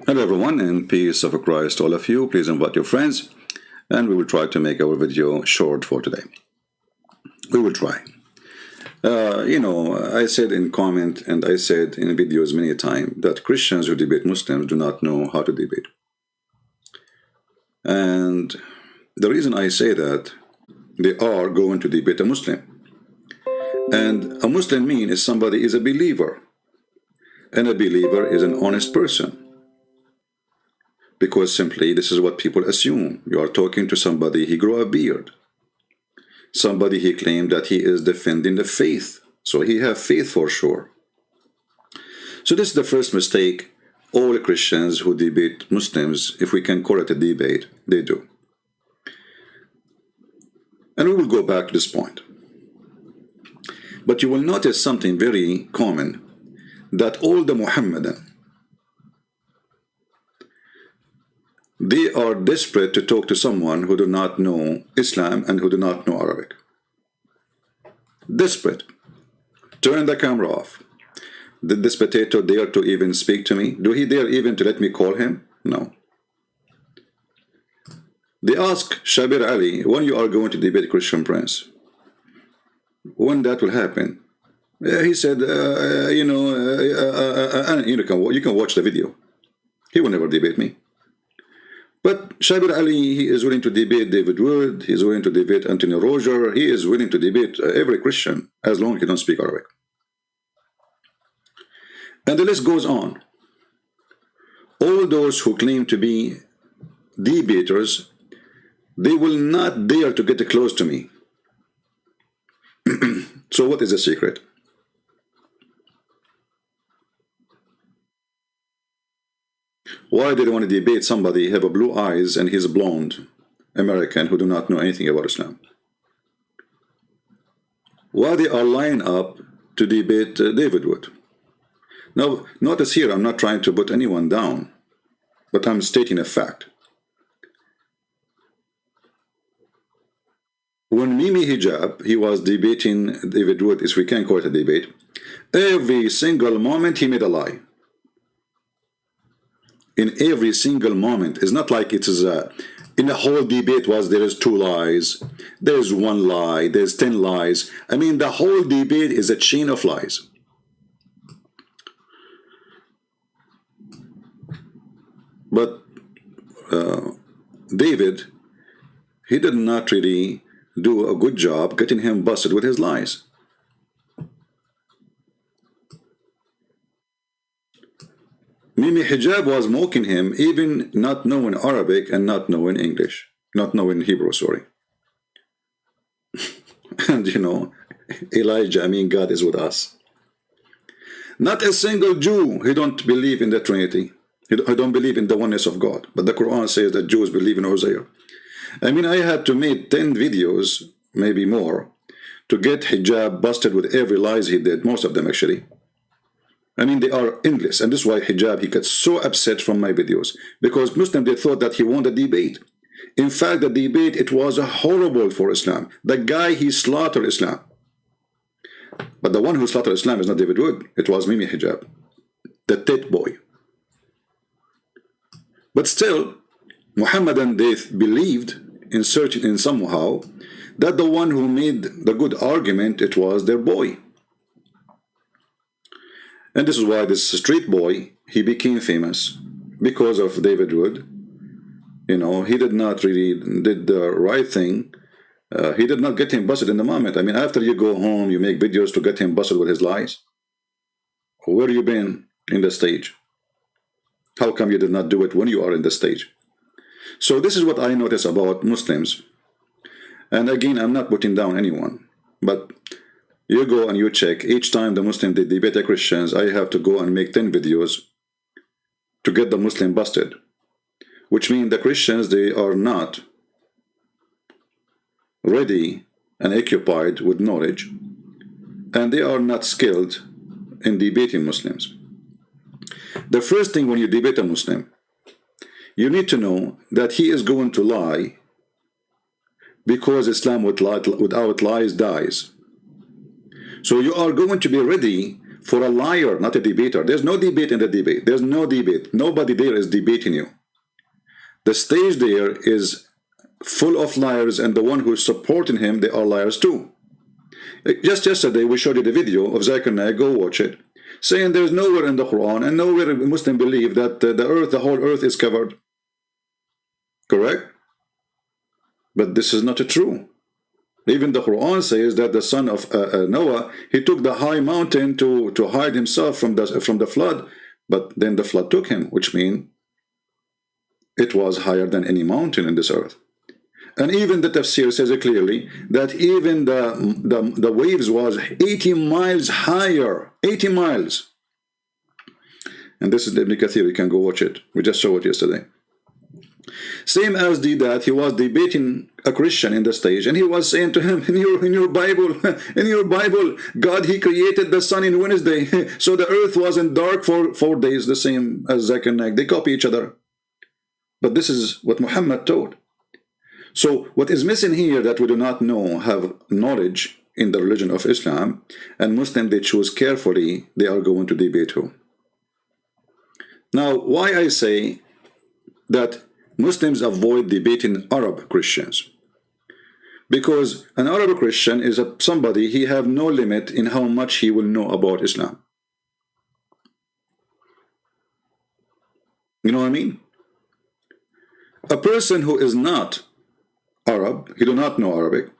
Hello everyone, and peace of Christ to all of you. Please invite your friends, and we will try to make our video short for today. We will try. I said in comment and I said in videos many times that Christians who debate Muslims do not know how to debate. And the reason I say that, they are going to debate a Muslim. And a Muslim means somebody is a believer. And a believer is an honest person. Because simply this is what people assume. You are talking to somebody, he grew a beard. Somebody he claimed that he is defending the faith. So he have faith for sure. So this is the first mistake all Christians who debate Muslims, if we can call it a debate, they do. And we will go back to this point. But you will notice something very common, that all the Muhammadan, they are desperate to talk to someone who do not know Islam and who do not know Arabic. Desperate. Turn the camera off. Did this potato dare to even speak to me? Do he dare even to let me call him? No. They ask Shabir Ali, when you are going to debate Christian Prince? When that will happen? He said, you can watch the video. He will never debate me. But Shabir Ali, he is willing to debate David Wood, he is willing to debate Anthony Roger, he is willing to debate every Christian, as long as he don't speak Arabic. And the list goes on. All those who claim to be debaters, they will not dare to get close to me. So what is the secret? Why do they want to debate somebody have a blue eyes and he's blonde American who do not know anything about Islam? Why they are lining up to debate David Wood? Now, notice here, I'm not trying to put anyone down, but I'm stating a fact. When Mimi Hijab, he was debating David Wood, if we can call it a debate, every single moment he made a lie. In every single moment. It's not like it is in the whole debate was there is 2 lies, there's 1 lie, there's 10 lies. I mean, the whole debate is a chain of lies. But David, he did not really do a good job getting him busted with his lies. Mimi Hijab was mocking him, even not knowing Arabic and not knowing English, not knowing Hebrew, sorry. And Elijah, I mean, God is with us. Not a single Jew, he don't believe in the Trinity. He don't believe in the oneness of God. But the Quran says that Jews believe in Azhar. I mean, I had to make 10 videos, maybe more, to get Hijab busted with every lies he did, most of them actually. I mean, they are endless, and this is why Hijab, he got so upset from my videos, because Muslims, they thought that he won the debate. In fact, the debate, it was horrible for Islam. The guy, he slaughtered Islam. But the one who slaughtered Islam is not David Wood, it was Mimi Hijab, the tit boy. But still, Muhammadan, they believed in searching in somehow that the one who made the good argument, it was their boy. And this is why this street boy, he became famous because of David Wood. He did not really did the right thing. He did not get him busted in the moment. I mean, after you go home, you make videos to get him busted with his lies. Where you been in the stage? How come you did not do it when you are in the stage? So this is what I notice about Muslims. And again, I'm not putting down anyone, but you go and you check, each time the Muslim they debate the Christians, I have to go and make 10 videos to get the Muslim busted. Which means the Christians, they are not ready and occupied with knowledge, and they are not skilled in debating Muslims. The first thing when you debate a Muslim, you need to know that he is going to lie because Islam without lies dies. So you are going to be ready for a liar, not a debater. There's no debate in the debate. There's no debate. Nobody there is debating you. The stage there is full of liars, and the one who's supporting him, they are liars too. Just yesterday, we showed you the video of Zakir Naik, go watch it, saying there's nowhere in the Quran and nowhere Muslim believe that the whole earth is covered. Correct? But this is not true. Even the Quran says that the son of Noah, he took the high mountain to hide himself from the flood, but then the flood took him, which means it was higher than any mountain in this earth. And even the tafsir says it clearly that even the waves was 80 miles higher, 80 miles. And this is the Ibn Kathir, you can go watch it. We just showed it yesterday. Same as did that, he was debating a Christian in the stage, and he was saying to him, in your Bible, God, he created the sun in Wednesday, so the earth wasn't dark for 4 days, the same as Zakir Naik. They copy each other. But this is what Muhammad taught. So what is missing here that we do not know, have knowledge in the religion of Islam, and Muslims, they choose carefully, they are going to debate who. Now, why I say that Muslims avoid debating Arab Christians? Because an Arab Christian is somebody, he have no limit in how much he will know about Islam. You know what I mean? A person who is not Arab, he do not know Arabic,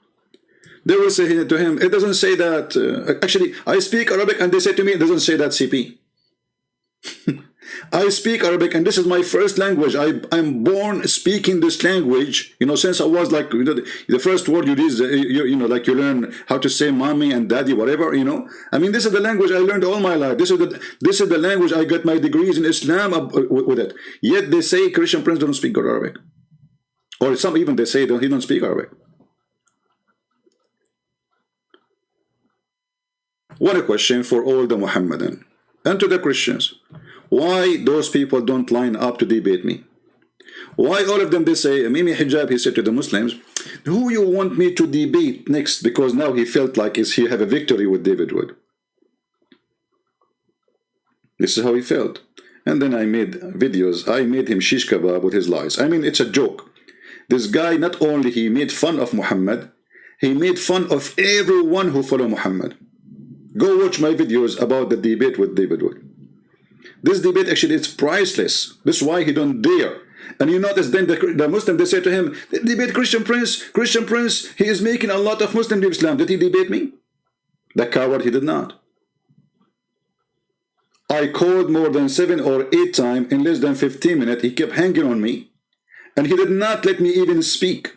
they will say to him, it doesn't say that, actually, I speak Arabic, and they say to me, it doesn't say that CP. I speak Arabic, and this is my first language. I'm born speaking this language, you know, since I was like, you know, the first word you use, you know, like you learn how to say mommy and daddy, whatever, you know. I mean, this is the language I learned all my life. This is the language I got my degrees in Islam with it. Yet they say Christian prince don't speak good Arabic. Or some even they say that he don't speak Arabic. What a question for all the Muhammadan and to the Christians. Why those people don't line up to debate me? Why all of them, they say, Mimi Hijab, he said to the Muslims, who you want me to debate next? Because now he felt like he have a victory with David Wood. This is how he felt. And then I made videos. I made him shish kebab with his lies. I mean, it's a joke. This guy, not only he made fun of Muhammad, he made fun of everyone who follow Muhammad. Go watch my videos about the debate with David Wood. This debate actually is priceless. That's why he don't dare. And you notice then the Muslim, they say to him, debate Christian Prince, he is making a lot of Muslims leave Islam. Did he debate me? The coward, he did not. I called more than 7 or 8 times in less than 15 minutes. He kept hanging on me, and he did not let me even speak.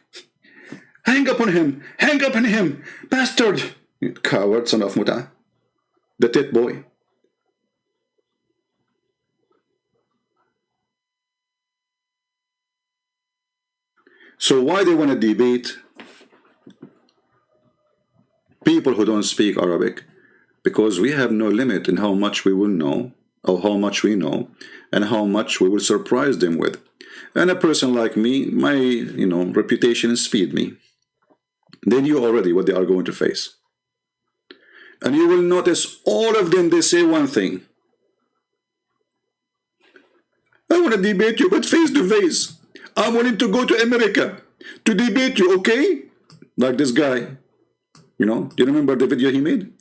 Hang up on him, bastard, coward, son of Muta, the tit boy. So why they want to debate people who don't speak Arabic? Because we have no limit in how much we will know, or how much we know, and how much we will surprise them with. And a person like me, my reputation speed me. They knew already what they are going to face. And you will notice all of them, they say one thing. I want to debate you, but face to face. I'm willing to go to America to debate you, okay? Like this guy. You know, do you remember the video he made?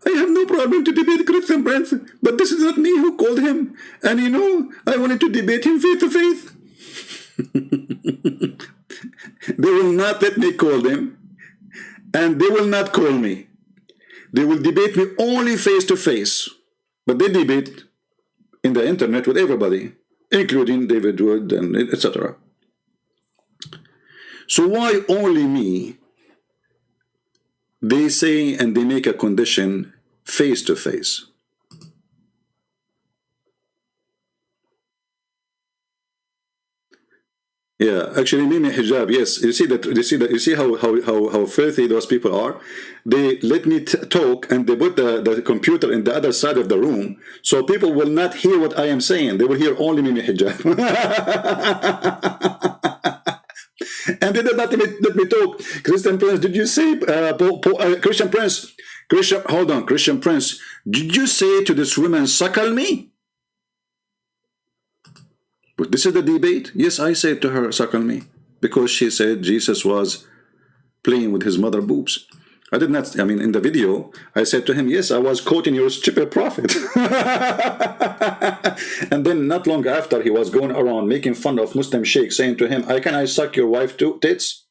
I have no problem to debate Christian Prince, but this is not me who called him. And you know, I wanted to debate him face to face. They will not let me call them, and they will not call me. They will debate me only face to face. But they debate in the internet with everybody, including David Wood and etc. So why only me? They say and they make a condition face to face. Yeah, actually, Mimi Hijab, yes. You see how filthy those people are. They let me talk, and they put the computer in the other side of the room, so people will not hear what I am saying. They will hear only Mimi Hijab. And they did not let me talk. Christian Prince, did you say Christian Prince? Christian, hold on, Christian Prince, did you say to this woman, suckle me? But this is the debate. Yes, I said to her, suckle me, because she said Jesus was playing with his mother boobs. I did not, I mean, in the video, I said to him, yes, I was quoting your stupid prophet. And then not long after, he was going around making fun of Muslim sheikhs, saying to him, can I suck your wife too, tits?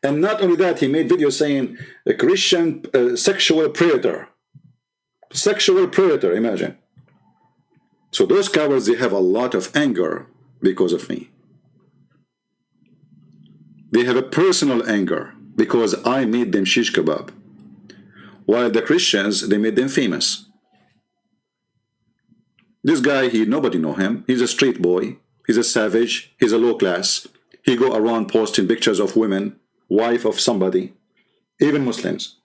And not only that, he made videos saying, a Christian sexual predator. Sexual predator, imagine. So those cowards, they have a lot of anger because of me. They have a personal anger because I made them shish kebab. While the Christians, they made them famous. This guy, nobody know him. He's a street boy. He's a savage. He's a low class. He go around posting pictures of women, wife of somebody, even Muslims.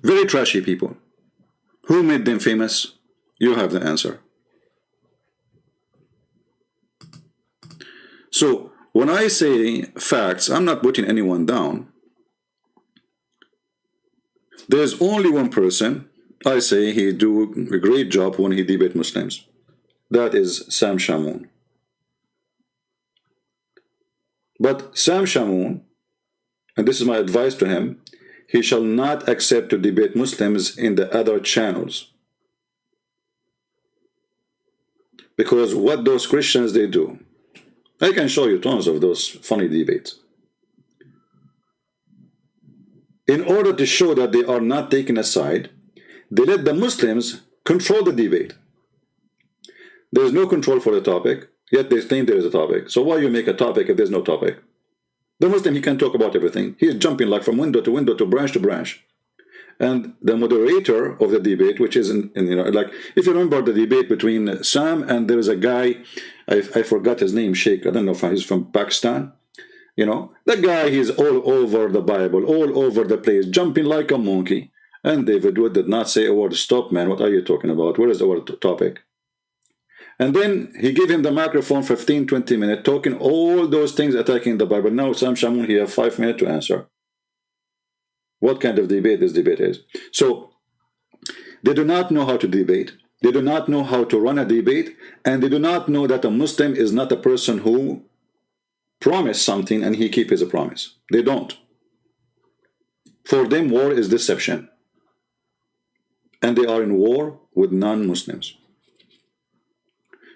Very trashy people. Who made them famous? You have the answer. So when I say facts, I'm not putting anyone down. There's only one person I say he do a great job when he debate Muslims. That is Sam Shamoun. But Sam Shamoun, and this is my advice to him, he shall not accept to debate Muslims in the other channels. Because what those Christians, they do, I can show you tons of those funny debates. In order to show that they are not taking a side, they let the Muslims control the debate. There is no control for the topic, yet they claim there is a topic. So why you make a topic if there's no topic? The Muslim, he can talk about everything. He is jumping like from window to window, to branch to branch. And the moderator of the debate, which is, like, if you remember the debate between Sam and there is a guy, I forgot his name, Sheikh, I don't know if he's from Pakistan. You know, that guy, he's all over the Bible, all over the place, jumping like a monkey. And David Wood did not say a word. Stop, man, what are you talking about? Where is the word topic? And then he gave him the microphone 15, 20 minutes, talking all those things, attacking the Bible. Now Sam Shamoun, he has 5 minutes to answer. What kind of debate this debate is? So they do not know how to debate. They do not know how to run a debate. And they do not know that a Muslim is not a person who promise something and he keep his promise. They don't. For them, war is deception. And they are in war with non-Muslims.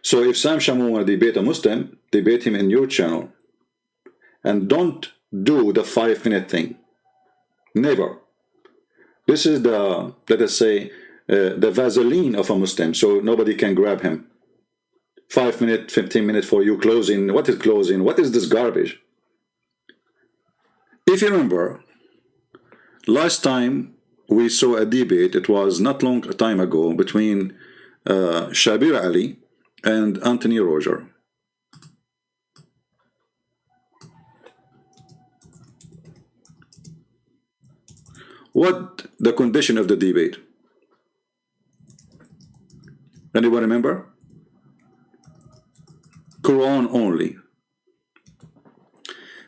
So if Sam Shamoun want to debate a Muslim, debate him in your channel. And don't do the 5-minute thing. Never. This is the, let us say, the Vaseline of a Muslim, so nobody can grab him. 5 minutes, 15 minutes for you closing. What is closing? What is this garbage? If you remember, last time we saw a debate, it was not long time ago, between Shabir Ali and Anthony Roger. What the condition of the debate? Anyone remember? Quran only.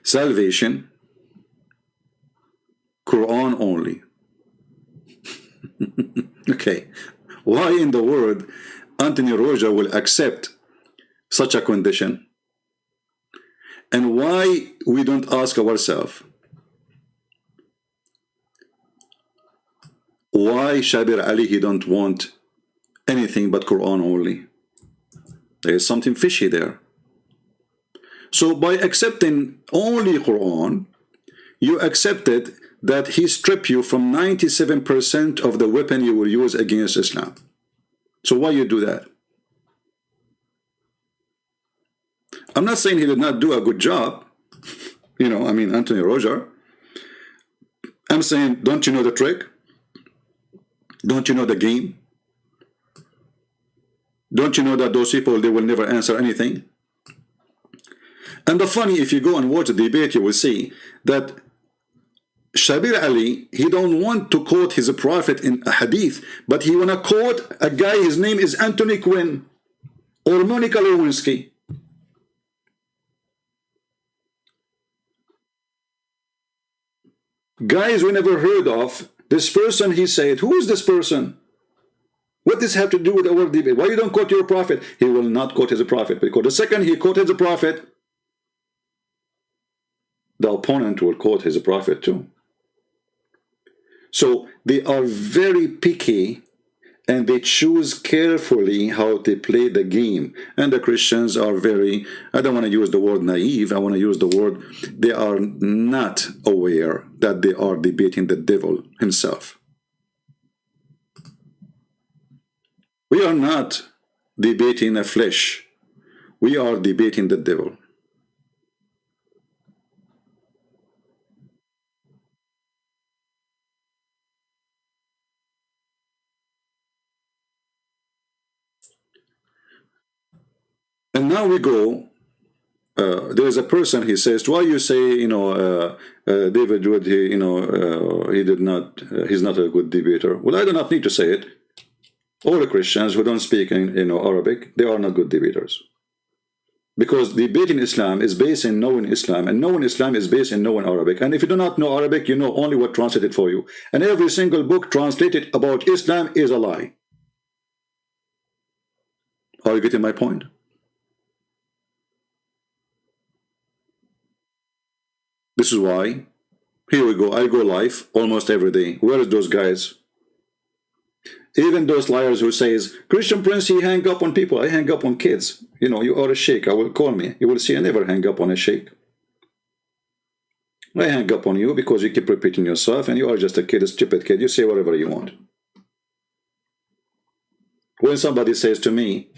Salvation. Quran only. Okay. Why in the world Anthony Roger will accept such a condition? And why we don't ask ourselves, why Shabir Ali, he don't want anything but Quran only? There is something fishy there. So by accepting only Quran, you accepted that he stripped you from 97% of the weapon you will use against Islam. So why you do that? I'm not saying he did not do a good job. You know, I mean, Anthony Roger. I'm saying, don't you know the trick? Don't you know the game? Don't you know that those people, they will never answer anything? And the funny, if you go and watch the debate, you will see that Shabir Ali, he don't want to quote his prophet in a hadith, but he want to quote a guy, his name is Anthony Quinn or Monica Lewinsky. Guys we never heard of. This person, he said, who is this person? What does this have to do with our debate? Why you don't quote your prophet? He will not quote his prophet, because the second he quoted the prophet, the opponent will quote his prophet too. So they are very picky, and they choose carefully how they play the game. And the Christians are very, I don't want to use the word naive, I want to use the word, they are not aware that they are debating the devil himself. We are not debating a flesh. We are debating the devil. And now we go, there is a person, he says, why you say, you know, David Wood, he, you know, he did not, he's not a good debater. Well, I do not need to say it. All the Christians who don't speak in, you know, Arabic, they are not good debaters. Because debating Islam is based in knowing Islam, and knowing Islam is based in knowing Arabic. And if you do not know Arabic, you know only what translated for you. And every single book translated about Islam is a lie. Are you getting my point? This is why, here we go, I go live almost every day. Where is those guys? Even those liars who says, Christian Prince, he hang up on people. I hang up on kids. You know, you are a sheikh. I will call me. You will see I never hang up on a sheikh. I hang up on you because you keep repeating yourself, and you are just a kid, a stupid kid. You say whatever you want. When somebody says to me,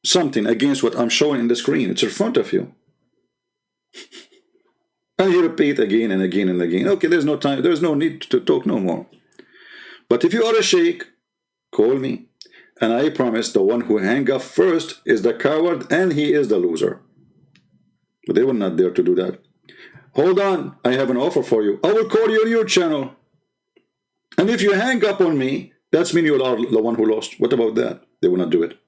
something against what I'm showing in the screen, it's in front of you. And you repeat again and again and again. Okay, there's no time, there's no need to talk no more. But if you are a sheikh, call me. And I promise the one who hang up first is the coward, and he is the loser. But they were not there to do that. Hold on, I have an offer for you. I will call you on your channel. And if you hang up on me, that's mean you are the one who lost. What about that? They will not do it.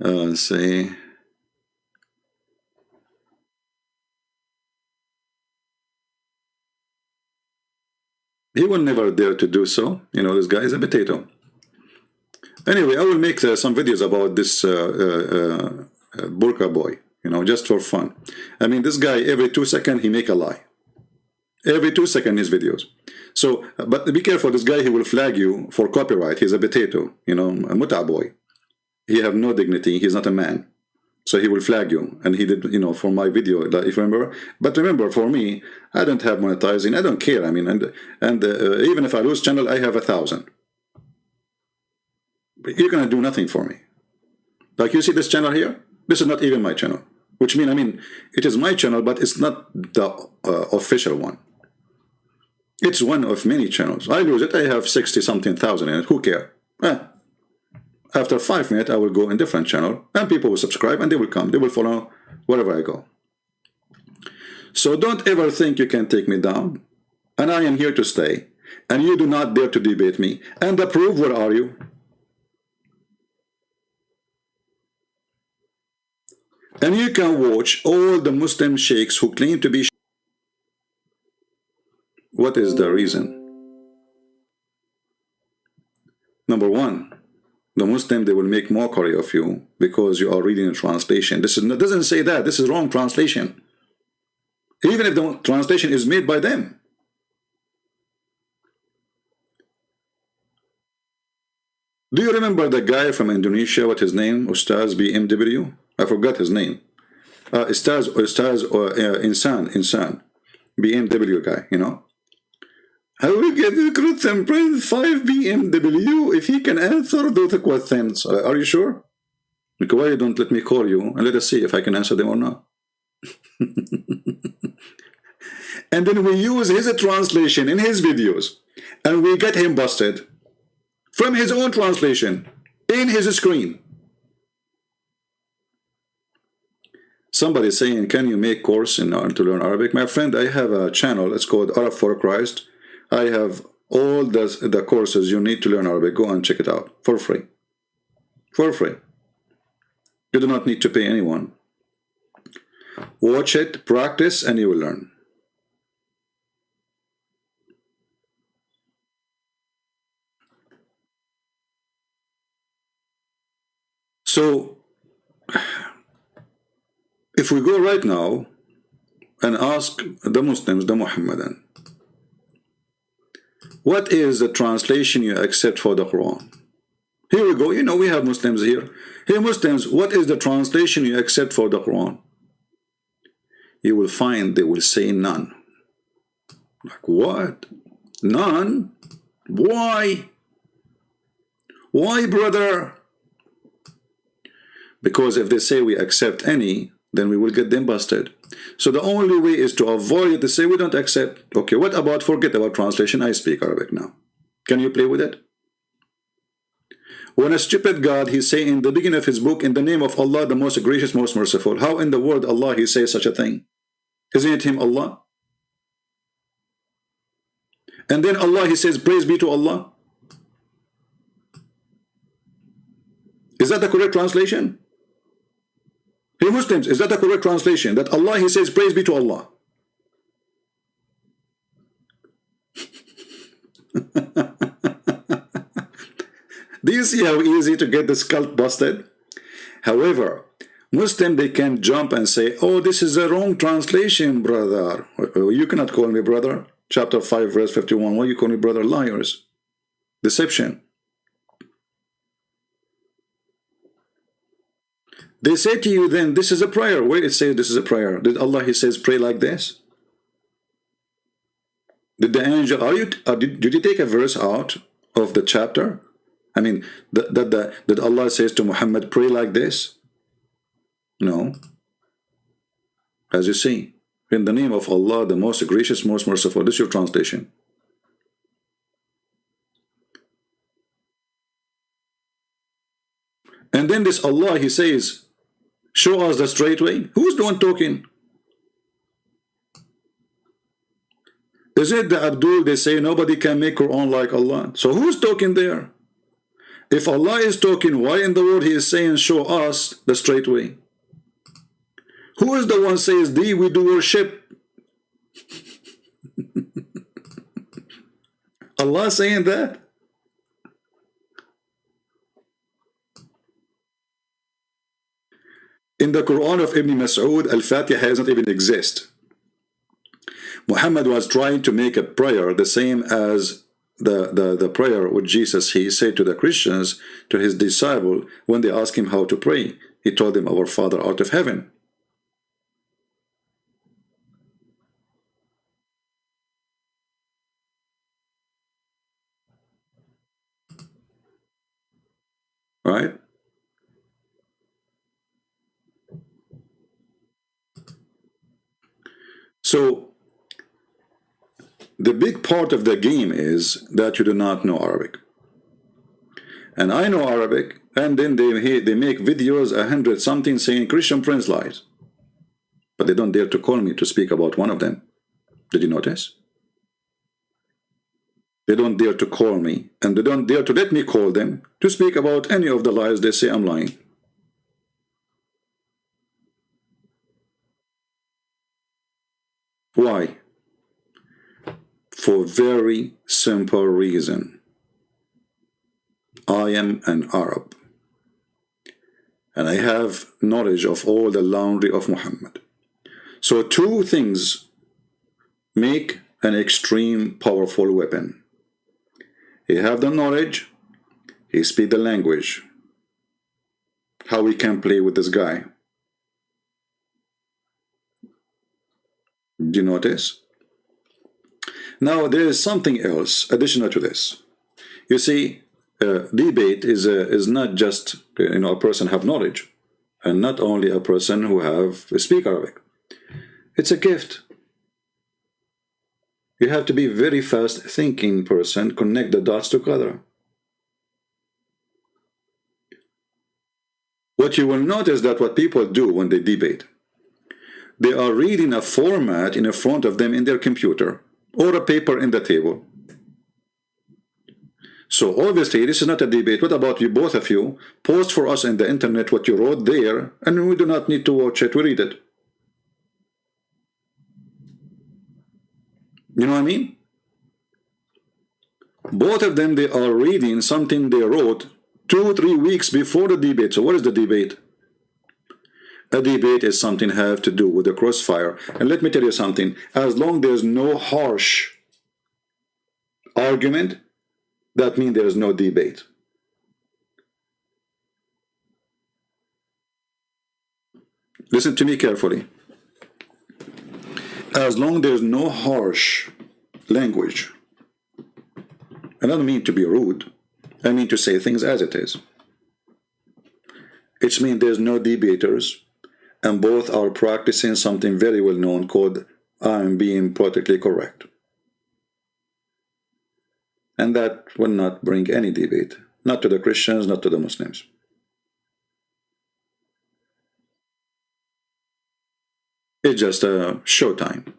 Let's see. He will never dare to do so. You know, this guy is a potato. Anyway, I will make some videos about this burqa boy, you know, just for fun. I mean, this guy, every 2 seconds, he make a lie. Every 2 seconds, his videos. So, but be careful, this guy, he will flag you for copyright. He's a potato, you know, a muta boy. He have no dignity. He's not a man. So he will flag you. And he did, you know, for my video, if you remember. But remember, for me, I don't have monetizing. I don't care. I mean, and even if I lose channel, I have 1,000. But you're going to do nothing for me. Like you see this channel here? This is not even my channel. Which means, I mean, it is my channel, but it's not the official one. It's one of many channels. I lose it, I have 60-something thousand in it. Who care? After 5 minutes, I will go in different channel, and people will subscribe, and they will come. They will follow wherever I go. So don't ever think you can take me down. And I am here to stay. And you do not dare to debate me. And the proof, where are you? And you can watch all the Muslim sheikhs who claim to be. What is the reason? Number one, the Muslim, they will make mockery of you because you are reading a translation. This doesn't say that. This is wrong translation. Even if the translation is made by them. Do you remember the guy from Indonesia? What his name? Ustaz BMW? I forgot his name. Ustaz Insan. BMW guy, you know. I will give the Christian Prince 5 BMW if he can answer those questions. Are you sure? Like, why you don't let me call you and let us see if I can answer them or not? And then we use his translation in his videos, and we get him busted from his own translation in his screen. Somebody saying, can you make course in order to learn Arabic? My friend, I have a channel. It's called Arab for Christ. I have all the courses you need to learn Arabic. Go and check it out for free. For free. You do not need to pay anyone. Watch it, practice, and you will learn. So, if we go right now and ask the Muslims, the Muhammadan, what is the translation you accept for the Quran? Here we go. You know, we have Muslims here. Hey Muslims, what is the translation you accept for the Quran? You will find they will say none. Like what? None? Why? Why, brother? Because if they say we accept any, then we will get them busted. So the only way is to avoid it, to say we don't accept. Okay, what about, forget about translation, I speak Arabic now. Can you play with it? When a stupid God, he say in the beginning of his book, in the name of Allah, the most gracious, most merciful. How in the word Allah he says such a thing? Isn't it him Allah? And then Allah he says, praise be to Allah. Is that the correct translation? Hey Muslims, is that the correct translation? That Allah he says, praise be to Allah. Do you see how easy to get this cult busted? However, Muslim, they can jump and say, oh, this is a wrong translation, brother. You cannot call me brother. Chapter 5, verse 51. Why you call me brother? Liars. Deception. They say to you then, this is a prayer. Where it says this is a prayer? Did Allah, he says, pray like this? Did the angel, did you take a verse out of the chapter? I mean, did Allah says to Muhammad, pray like this? No. As you see, in the name of Allah, the most gracious, most merciful. This is your translation. And then this Allah, he says, show us the straight way. Who's the one talking? Is it the Abdul? They say nobody can make Quran like Allah. So who's talking there? If Allah is talking, why in the world he is saying, show us the straight way? Who is the one says, thee we do worship? Allah saying that? In the Quran of Ibn Masood, Al-Fatiha doesn't even exist. Muhammad was trying to make a prayer the same as the prayer with Jesus. He said to the Christians, to his disciple, when they asked him how to pray, he told them, our Father out of heaven. Right? So the big part of the game is that you do not know Arabic. And I know Arabic, and then they make videos 100 something saying Christian Prince lies. But they don't dare to call me to speak about one of them. Did you notice? They don't dare to call me, and they don't dare to let me call them to speak about any of the lies they say I'm lying. Why? For very simple reason. I am an Arab, and I have knowledge of all the laundry of Muhammad. So two things make an extreme powerful weapon. He have the knowledge, he speak the language. How we can play with this guy? Do you notice? Now there is something else additional to this. You see, debate is not just a person have knowledge, and not only a person who speak Arabic. It's a gift. You have to be very fast thinking person, connect the dots together. What you will notice that what people do when they debate, They are reading a format in front of them in their computer or a paper in the table. So obviously this is not a debate. What about you, both of you? Post for us in the internet what you wrote there, and we do not need to watch it, we read it. You know what I mean? Both of them, they are reading something they wrote 2-3 weeks before the debate. So what is the debate? A debate is something have to do with the crossfire. And let me tell you something. As long there's no harsh argument, that means there's no debate. Listen to me carefully. As long there's no harsh language, I don't mean to be rude, I mean to say things as it is. It means there's no debaters, and both are practicing something very well known called I'm being politically correct. And that will not bring any debate, not to the Christians, not to the Muslims. It's just a showtime.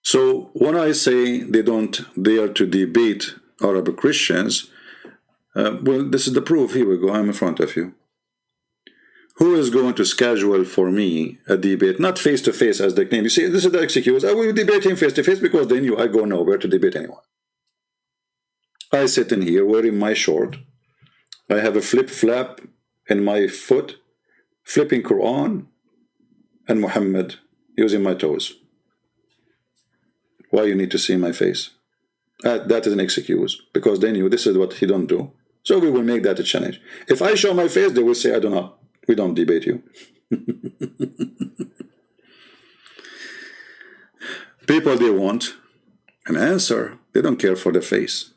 So when I say they don't dare to debate Arab Christians, well, this is the proof. Here we go. I'm in front of you. Who is going to schedule for me a debate, not face to face as the claim? You see, this is the excuse. I will debate him face to face because they knew I go nowhere to debate anyone. I sit in here wearing my short. I have a flip flap in my foot, flipping Quran and Muhammad using my toes. Why you need to see my face? That is an excuse because they knew this is what he don't do. So we will make that a challenge. If I show my face, they will say, I don't know. We don't debate you. People, they want an answer. They don't care for the face.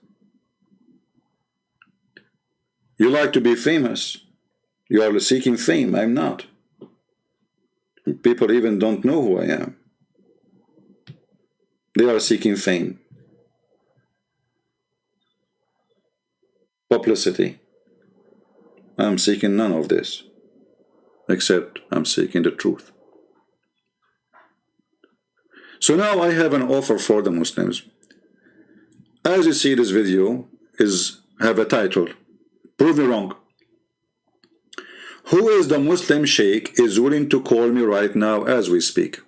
You like to be famous. You are seeking fame. I'm not. People even don't know who I am. They are seeking fame. Publicity. I'm seeking none of this. Except I'm seeking the truth. So now I have an offer for the Muslims. As you see, this video have a title. Prove me wrong. Who is the Muslim sheikh is willing to call me right now as we speak?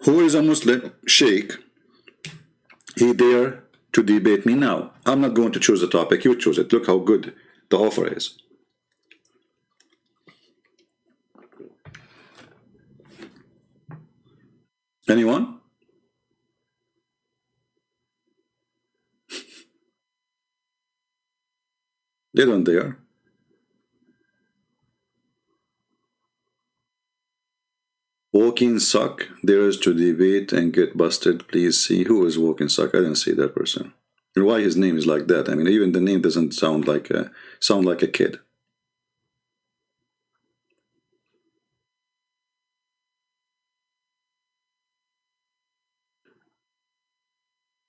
Who is a Muslim sheikh? He dare to debate me now. I'm not going to choose the topic. You choose it. Look how good the offer is. Anyone? They don't dare. Walking sock dares to debate and get busted. Please see who is walking sock. I didn't see that person. And why his name is like that? I mean, even the name doesn't sound like a kid.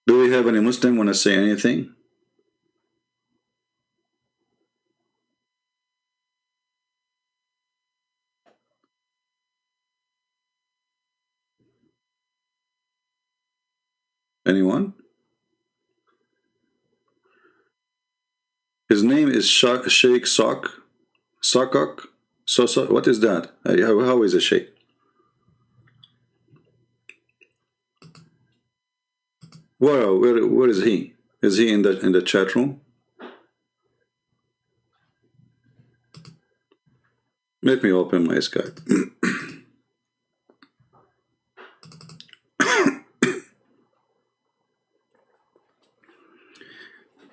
Do we have any Muslim want to say anything? Anyone? His name is Sheikh Sock. Sokok? So, what is that? How is a sheikh? Where is he? Is he in the chat room? Let me open my Skype.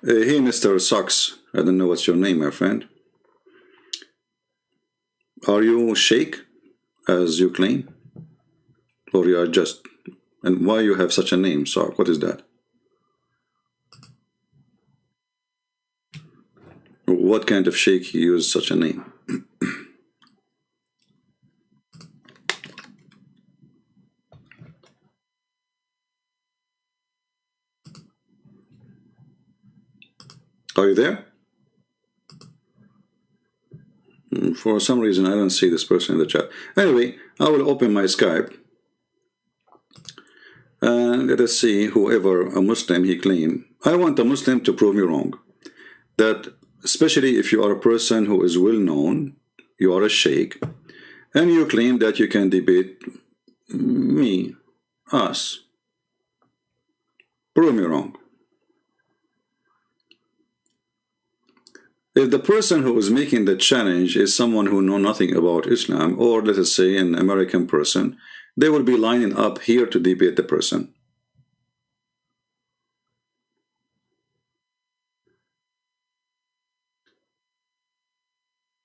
Hey, Mr. Socks. I don't know what's your name, my friend. Are you sheikh, as you claim? Or you are just... And why you have such a name, Sock? What is that? what kind of sheikh he used such a name. Are you there? For some reason, I don't see this person in the chat. Anyway, I will open my Skype. And let us see whoever a Muslim he claimed. I want a Muslim to prove me wrong. That especially if you are a person who is well known, you are a sheikh, and you claim that you can debate me, us. Prove me wrong. If the person who is making the challenge is someone who knows nothing about Islam, or let us say an American person, they will be lining up here to debate the person.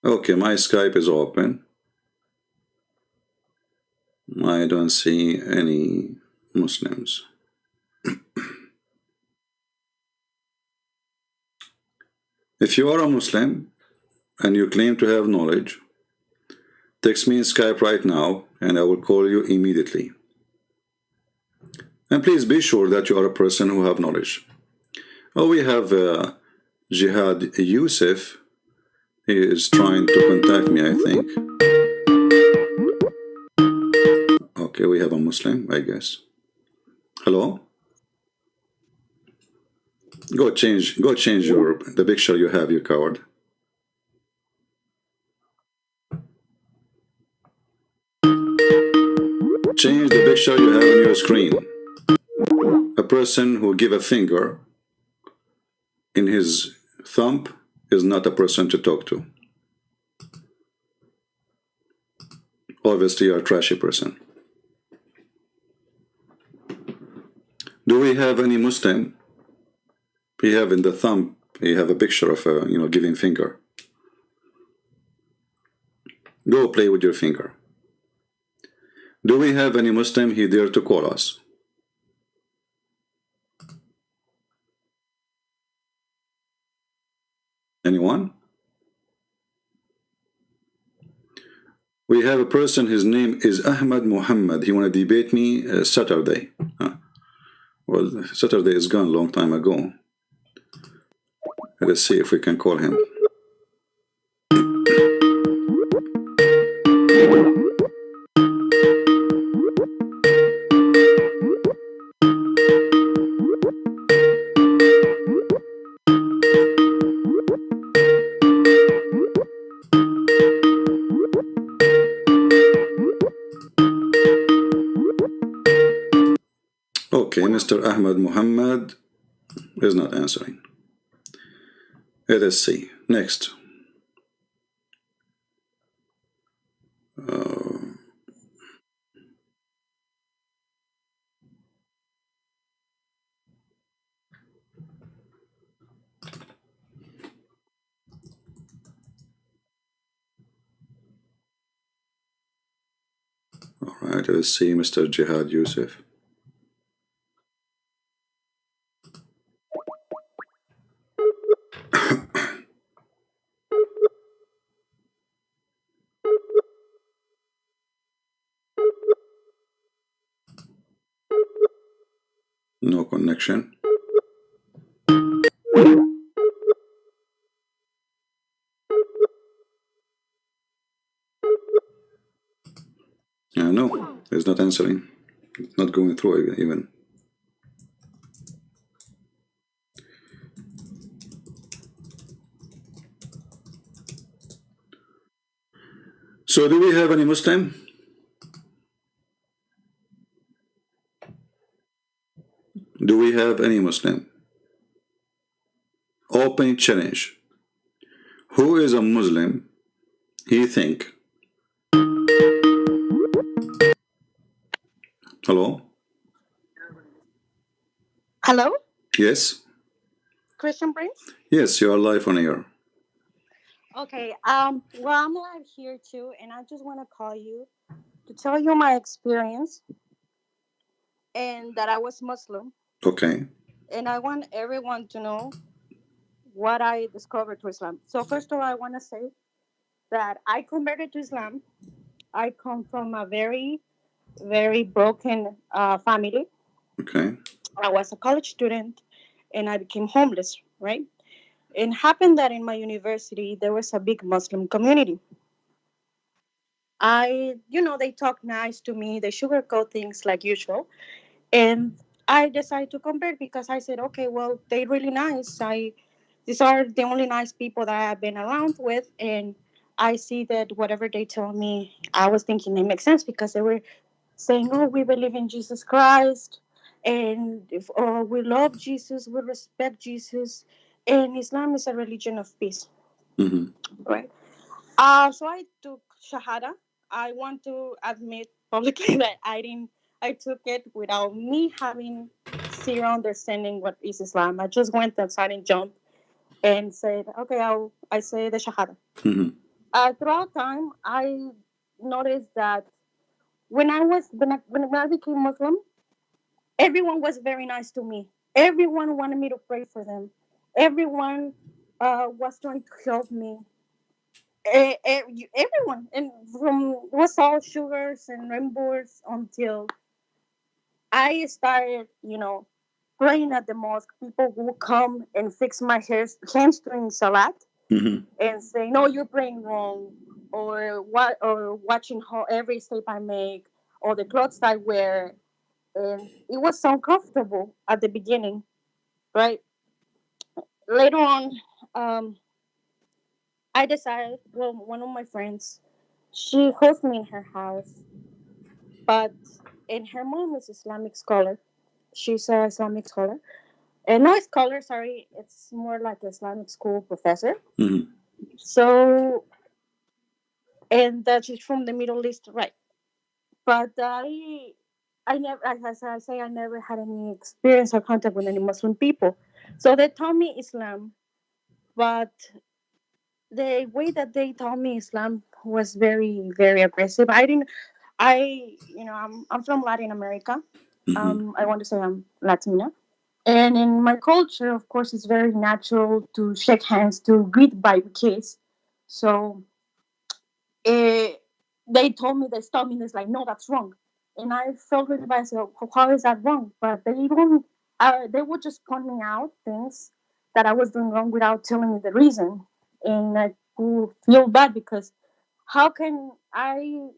Okay, my Skype is open. I don't see any Muslims. If you are a Muslim and you claim to have knowledge, text me in Skype right now and I will call you immediately. And please be sure that you are a person who have knowledge. Oh, we have Jihad Yusuf. He is trying to contact me, I think. Okay, we have a Muslim, I guess. Hello? Go change the picture you have, you coward. Change the picture you have on your screen. A person who give a finger in his thumb is not a person to talk to. Obviously, you're a trashy person. Do we have any Muslim? We have in the thumb, we have a picture of a giving finger. Go play with your finger. Do we have any Muslim he dare to call us? Anyone? We have a person, his name is Ahmed Muhammad. He want to debate me Saturday. Well, Saturday is gone a long time ago. Let's see if we can call him. Okay, Mr. Ahmed Muhammad is not answering. Let us see. Next. All right, let's see Mr. Jihad Yusuf. No connection. No, it's not answering. It's not going through even. So do we have any Muslim? Do we have any Muslim? Open challenge. Who is a Muslim? He think. Hello? Hello? Yes? Christian Prince? Yes, you are live on air. Okay, well, I'm live here too, and I just want to call you to tell you my experience and that I was Muslim. Okay. And I want everyone to know what I discovered to Islam. So first of all, I want to say that I converted to Islam. I come from a very, very broken family. Okay. I was a college student, and I became homeless. Right. It happened that in my university there was a big Muslim community. They talk nice to me. They sugarcoat things like usual, and I decided to convert because I said, okay, well, they're really nice. These are the only nice people that I've been around with, and I see that whatever they tell me, I was thinking it makes sense because they were saying, oh, we believe in Jesus Christ, and if we love Jesus, we respect Jesus, and Islam is a religion of peace, Mm-hmm. right? So I took Shahada. I want to admit publicly that I took it without me having zero understanding what is Islam. I just went outside and jumped and said, okay, I say the Shahada. Mm-hmm. Throughout time, I noticed that when I became Muslim, everyone was very nice to me. Everyone wanted me to pray for them. Everyone was trying to help me. Everyone, and from it was all sugars and rainbows until I started, praying at the mosque. People will come and fix my hands during salat Mm-hmm. and say, "No, you're praying wrong," or what, or watching how every step I make, or the clothes I wear, and it was so uncomfortable at the beginning, right? Later on, um, I decided. Well, one of my friends, she hosts me in her house, but and her mom is Islamic scholar. She's a Islamic scholar, and not scholar. Sorry, it's more like Islamic school professor. Mm-hmm. So, and that she's from the Middle East, right? But I never, as I say, I never had any experience or contact with any Muslim people. So they taught me Islam, but the way that they taught me Islam was very, very aggressive. I didn't. I'm from Latin America. Mm-hmm. I want to say I'm Latina. And in my culture, of course, it's very natural to shake hands, to greet by kiss. So eh, they told me, they stopped me, and it's like, no, that's wrong. And I felt really bad. So how is that wrong? But they would just point me out things that I was doing wrong without telling me the reason. And I would feel bad because how can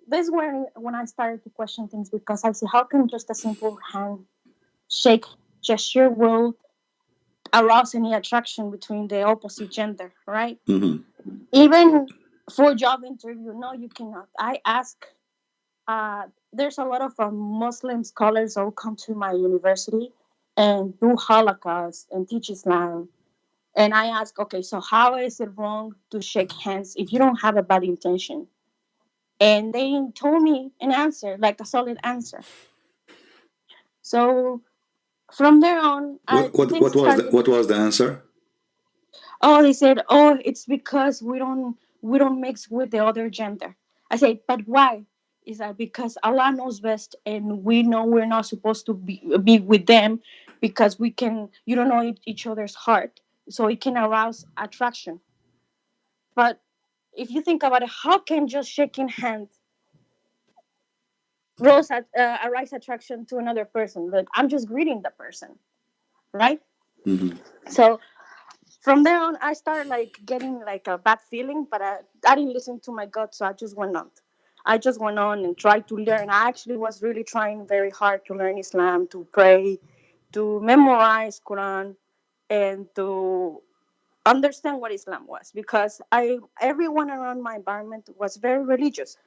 this is when I started to question things because I said, how can just a simple handshake gesture will arouse any attraction between the opposite gender, right? Mm-hmm. Even for job interview, no, you cannot. I ask. There's a lot of Muslim scholars who come to my university and do Holocaust and teach Islam. And I ask, okay, so how is it wrong to shake hands if you don't have a bad intention? And they told me an answer, like a solid answer. So from there on, What what things what was the started. what was the answer? Oh, they said, oh, it's because we don't mix with the other gender. I said, but why? Is that because Allah knows best, and we know we're not supposed to be with them because we can you don't know each other's heart, so it can arouse attraction. But if you think about it, how can just shaking hands arise attraction to another person? Like I'm just greeting the person, right? Mm-hmm. So from there on, I started like getting like a bad feeling, but I didn't listen to my gut, so I just went on. I just went on and tried to learn. I actually was really trying very hard to learn Islam, to pray, to memorize Quran, and to understand what Islam was because everyone around my environment was very religious,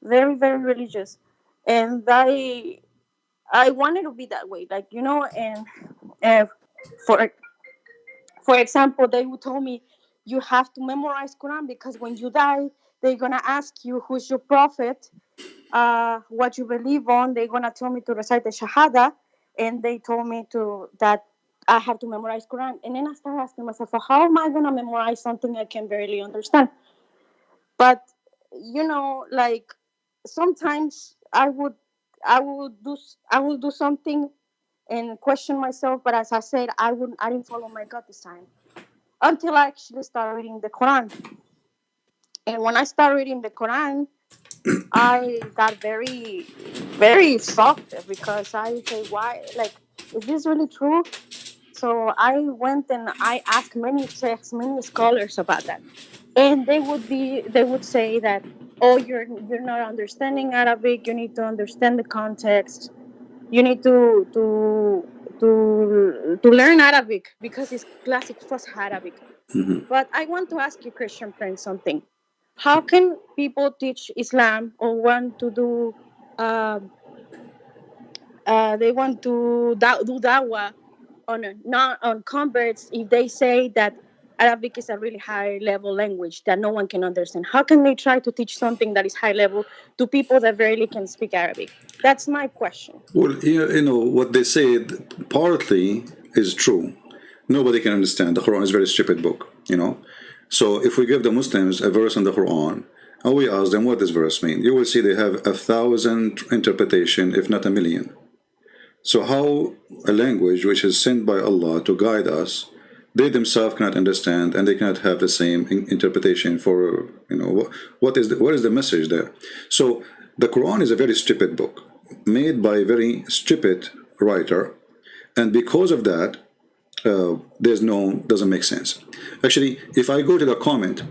very very religious, and I wanted to be that way, like and uh, for For example, they would tell me you have to memorize Quran because when you die, they're gonna ask you who's your prophet, what you believe on. They're gonna tell me to recite the Shahada, and they told me to that I have to memorize Quran. And then I started asking myself, well, how am I gonna memorize something I can barely understand? But like sometimes I will do something and question myself. But as I said, I didn't follow my gut this time. until I actually started reading the Quran. And when I started reading the Quran, I got very, very shocked because I say, why? Like, is this really true? So I went and I asked many sheikhs, many scholars about that, and they would say that, oh, you're not understanding Arabic. You need to understand the context. You need to learn Arabic because it's classic Fusha Arabic. But I want to ask you, Christian friend, something. How can people teach Islam or want to do? Um, they want to do dawah on not on converts if they say that Arabic is a really high level language that no one can understand. How can they try to teach something that is high level to people that barely can speak Arabic? That's my question. Well, you know what they said partly is true. Nobody can understand. The Quran is a very stupid book, you know. So if we give the Muslims a verse in the Quran and we ask them what this verse means, you will see they have 1,000 interpretation, if not a million. So how a language which is sent by Allah to guide us, they themselves cannot understand and they cannot have the same interpretation for, you know, what is the message there. So the Quran is a very stupid book made by a very stupid writer, and because of that doesn't make sense. Actually, if I go to the comment,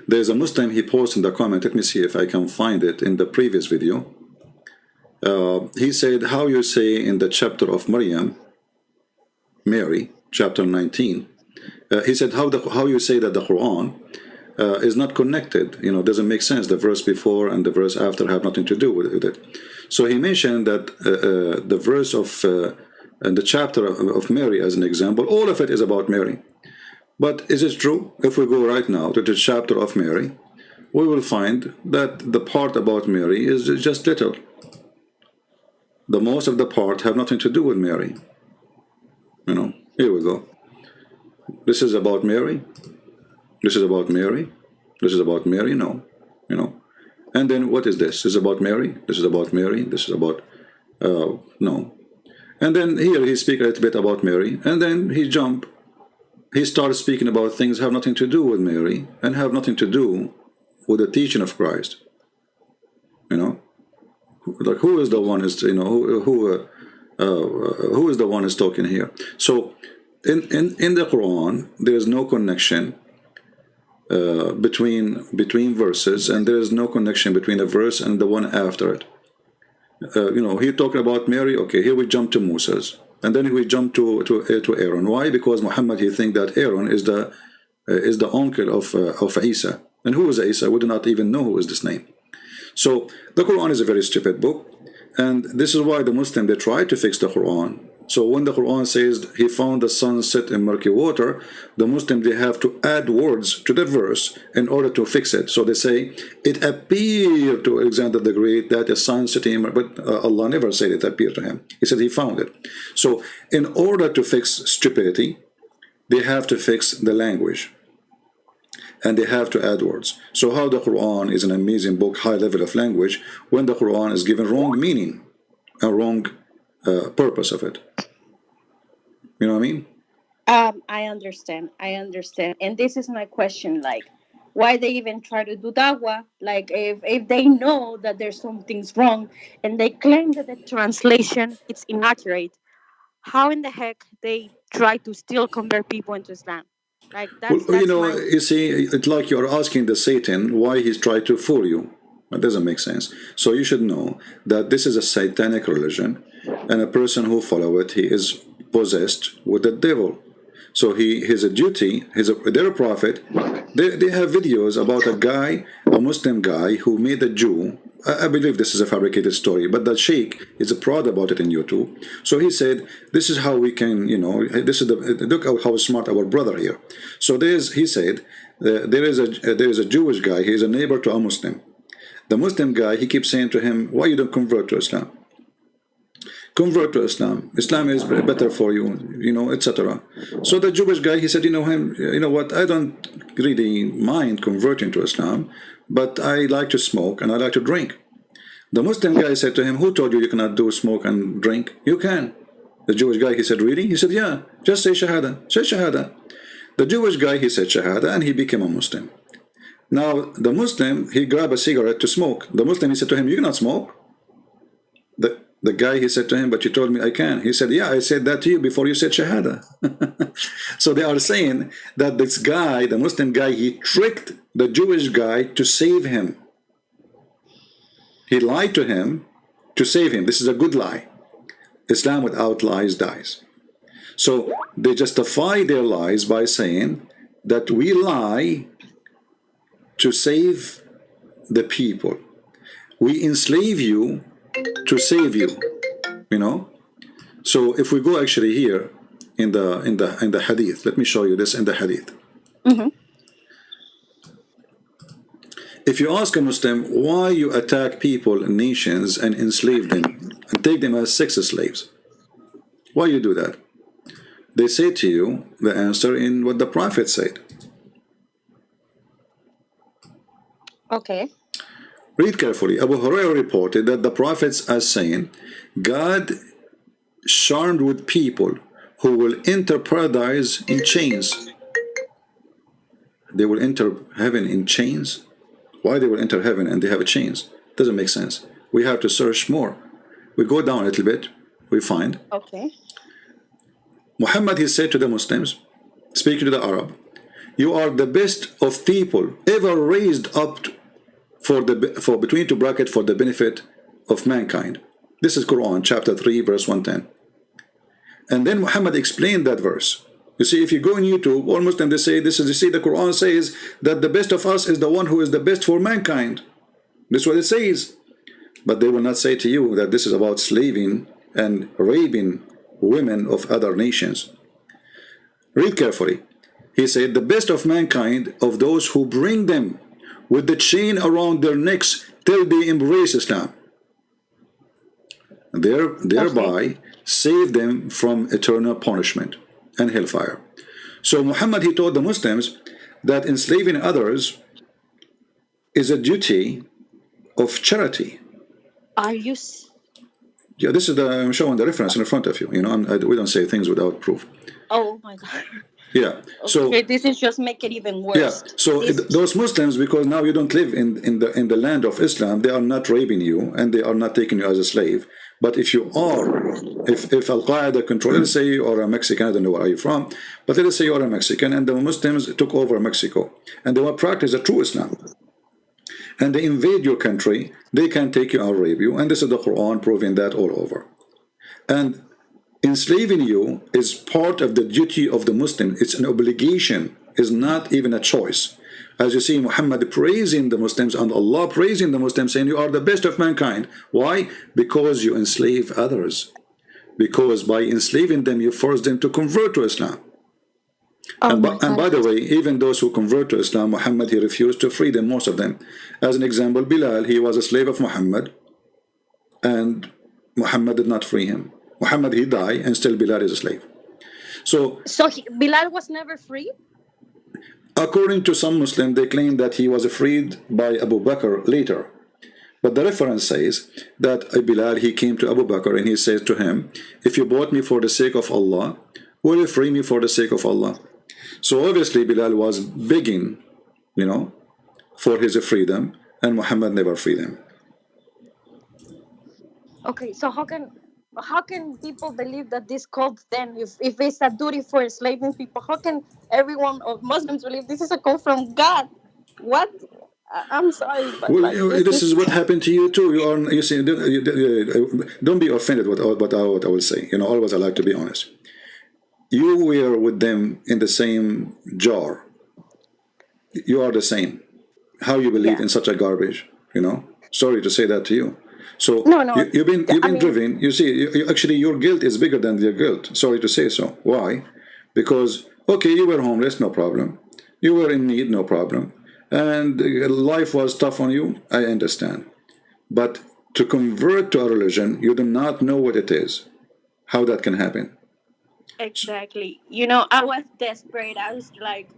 there's a Muslim, he posted in the comment, let me see if I can find it in the previous video. He said, how you say in the chapter of Mary, chapter 19, he said, how you say that the Quran is not connected, you know, doesn't make sense. The verse before and the verse after have nothing to do with it. So he mentioned that the verse of the chapter of Mary as an example, all of it is about Mary. But is it true? If we go right now to the chapter of Mary, we will find that the part about Mary is just little. The most of the part have nothing to do with Mary. You know, here we go. This is about Mary. This is about Mary. This is about Mary. No, you know. And then what is this? This is about Mary. This is about Mary. This is about no. And then here he speaks a little bit about Mary, and then he starts speaking about things have nothing to do with Mary and have nothing to do with the teaching of Christ. You know, like who is the one is, you know, who is the one is talking here? So in the Quran there is no connection between verses, and there is no connection between a verse and the one after it. You know, here talking about Mary. Okay, here we jump to Moses, and then we jump to Aaron. Why? Because Muhammad, he think that Aaron is the uncle of Isa, and who is Isa? We do not even know who is this name. So the Quran is a very stupid book, and this is why the Muslim, they try to fix the Quran. So when the Quran says he found the sun set in murky water, the Muslim, they have to add words to the verse in order to fix it. So they say it appeared to Alexander the Great that the sun set in murky, but Allah never said it appeared to him. He said he found it. So in order to fix stupidity, they have to fix the language, and they have to add words. So how the Quran is an amazing book, high level of language, when the Quran is given wrong meaning and wrong purpose of it. You know what I mean? I understand. And this is my question, like, why they even try to do dawah? Like, if they know that there's something's wrong and they claim that the translation it's inaccurate, how in the heck they try to still convert people into Islam? Like, Well, you that's know, my... you see, it's like you're asking the Satan why he's trying to fool you. It doesn't make sense. So you should know that this is a satanic religion, and a person who follows it, he is possessed with the devil. So his duty, they're a prophet. They have videos about a guy, a Muslim guy, who made a Jew. I believe this is a fabricated story, but the sheikh is proud about it in YouTube. So he said, this is how we can, you know, this is look how smart our brother here. So he said, there is a Jewish guy, he is a neighbor to a Muslim. The Muslim guy, he keeps saying to him, why you don't convert to Islam? Convert to Islam. Islam is better for you, you know, etc. So the Jewish guy, he said, you know what, I don't really mind converting to Islam, but I like to smoke and I like to drink. The Muslim guy said to him, who told you you cannot do smoke and drink? You can. The Jewish guy, he said, really? He said, yeah, just say Shahada. Say Shahada. The Jewish guy, he said Shahada, and he became a Muslim. Now, the Muslim, he grabbed a cigarette to smoke. The Muslim, he said to him, you cannot smoke. The guy, he said to him, but you told me I can. He said, yeah, I said that to you before you said Shahada. So they are saying that this guy, the Muslim guy, he tricked the Jewish guy to save him. He lied to him to save him. This is a good lie. Islam without lies dies. So they justify their lies by saying that we lie to save the people. We enslave you to save you. You know? So if we go actually here in the hadith, let me show you this in the hadith. If you ask a Muslim why you attack people, nations, and enslave them and take them as sex slaves, why you do that? They say to you the answer in what the Prophet said. Okay. Read carefully. Abu Hurairah reported that the prophets are saying, God charmed with people who will enter paradise in chains. They will enter heaven in chains. Why they will enter heaven and they have chains? Doesn't make sense. We have to search more. We go down a little bit. We find. Okay. Muhammad, he said to the Muslims, speaking to the Arab, you are the best of people ever raised up for between two brackets for the benefit of mankind. This is Quran chapter 3 verse 110. And then Muhammad explained that verse. You see, if you go on YouTube, all Muslims, they say this is, you see, the Quran says that the best of us is the one who is the best for mankind. This is what it says. But they will not say to you that this is about slaving and raping women of other nations. Read carefully. He said, the best of mankind of those who bring them with the chain around their necks till they embrace Islam. Thereby save them from eternal punishment and hellfire. So Muhammad, he told the Muslims that enslaving others is a duty of charity. Are you? Yeah, this is I'm showing the reference in front of you. You know, we don't say things without proof. Oh my God. Yeah. So okay, this is just make it even worse. Yeah. So those Muslims, because now you don't live in the land of Islam, they are not raping you and they are not taking you as a slave. But if you are, if Al Qaeda control, let's say you are a Mexican, I don't know where are you from, but let's say you are a Mexican and the Muslims took over Mexico and they will practice a true Islam. And they invade your country, they can take you and rape you, and this is the Quran proving that all over. And enslaving you is part of the duty of the Muslim. It's an obligation, it's not even a choice. As you see Muhammad praising the Muslims and Allah praising the Muslims, saying you are the best of mankind. Why? Because you enslave others. Because by enslaving them, you force them to convert to Islam. And by the way, even those who convert to Islam, Muhammad, he refused to free them, most of them. As an example, Bilal, he was a slave of Muhammad, and Muhammad did not free him. Muhammad, he died, and still Bilal is a slave. So Bilal was never free? According to some Muslims, they claim that he was freed by Abu Bakr later. But the reference says that Bilal, he came to Abu Bakr and he says to him, if you bought me for the sake of Allah, will you free me for the sake of Allah? So obviously Bilal was begging, you know, for his freedom, and Muhammad never freed him. Okay, so how can people believe that this cult then, if it's a duty for enslaving people, how can everyone of Muslims believe this is a call from God? What? I'm sorry, but well, this is what happened to you too. You see, don't be offended with what I will say. You know, always I like to be honest. You were with them in the same jar. You are the same. How you believe in such a garbage? You know. Sorry to say that to you. So no, you've been driven. You see, actually, your guilt is bigger than their guilt. Sorry to say so. Why? Because okay, you were homeless, no problem. You were in need, no problem. And life was tough on you. I understand. But to convert to a religion, you do not know what it is. How that can happen? Exactly. You know, I was desperate. I was like,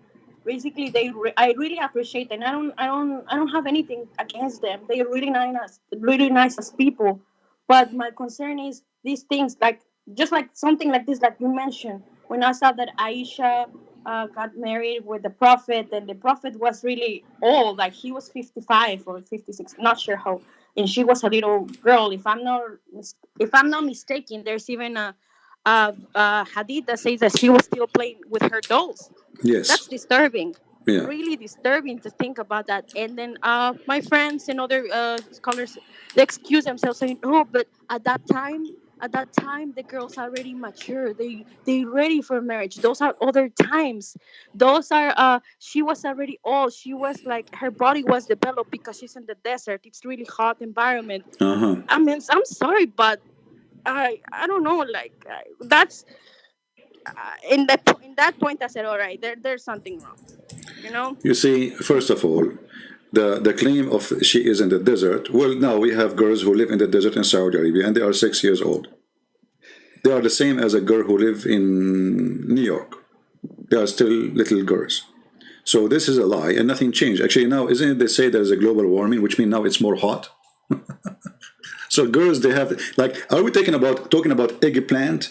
basically, I really appreciate them. I don't have anything against them. They're really nice as people. But my concern is these things, like just like something like this, like you mentioned, when I saw that Aisha got married with the prophet, and the prophet was really old, like he was 55 or 56, not sure how, and she was a little girl. If I'm not mistaken, there's even a hadith that says that she was still playing with her dolls. Yes. That's disturbing, Yeah. really disturbing to think about that. And then my friends and other scholars, they excuse themselves saying, oh, but at that time the girls are already mature, they ready for marriage. Those are other times. Those are she was already old, she was like, her body was developed because she's in the desert, it's really hot environment. Uh huh. I mean, I'm sorry, but I don't know, like that's in that point I said, all right, there's something wrong, you know. You see, first of all, the claim of she is in the desert. Well, now we have girls who live in the desert in Saudi Arabia, and they are 6 years old. They are the same as a girl who live in New York. They are still little girls. So this is a lie, and nothing changed. Actually, now isn't it they say there's a global warming, which means now it's more hot. So girls, they have like, are we talking about eggplant,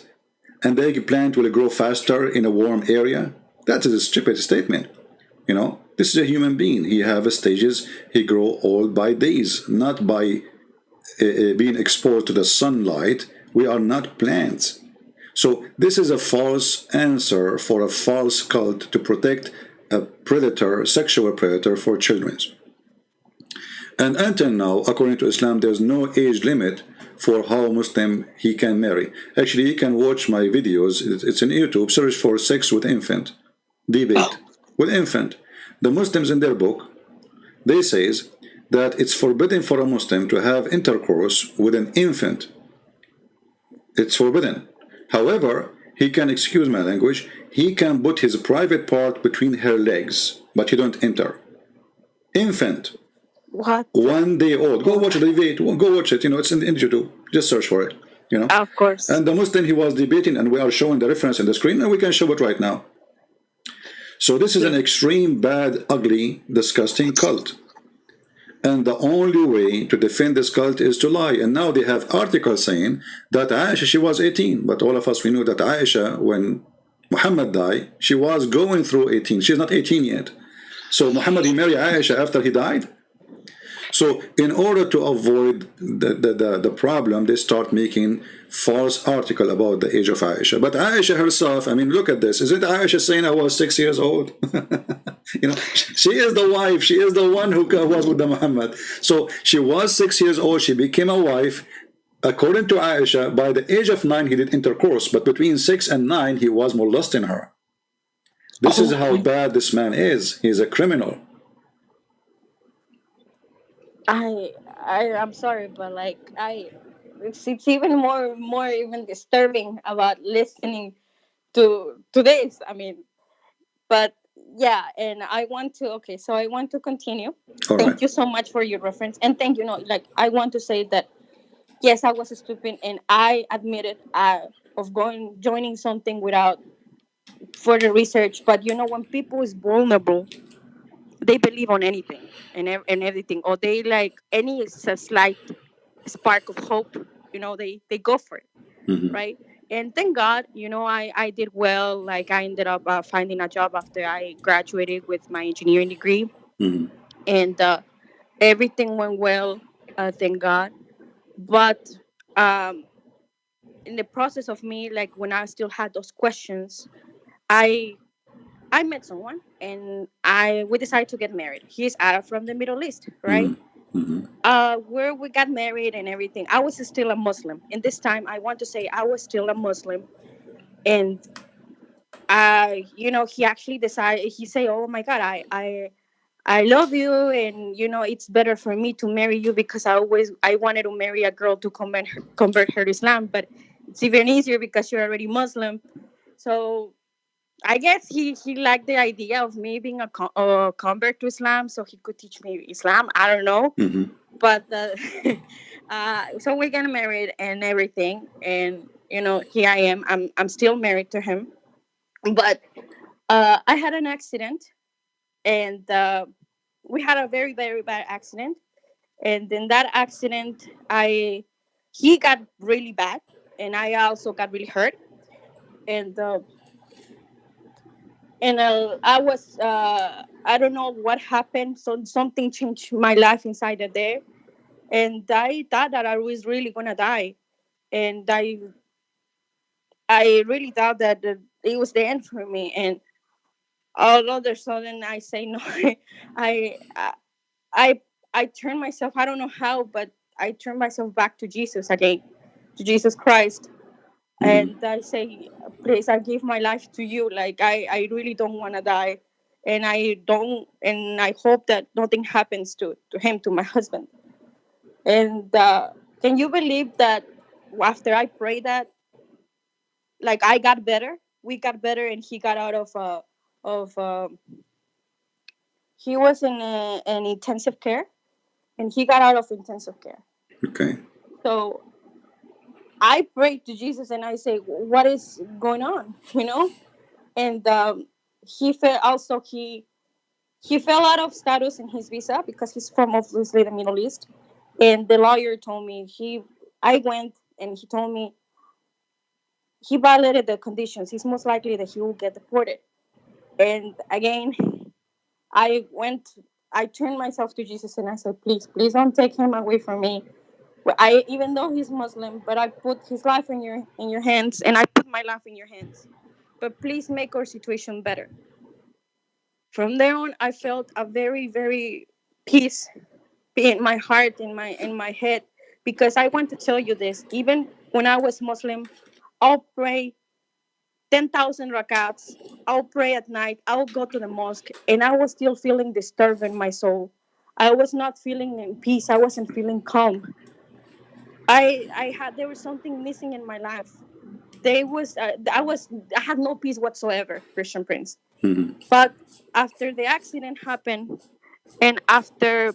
and the eggplant will grow faster in a warm area? That is a stupid statement. This is a human being. He have stages. He grow old by days, not by being exposed to the sunlight. We are not plants. So this is a false answer for a false cult to protect a predator, sexual predator for children. And until now, according to Islam, there's no age limit for how Muslim he can marry. Actually, you can watch my videos. It's in YouTube. Search for sex with infant debate with infant. The Muslims in their book, they says that it's forbidden for a Muslim to have intercourse with an infant. It's forbidden. However, he can, excuse my language, he can put his private part between her legs, but he don't enter. Infant, What? 1 day old. Go watch the debate. Go watch it. It's in YouTube. Just search for it. Of course. And the Muslim he was debating, and we are showing the reference in the screen, and we can show it right now. So this is an extreme, bad, ugly, disgusting cult. And the only way to defend this cult is to lie. And now they have articles saying that Aisha, she was 18. But all of us, we know that Aisha, when Muhammad died, she was going through 18. She's not 18 yet. So Muhammad, he married Aisha after he died. So in order to avoid the problem, they start making false article about the age of Aisha. But Aisha herself, I mean, look at this. Isn't Aisha saying I was 6 years old? She is the wife. She is the one who was with the Muhammad. So she was 6 years old. She became a wife. According to Aisha, by the age of 9, he did intercourse. But between 6 and 9, he was molesting her. This is how bad this man is. He's a criminal. I'm sorry, but like it's even more even disturbing about listening to this. I mean, but yeah, and I want to continue. All right. Thank you so much for your reference, and thank you. No, like I want to say that yes, I was stupid, and I admitted of joining something without further research. But when people is vulnerable, they believe on anything and everything, or they like any slight spark of hope. They go for it, Mm-hmm. right? And thank God, I did well. Like I ended up finding a job after I graduated with my engineering degree, Mm-hmm. and everything went well. Thank God. But um, in the process of me, like when I still had those questions, I I met someone, and we decided to get married. He's from the Middle East, right? Mm-hmm. Mm-hmm. Where we got married and everything. I was still a Muslim. And this time I want to say I was still a Muslim. And he actually decided, he say, oh my God, I love you, and it's better for me to marry you because I wanted to marry a girl to convert her to Islam, but it's even easier because you're already Muslim. So I guess he liked the idea of me being a convert to Islam, so he could teach me Islam. I don't know, Mm-hmm. but so we got married and everything, and here I am. I'm still married to him, but I had an accident, and we had a very very bad accident, and in that accident, he got really bad, and I also got really hurt, and And I was I don't know what happened. So something changed my life inside of there, and I thought that I was really gonna die, and I really thought that it was the end for me. And all of a sudden, I say no. I I I I turned myself. I don't know how, but I turned myself back to Jesus again, to Jesus Christ. And I say, please, I give my life to you. Like I really don't want to die, and I hope that nothing happens to him, to my husband. And can you believe that after I prayed that, like I got better, we got better, and he got out of he was in an intensive care, and he got out of intensive care. Okay. So I prayed to Jesus, and I say, what is going on, and he felt also he fell out of status in his visa because he's from obviously the Middle East. And the lawyer told me I went, and he told me he violated the conditions. It's most likely that he will get deported. And again, I went, I turned myself to Jesus, and I said, please, please don't take him away from me. Well, even though he's Muslim, but I put his life in your hands, and I put my life in your hands. But please make our situation better. From there on, I felt a very, very peace in my heart, in my head, because I want to tell you this. Even when I was Muslim, I'll pray 10,000 rakats. I'll pray at night. I'll go to the mosque, and I was still feeling disturbed in my soul. I was not feeling in peace. I wasn't feeling calm. There was something missing in my life. I had no peace whatsoever, Christian Prince. But after the accident happened, and after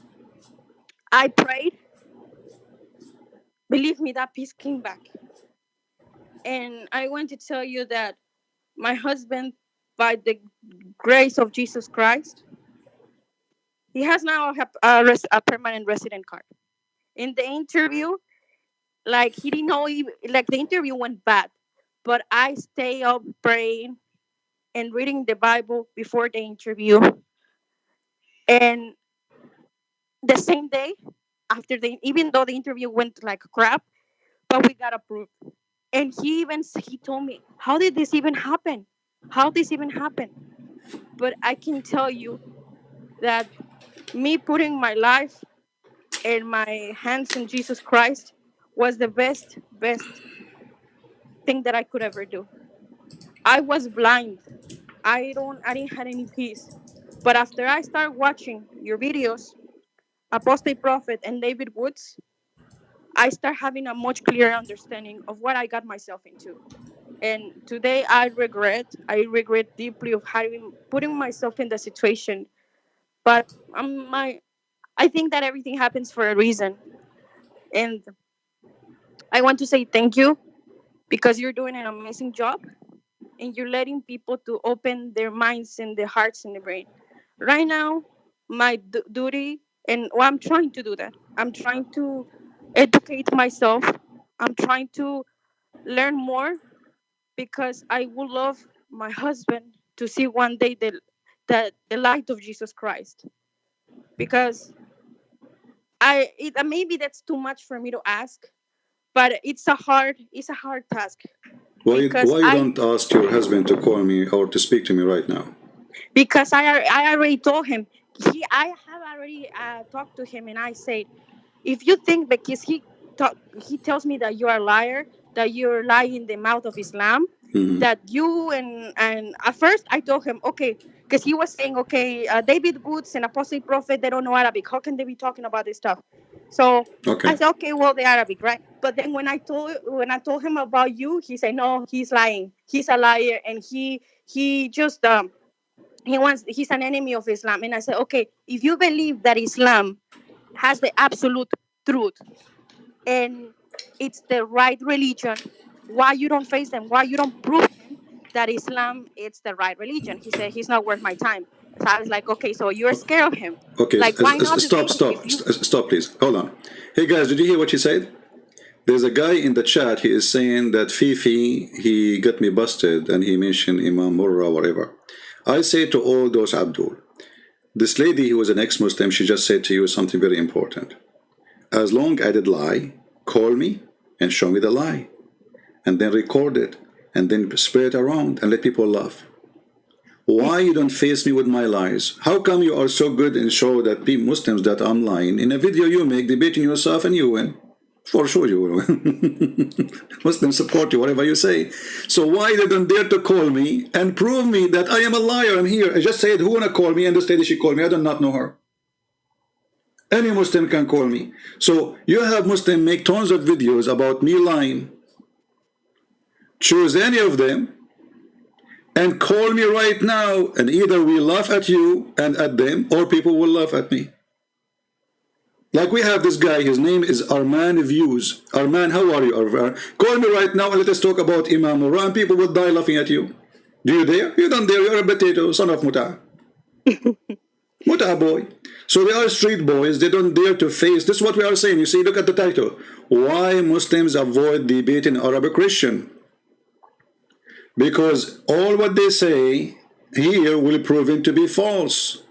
I prayed, believe me, that peace came back. And I want to tell you that my husband, by the grace of Jesus Christ, he has now a permanent resident card. In the interview, like he didn't know, like the interview went bad, but I stay up praying and reading the Bible before the interview. And the same day, even though the interview went like crap, but we got approved. And he told me, how did this even happen? How this even happen? But I can tell you that me putting my life and my hands in Jesus Christ was the best thing that I could ever do. I was blind. I didn't have any peace. But after I started watching your videos, Apostate Prophet and David Woods, I start having a much clearer understanding of what I got myself into. And today I regret deeply of having putting myself in the situation. But I think that everything happens for a reason. And I want to say thank you because you're doing an amazing job, and you're letting people to open their minds and their hearts and their brain. Right now, my duty, and I'm trying to do that. I'm trying to educate myself. I'm trying to learn more because I would love my husband to see one day the light of Jesus Christ. Because maybe that's too much for me to ask, but it's a hard task because Why you don't ask your husband to call me or to speak to me right now? I already told him. I have already talked to him, and I said, if you think, because he tells me that you are a liar, that you're lying in the mouth of Islam, that you and at first I told him, okay, because he was saying, okay, David Woods and Apostle Prophet, they don't know Arabic. How can they be talking about this stuff? So I Okay. said, okay, well, the Arabic, right? But then when I told him about you, he said, no, he's lying. He's a liar, and he just he's an enemy of Islam. And I said, okay, if you believe that Islam has the absolute truth and it's the right religion, why you don't face them? Why you don't prove him that Islam is the right religion? He said he's not worth my time. So I was like, okay, so you're scared of him. Okay. Like, why not Stop. debate him Stop. if you Stop, please. Hold on. Hey guys, did you hear what she said? There's a guy in the chat. He is saying that Fifi he got me busted and he mentioned Imam Murra or whatever. I say to all those, Abdul, this lady who was an ex-Muslim, she just said to you something very important. As long I did lie, call me and show me the lie, and then record it, and then spread it around and let people laugh. Why you don't face me with my lies? How come you are so good and show that Muslims that I'm lying? In a video you make, debating yourself, and you win. For sure you will win. Muslims support you, whatever you say. So why they don't dare to call me and prove me that I am a liar? I'm here. I just said, who wanna call me? And this lady, she called me. I do not know her. Any Muslim can call me. So you have Muslim make tons of videos about me lying. Choose any of them and call me right now, and either we laugh at you and at them, or people will laugh at me. Like we have this guy, his name is Arman Views. Arman, how are you, Arman? Call me right now and let us talk about Imam, and people will die laughing at you. Do you dare? You don't dare. You're a potato, son of Muta. Muta boy. So they are street boys. They don't dare to face. This is what we are saying. You see, look at the title. Why Muslims avoid debating Arabic Christian? Because all what they say here will prove to be false.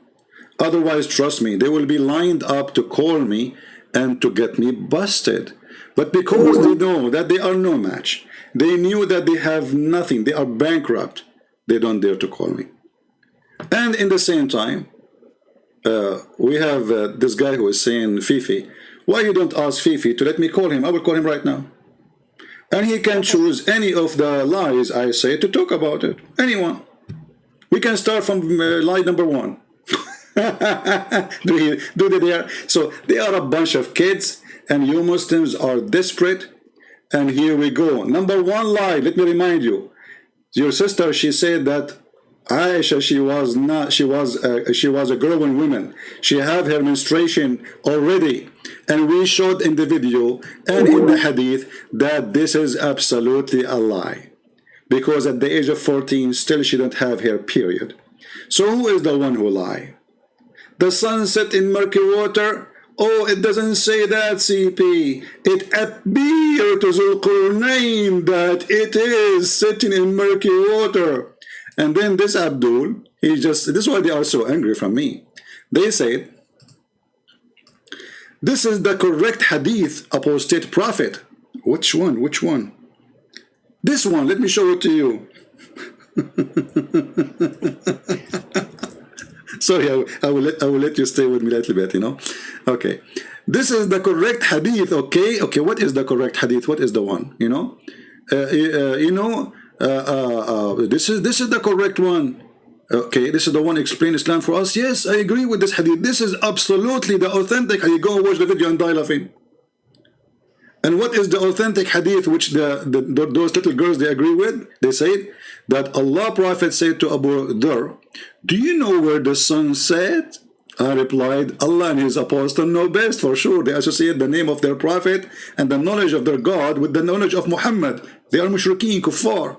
Otherwise, trust me, they will be lined up to call me and to get me busted. But because they know that they are no match, they knew that they have nothing, they are bankrupt, they don't dare to call me. And in the same time, we have this guy who is saying, Fifi, why you don't ask Fifi to let me call him? I will call him right now. And he can choose any of the lies I say to talk about it. Anyone. We can start from lie number 1. So they are a bunch of kids, and you Muslims are desperate. And here we go. Number 1 lie, let me remind you. Your sister, she said that Aisha, she was a growing woman. She have her menstruation already. And we showed in the video and in the hadith that this is absolutely a lie. Because at the age of 14, still she don't have her period. So who is the one who lie? The sun set in murky water? Oh, it doesn't say that, CP. It appears to Zulqarnain that it is sitting in murky water. And then this Abdul, this is why they are so angry from me. They said, this is the correct hadith, apostate prophet. Which one? Which one? This one. Let me show it to you. Sorry, I will let you stay with me a little bit, you know. Okay. This is the correct hadith, okay? Okay, what is the correct hadith? What is the one, you know? This is the correct one. Okay, this is the one explain Islam for us. Yes, I agree with this hadith. This is absolutely the authentic. You go watch the video and die laughing. And what is the authentic hadith which those little girls they agree with? They say that Allah Prophet said to Abu Dhar, do you know where the sun set? I replied, Allah and his apostle know best for sure. They associate the name of their prophet and the knowledge of their God with the knowledge of Muhammad. They are mushrikeen, kuffar.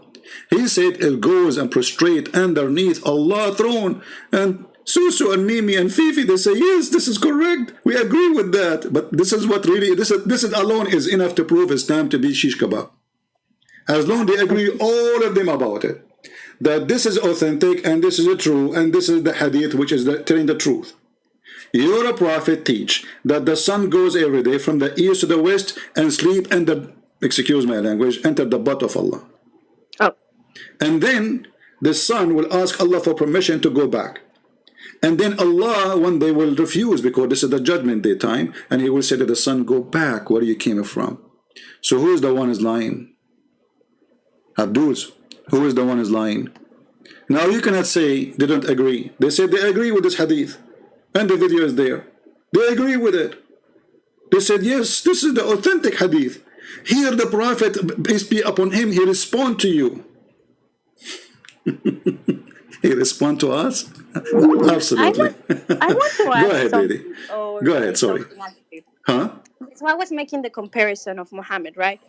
He said it goes and prostrate underneath Allah's throne. And Susu and Mimi and Fifi, they say, yes, this is correct. We agree with that. But this is what really, this is alone is enough to prove Islam to be shish kebab. As long as they agree, all of them about it, that this is authentic and this is true and this is the hadith which is telling the truth. Your prophet teach that the sun goes every day from the east to the west and sleep and excuse my language, enter the butt of Allah. Oh. And then the sun will ask Allah for permission to go back. And then Allah, one day, will refuse because this is the judgment day time, and he will say to the sun, go back where you came from. So who is the one is lying? Abdul's. Who is the one is lying? Now you cannot say they don't agree. They say they agree with this hadith. And the video is there. They agree with it. They said, yes, this is the authentic hadith. Here the Prophet, peace be upon him, he respond to you. He respond to us? Absolutely. I want to ask Go ahead, lady. Go ahead, sorry. Huh? So I was making the comparison of Muhammad, right?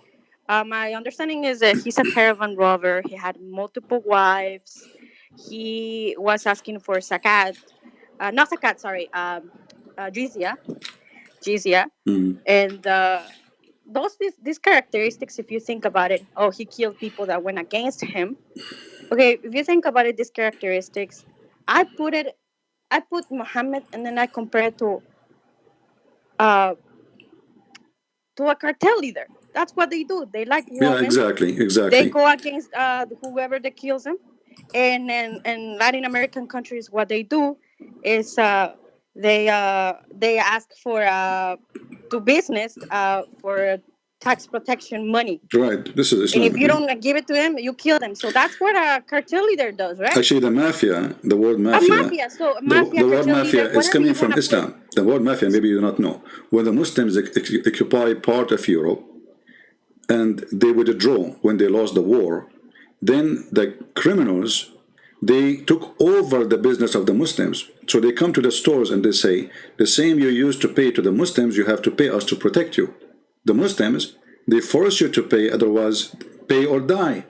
My understanding is that he's a caravan rover. He had multiple wives. He was asking for zakat. Not zakat, sorry. Jizya. And these characteristics, if you think about it, he killed people that went against him. Okay, if you think about it, these characteristics, I put it. I put Muhammad, and then I compare it uh to a cartel leader. That's what they do. They like Yeah, women. exactly, They exactly. go against whoever that kills them. And in Latin American countries, what they do is they ask for to business for tax protection money. Right. This is And Islam. if you don't give it to him, you kill them. So that's what a cartel leader does, right? Actually, the mafia, the word A mafia, mafia. So a the, mafia, the word cartel leader, mafia is whatever coming you from want to put. Islam. The word mafia, maybe you do not know. When the Muslims occupy part of Europe and they withdraw when they lost the war, then the criminals, they took over the business of the Muslims. So they come to the stores and they say, the same you used to pay to the Muslims, you have to pay us to protect you. The Muslims, they force you to pay, otherwise pay or die.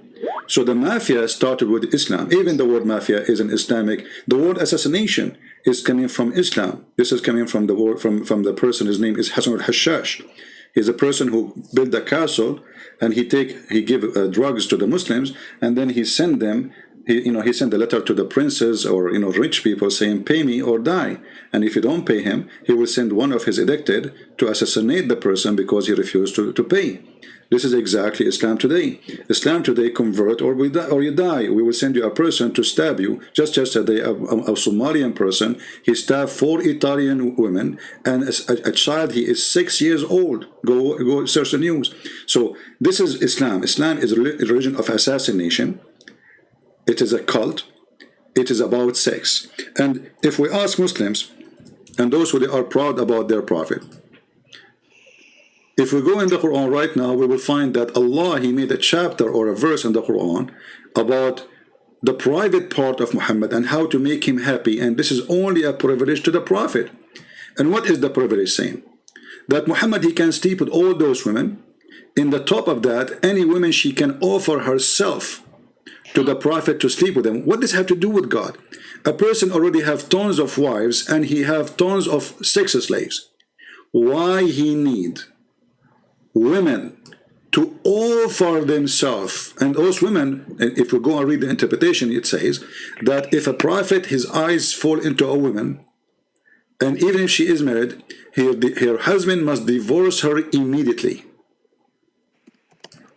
So the mafia started with Islam. Even the word mafia is an Islamic. The word assassination is coming from Islam. This is coming from the word from the person. His name is Hassan al-Hashash. He's a person who built a castle, and he give drugs to the Muslims, and then he sent them. He sent a letter to the princes or rich people saying, "Pay me or die." And if you don't pay him, he will send one of his elected to assassinate the person because he refused to pay. This is exactly Islam today. Islam today, convert or you die. We will send you a person to stab you. Just yesterday, a Somalian person, he stabbed 4 Italian women and a child. He is 6 years old. Go search the news. So this is Islam. Islam is a religion of assassination. It is a cult. It is about sex. And if we ask Muslims and those who are proud about their prophet, if we go in the Quran right now, we will find that Allah, He made a chapter or a verse in the Quran about the private part of Muhammad and how to make him happy. And this is only a privilege to the Prophet. And what is the privilege saying? That Muhammad, he can sleep with all those women. In the top of that, any woman she can offer herself to the Prophet to sleep with them. What does this have to do with God? A person already have tons of wives and he have tons of sex slaves. Why he need women to offer themselves? And those women, if we go and read the interpretation, it says that if a prophet, his eyes fall into a woman, and even if she is married, her husband must divorce her immediately.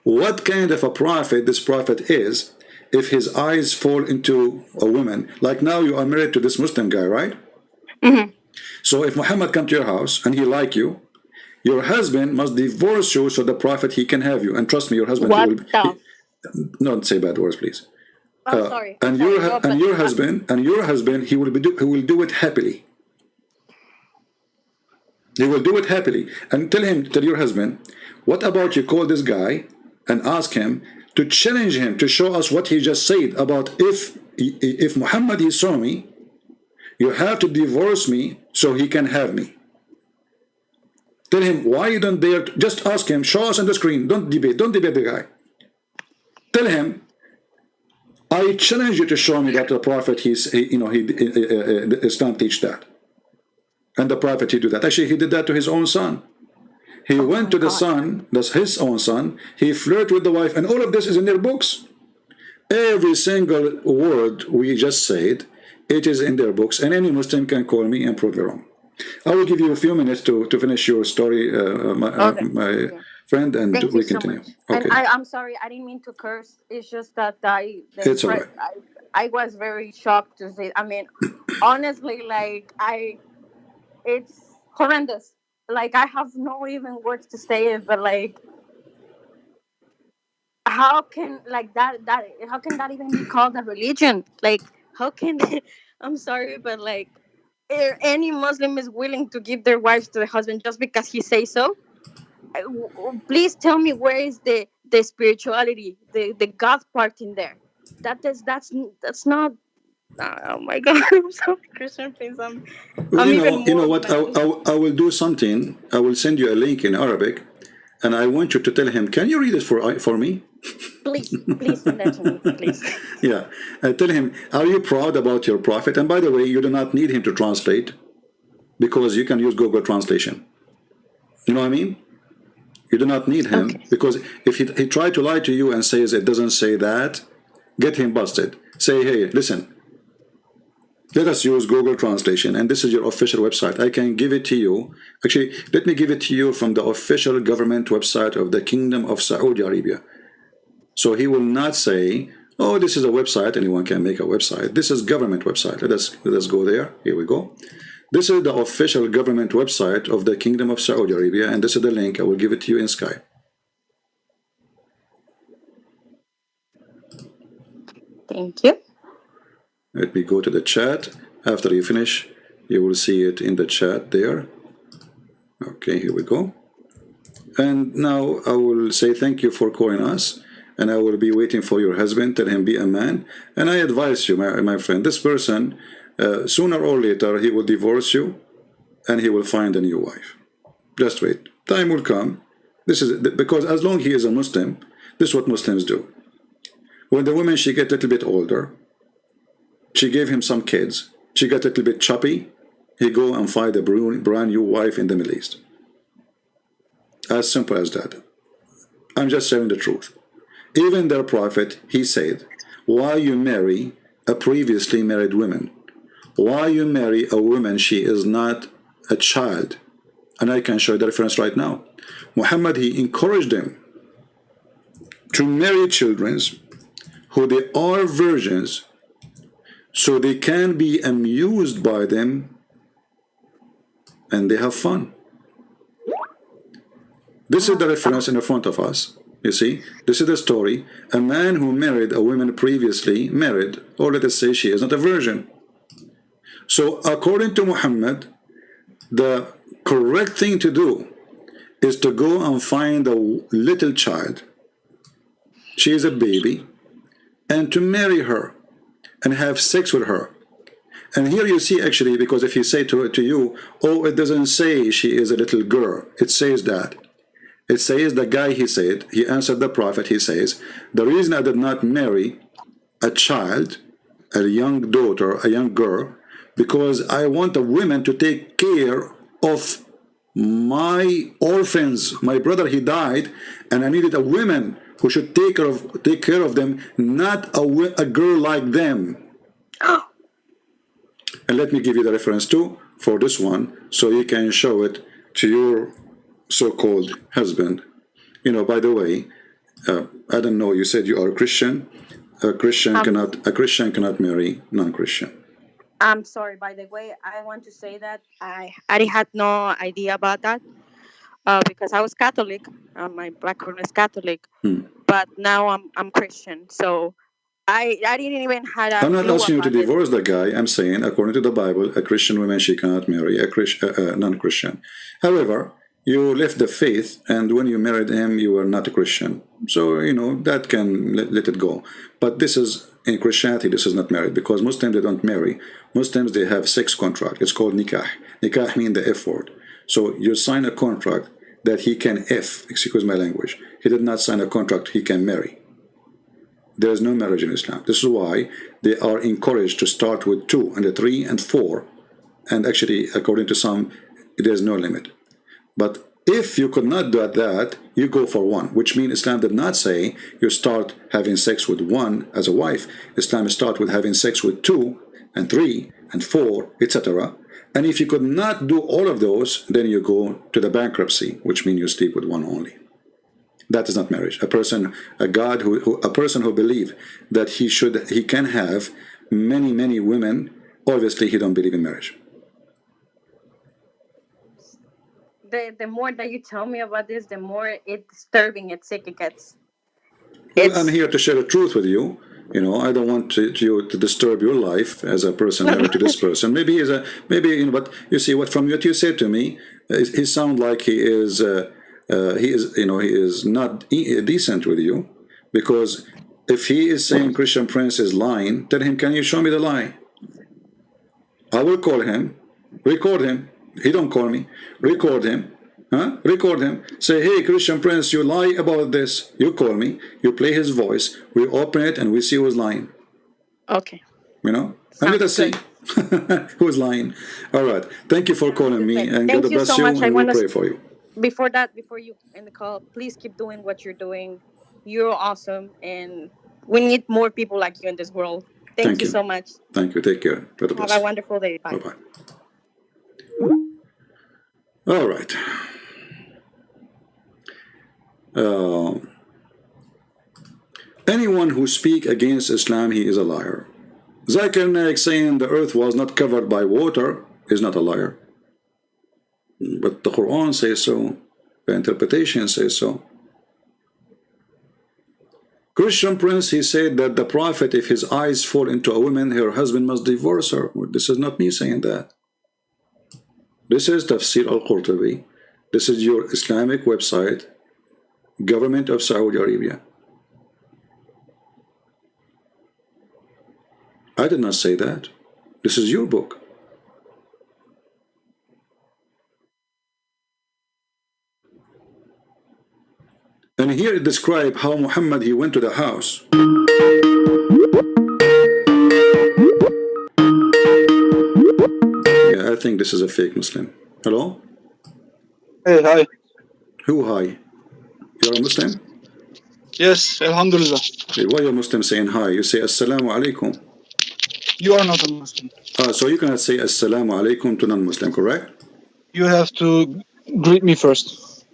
What kind of a prophet this prophet is if his eyes fall into a woman? Like now you are married to this Muslim guy, right? Mm-hmm. So if Muhammad come to your house and he like you, your husband must divorce you so the prophet he can have you. And trust me, your husband he What will. the? Don't say bad words, please. I'm sorry. And Sorry. your Go, and but your husband he will do it happily. He will do it happily. And tell your husband, what about you call this guy and ask him to challenge him to show us what he just said about if Muhammad he saw me, you have to divorce me so he can have me. Tell him why you don't dare. Just ask him. Show us on the screen. Don't debate. Don't debate the guy. Tell him, I challenge you to show me that the prophet Islam teach that, and the prophet he do that. Actually, he did that to his own son. He oh went my to the God. son, that's his own son. He flirted with the wife, and all of this is in their books. Every single word we just said, it is in their books, and any Muslim can call me and prove it wrong. I will give you a few minutes to finish your story, Okay. my Okay. friend, and Thank you we so continue. much. And Okay, I'm sorry. I didn't mean to curse. It's just that it's all right. I was very shocked to see. I mean, honestly, like it's horrendous. Like I have no even words to say it, but like how can like that how can that even be called a religion? Like how can I'm sorry, but like any Muslim is willing to give their wives to the husband just because he says so? Please tell me where is the spirituality, the God part in there? That's not. Oh my God! I'm sorry, Christian. Please, Well, I'm even you more know what? mad. I will do something. I will send you a link in Arabic, and I want you to tell him. Can you read it for me? Please send that to me, please. Yeah. Tell him. Are you proud about your prophet? And by the way, you do not need him to translate because you can use Google Translation. You know what I mean? You do not need him Okay. because if he tried to lie to you and says it doesn't say that, get him busted. Say, hey, listen. Let us use Google Translation, and this is your official website. I can give it to you. Actually, let me give it to you from the official government website of the Kingdom of Saudi Arabia. So he will not say, oh, this is a website, anyone can make a website. This is government website. Let us go there. Here we go. This is the official government website of the Kingdom of Saudi Arabia, and this is the link. I will give it to you in Skype. Thank you. Let me go to the chat. After you finish, you will see it in the chat there. Okay, here we go. And now I will say thank you for calling us, and I will be waiting for your husband. Tell him be a man. And I advise you, my friend, this person, sooner or later, he will divorce you, and he will find a new wife. Just wait. Time will come. This is because as long as he is a Muslim, this is what Muslims do. When the woman, she get a little bit older, she gave him some kids, she got a little bit choppy, he go and find a brand new wife in the Middle East. As simple as that. I'm just sharing the truth. Even their prophet, he said, why you marry a previously married woman? Why you marry a woman, she is not a child? And I can show you the reference right now. Muhammad, he encouraged them to marry children who they are virgins, so they can be amused by them and they have fun. This is the reference in the front of us. You see, this is the story. A man who married a woman previously married, or let us say she is not a virgin. So according to Muhammad, the correct thing to do is to go and find a little child. She is a baby, and to marry her and have sex with her. And here you see, actually, because if you say to you, oh, it doesn't say she is a little girl, it says that. It says the guy, he said, he answered the prophet, he says, the reason I did not marry a child, a young daughter, a young girl, because I want a woman to take care of my orphans. My brother, he died, and I needed a woman who should take care of them, not a girl like them. And let me give you the reference too for this one, so you can show it to your so-called husband. You know, by the way, I don't know, you said you are a Christian. A Christian cannot marry non-Christian. I'm sorry, by the way, I want to say that I had no idea about that because I was Catholic. My background is Catholic, but now I'm Christian. So I didn't even have a I'm not clue asking you to about it. divorce the guy. I'm saying, according to the Bible, a Christian woman, she cannot marry a non-Christian. However, you left the faith, and when you married him, you were not a Christian. So, you know, that can let it go. But this is, in Christianity, this is not married, because Muslims, they don't marry. Muslims, they have sex contract. It's called nikah. Nikah means the F word. So you sign a contract that he can excuse my language. He did not sign a contract he can marry. There is no marriage in Islam. This is why they are encouraged to start with 2 and 3 and 4. And actually, according to some, there is no limit. But if you could not do that, you go for 1, which means Islam did not say you start having sex with 1 as a wife. Islam start with having sex with 2 and 3 and 4, etc. And if you could not do all of those, then you go to the bankruptcy, which means you sleep with 1 only. That is not marriage. A person who believes that he can have many women, obviously he don't believe in marriage. The more that you tell me about this, the more it's disturbing it gets. Well, I'm here to share the truth with you. You know, I don't want you to disturb your life as a person married to this person. Maybe you know, but you see what from what you said to me, he sounds like he is not decent with you, because if he is saying Christian Prince is lying, tell him, can you show me the lie? I will call him, record him. He don't call me. Record him. Record him. Say, hey, Christian Prince, you lie about this. You call me. You play his voice. We open it and we see who's lying. Okay. You know? And let us see who's lying. All right. Thank you for calling me. And God bless you, and we pray for you. Before you end the call, please keep doing what you're doing. You're awesome. And we need more people like you in this world. Thank you so much. Thank you. Take care. Have a wonderful day. Bye. Bye-bye. All right. Anyone who speaks against Islam, he is a liar. Zakir Naik saying the earth was not covered by water is not a liar. But the Quran says so. The interpretation says so. Christian Prince, he said that the Prophet, if his eyes fall into a woman, her husband must divorce her. This is not me saying that. This is Tafsir al-Qurtubi. This is your Islamic website, Government of Saudi Arabia. I did not say that. This is your book. And here it describes how Muhammad, he went to the house. Yeah, I think this is a fake Muslim. Hello? Hey, hi. Who hi? You're a Muslim? Yes, Alhamdulillah. Hey, why are Muslims saying hi? You say Assalamu alaikum. You are not a Muslim. So you cannot say Assalamu alaikum to non-Muslim, correct? You have to greet me first.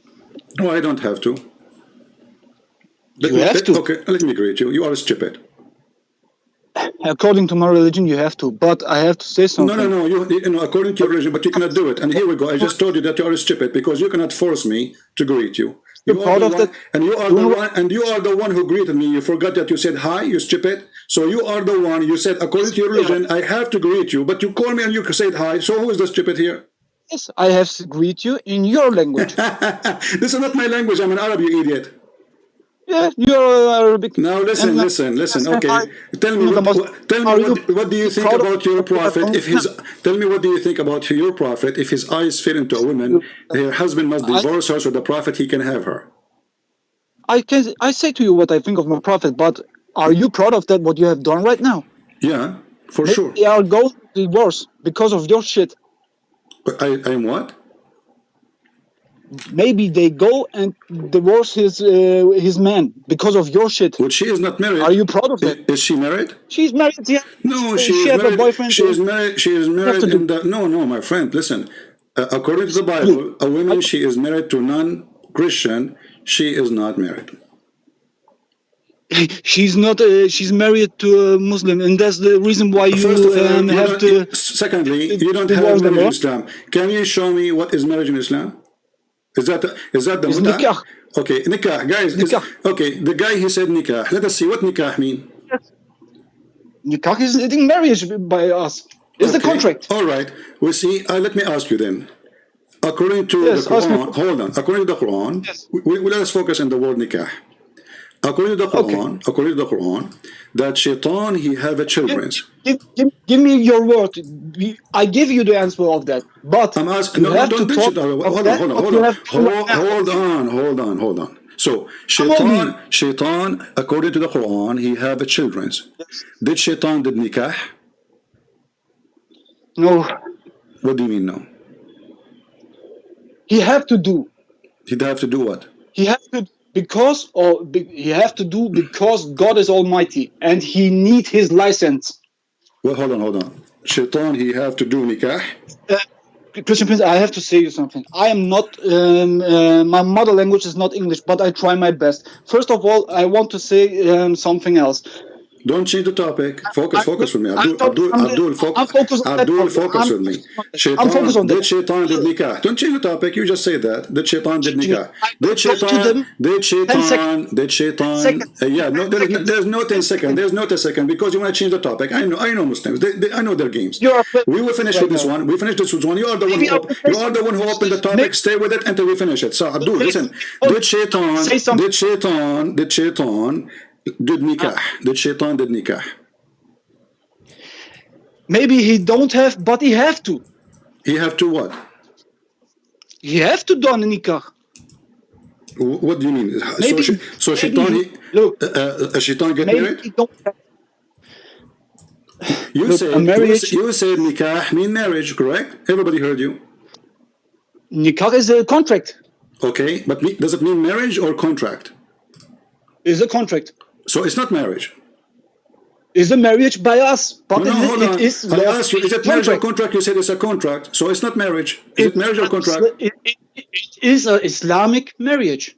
No, I don't have to. Okay, let me greet you. You are stupid. According to my religion, you have to. But I have to say something. No. You know, according to your religion, but you cannot do it. And here we go. I just told you that you are stupid because you cannot force me to greet you. You are the one, and you are the one, and you are the one who greeted me. You forgot that you said hi. You stupid. So you are the one. You said according to your religion, I have to greet you. But you call me and you said hi. So who is the stupid here? Yes, I have to greet you in your language. This is not my language. I'm an Arab, you idiot. Yeah, you're Arabic. Now listen. Okay, tell me what do you think about your prophet? Tell me what do you think about your prophet? If his eyes fell into a woman, her husband must divorce her, so the prophet he can have her. I say to you what I think of my prophet, but are you proud of that? What you have done right now? Yeah, for sure. They are going to divorce because of your shit. But I'm what? Maybe they go and divorce his man because of your shit. Well, she is not married. Are you proud of that? Is she married? She's married, yeah. No, she has married. A boyfriend. She is married. She is married. No, my friend. Listen, according to the Bible, a woman she is married to non-Christian. She is not married. She's not. She's married to a Muslim, and that's the reason why you have to. Secondly, you don't have marriage in Islam. Can you show me what is marriage in Islam? Is that the nikah? Okay, nikah, guys. Okay, the guy he said nikah. Let us see what nikah mean. Nikah is in marriage by us. It's the contract. All right. We see. Let me ask you then. According to the Quran, hold on. According to the Quran, we let us focus on the word nikah. According to the Quran, that shaitan he have a children. Give me your word. I give you the answer of that. But I'm asking. No, don't talk. Hold on. So shaitan, according to the Quran, he have a children. Yes. Did shaitan did nikah? No. What do you mean no? He have to do. He'd have to do what? He have to. Because God is Almighty and He need His license. Well, hold on. Shaitan, he have to do nikah. Christian Prince, I have to say you something. I am not. My mother language is not English, but I try my best. First of all, I want to say something else. Don't change the topic. Focus with me. Abdul, focus with me. Shaitan, did shaitan did nikah? Don't change the topic. You just say that. Did shaitan did nikah? Did shaitan? Yeah, no, there's no 10 seconds. There's no 10 seconds because you want to change the topic. I know Muslims. I know their games. We will finish with this one. We finish this with one. You are the one who opened the topic. Stay with it until we finish it. So Abdul, listen. Did shaitan did nikah? Did shaitan did nikah? Maybe he don't have, but he have to. He have to what? He have to do a nikah. What do you mean? Shaitan get married? You said nikah mean marriage, correct? Everybody heard you. Nikah is a contract. Okay, but does it mean marriage or contract? It's a contract. So it's not marriage. Is a marriage by us, but No, hold on. it is I law. asked you, is it marriage or contract? You said it's a contract, so it's not marriage. Is it marriage or contract? It is an Islamic marriage.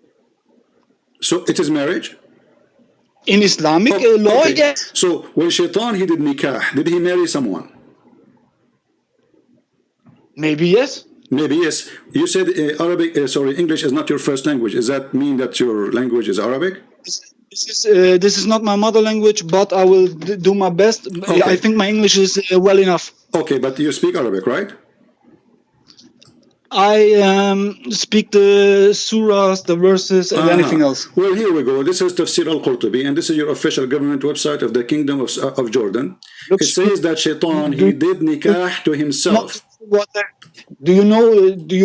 So it is marriage? In Islamic law, okay. yes. So when Shaitan, he did nikah, did he marry someone? Maybe yes. Maybe yes. You said English is not your first language. Does that mean that your language is Arabic? This is not my mother language, but I will do my best. Okay. I think my English is well enough. Okay, but you speak Arabic, right? I speak the surahs, the verses, and anything else. Well, here we go. This is Tafsir al-Qurtubi, and this is your official government website of the Kingdom of Jordan. It says that Shaitan, he did nikah to himself. Do you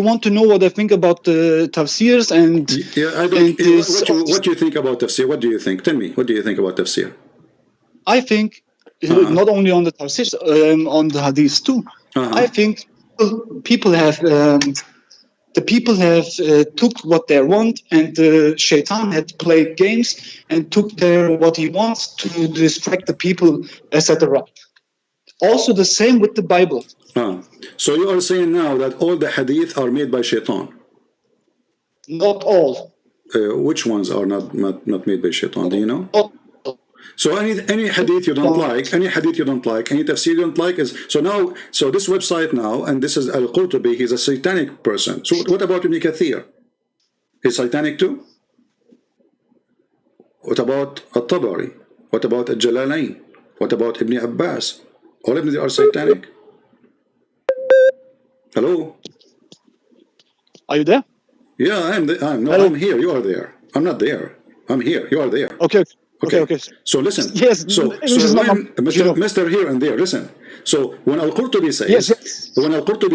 want to know what I think about the tafsirs and? Yeah, I don't. What do you think about tafsir? What do you think? Tell me. What do you think about tafsir? I think not only on the tafsirs, on the hadiths too. I think people have took what they want, and Shaitan had played games and took what he wants to distract the people, etc. Also, the same with the Bible. So you are saying now that all the hadith are made by Shaitan? Not all. Which ones are not made by Shaitan? Do you know? So any hadith you don't like, any tafsir you don't like is so this website now, and this is al-Qurtubi, he's a satanic person. So what about Ibn Kathir? He's satanic too? What about al-Tabari? What about al-Jalalain? What about Ibn Abbas? All of them are satanic? Hello? Are you there? Yeah, I'm here. You are there. I'm not there. I'm here. You are there. Okay. So listen. Yes. So when Mr. Here and there, listen. So when Al-Qurtubi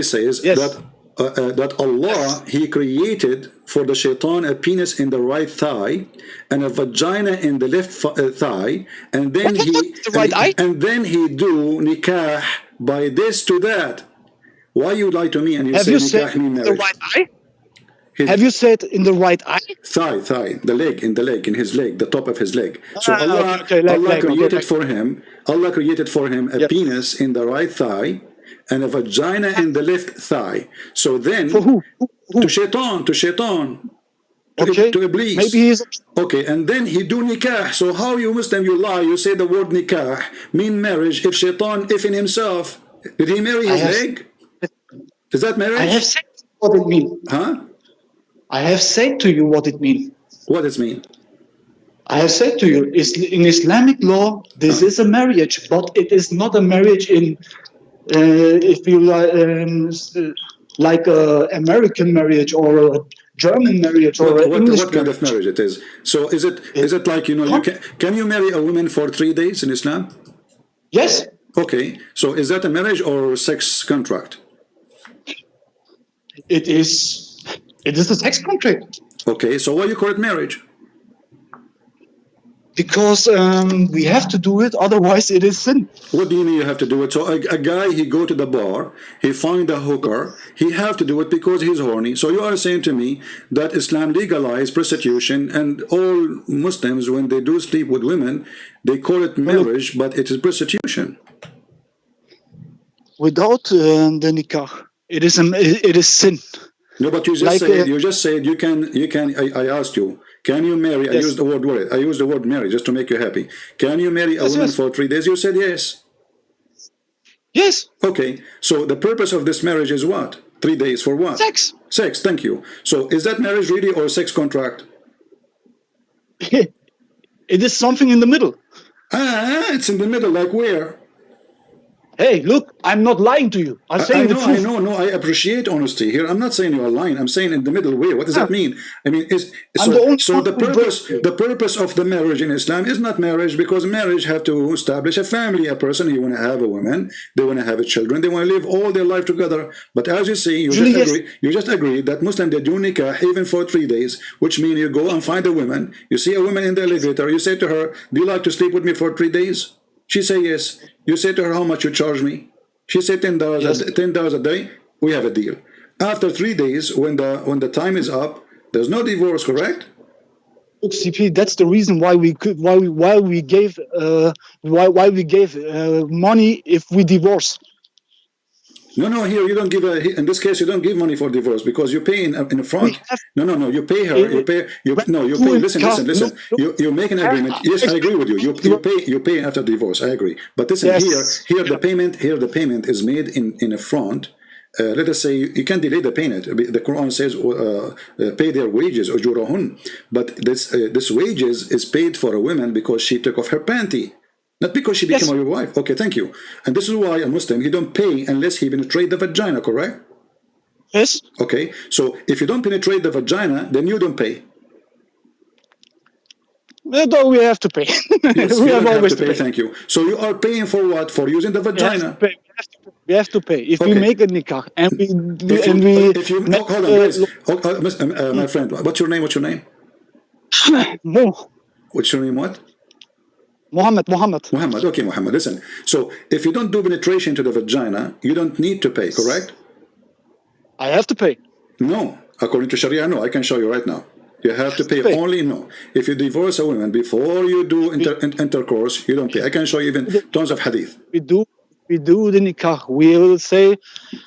says, that Allah, He created for the Shaitan a penis in the right thigh and a vagina in the left thigh, and then he do nikah by this to that. Why you lie to me and you say nikah mean marriage? The right eye? Have you said in the right eye? Thigh, in his leg, the top of his leg. So Allah created for him a penis in the right thigh and a vagina in the left thigh. So then, for who? To Shaitan, to Iblis. Maybe he's okay, and then he do nikah. So how you Muslim, you lie, you say the word nikah mean marriage if Shaitan, if in himself, did he marry his leg? Is that marriage? I have said what it means. I have said to you what it means. What does it mean? I have said to you, in Islamic law, this is a marriage, but it is not a marriage in, if you like a American marriage or a German marriage or what kind of marriage it is? So is it like, can you marry a woman for 3 days in Islam? Yes. Okay, so is that a marriage or sex contract? It is a sex contract. Okay, so why you call it marriage? Because we have to do it, otherwise it is sin. What do you mean you have to do it? So a guy, he go to the bar, he find a hooker, he have to do it because he's horny. So you are saying to me that Islam legalized prostitution, and all Muslims, when they do sleep with women, they call it marriage, but it is prostitution. Without the nikah, it is sin. No, but you just said you can. I asked you, can you marry? Yes. I used the word marry just to make you happy. Can you marry a woman for 3 days? You said yes. Yes. Okay. So the purpose of this marriage is what? 3 days for what? Sex. Sex. Thank you. So is that marriage really or sex contract? It is something in the middle. It's in the middle. Like where? Hey, look, I'm not lying to you. I'm saying the truth. I appreciate honesty here. I'm not saying you are lying. I'm saying in the middle way. What does that mean? I mean, the purpose of the marriage in Islam is not marriage, because marriage have to establish a family, a person. You want to have a woman, they want to have children, they want to live all their life together. But as you say, you just agree that Muslim, they do nikah even for 3 days, which means you go and find a woman. You see a woman in the elevator. You say to her, "Do you like to sleep with me for 3 days?" She say yes. You say to her, "How much you charge me?" She say $10. Yes. $10 a day. We have a deal. After 3 days, when the time is up, there's no divorce, correct? Look, CP, that's the reason why we could, why we gave money if we divorce. No, here you don't give in this case you don't give money for divorce because you pay in front. No, you pay her. You pay. You pay. Listen. You make an agreement. Yes, I agree with you. You pay after divorce. I agree. But listen, here the payment is made in a front. Let us say you can delay the payment. The Quran says, "Pay their wages." But this wages is paid for a woman because she took off her panty. Not because she became your wife. Okay, thank you. And this is why a Muslim, he don't pay unless he penetrate the vagina, correct? Yes. Okay, so if you don't penetrate the vagina, then you don't pay. No, we have to pay. Yes, we have always to pay. Thank you. So you are paying for what? For using the vagina. We have to pay. If we make a nikah and hold on, guys. My friend, what's your name? No. What's your name? What? Muhammad. Okay, Muhammad, listen. So if you don't do penetration to the vagina, you don't need to pay, correct? I have to pay. No. According to Sharia, no. I can show you right now. You have to pay only no. If you divorce a woman before you do intercourse, you don't pay. I can show you even tons of hadith. We do the nikah. We will say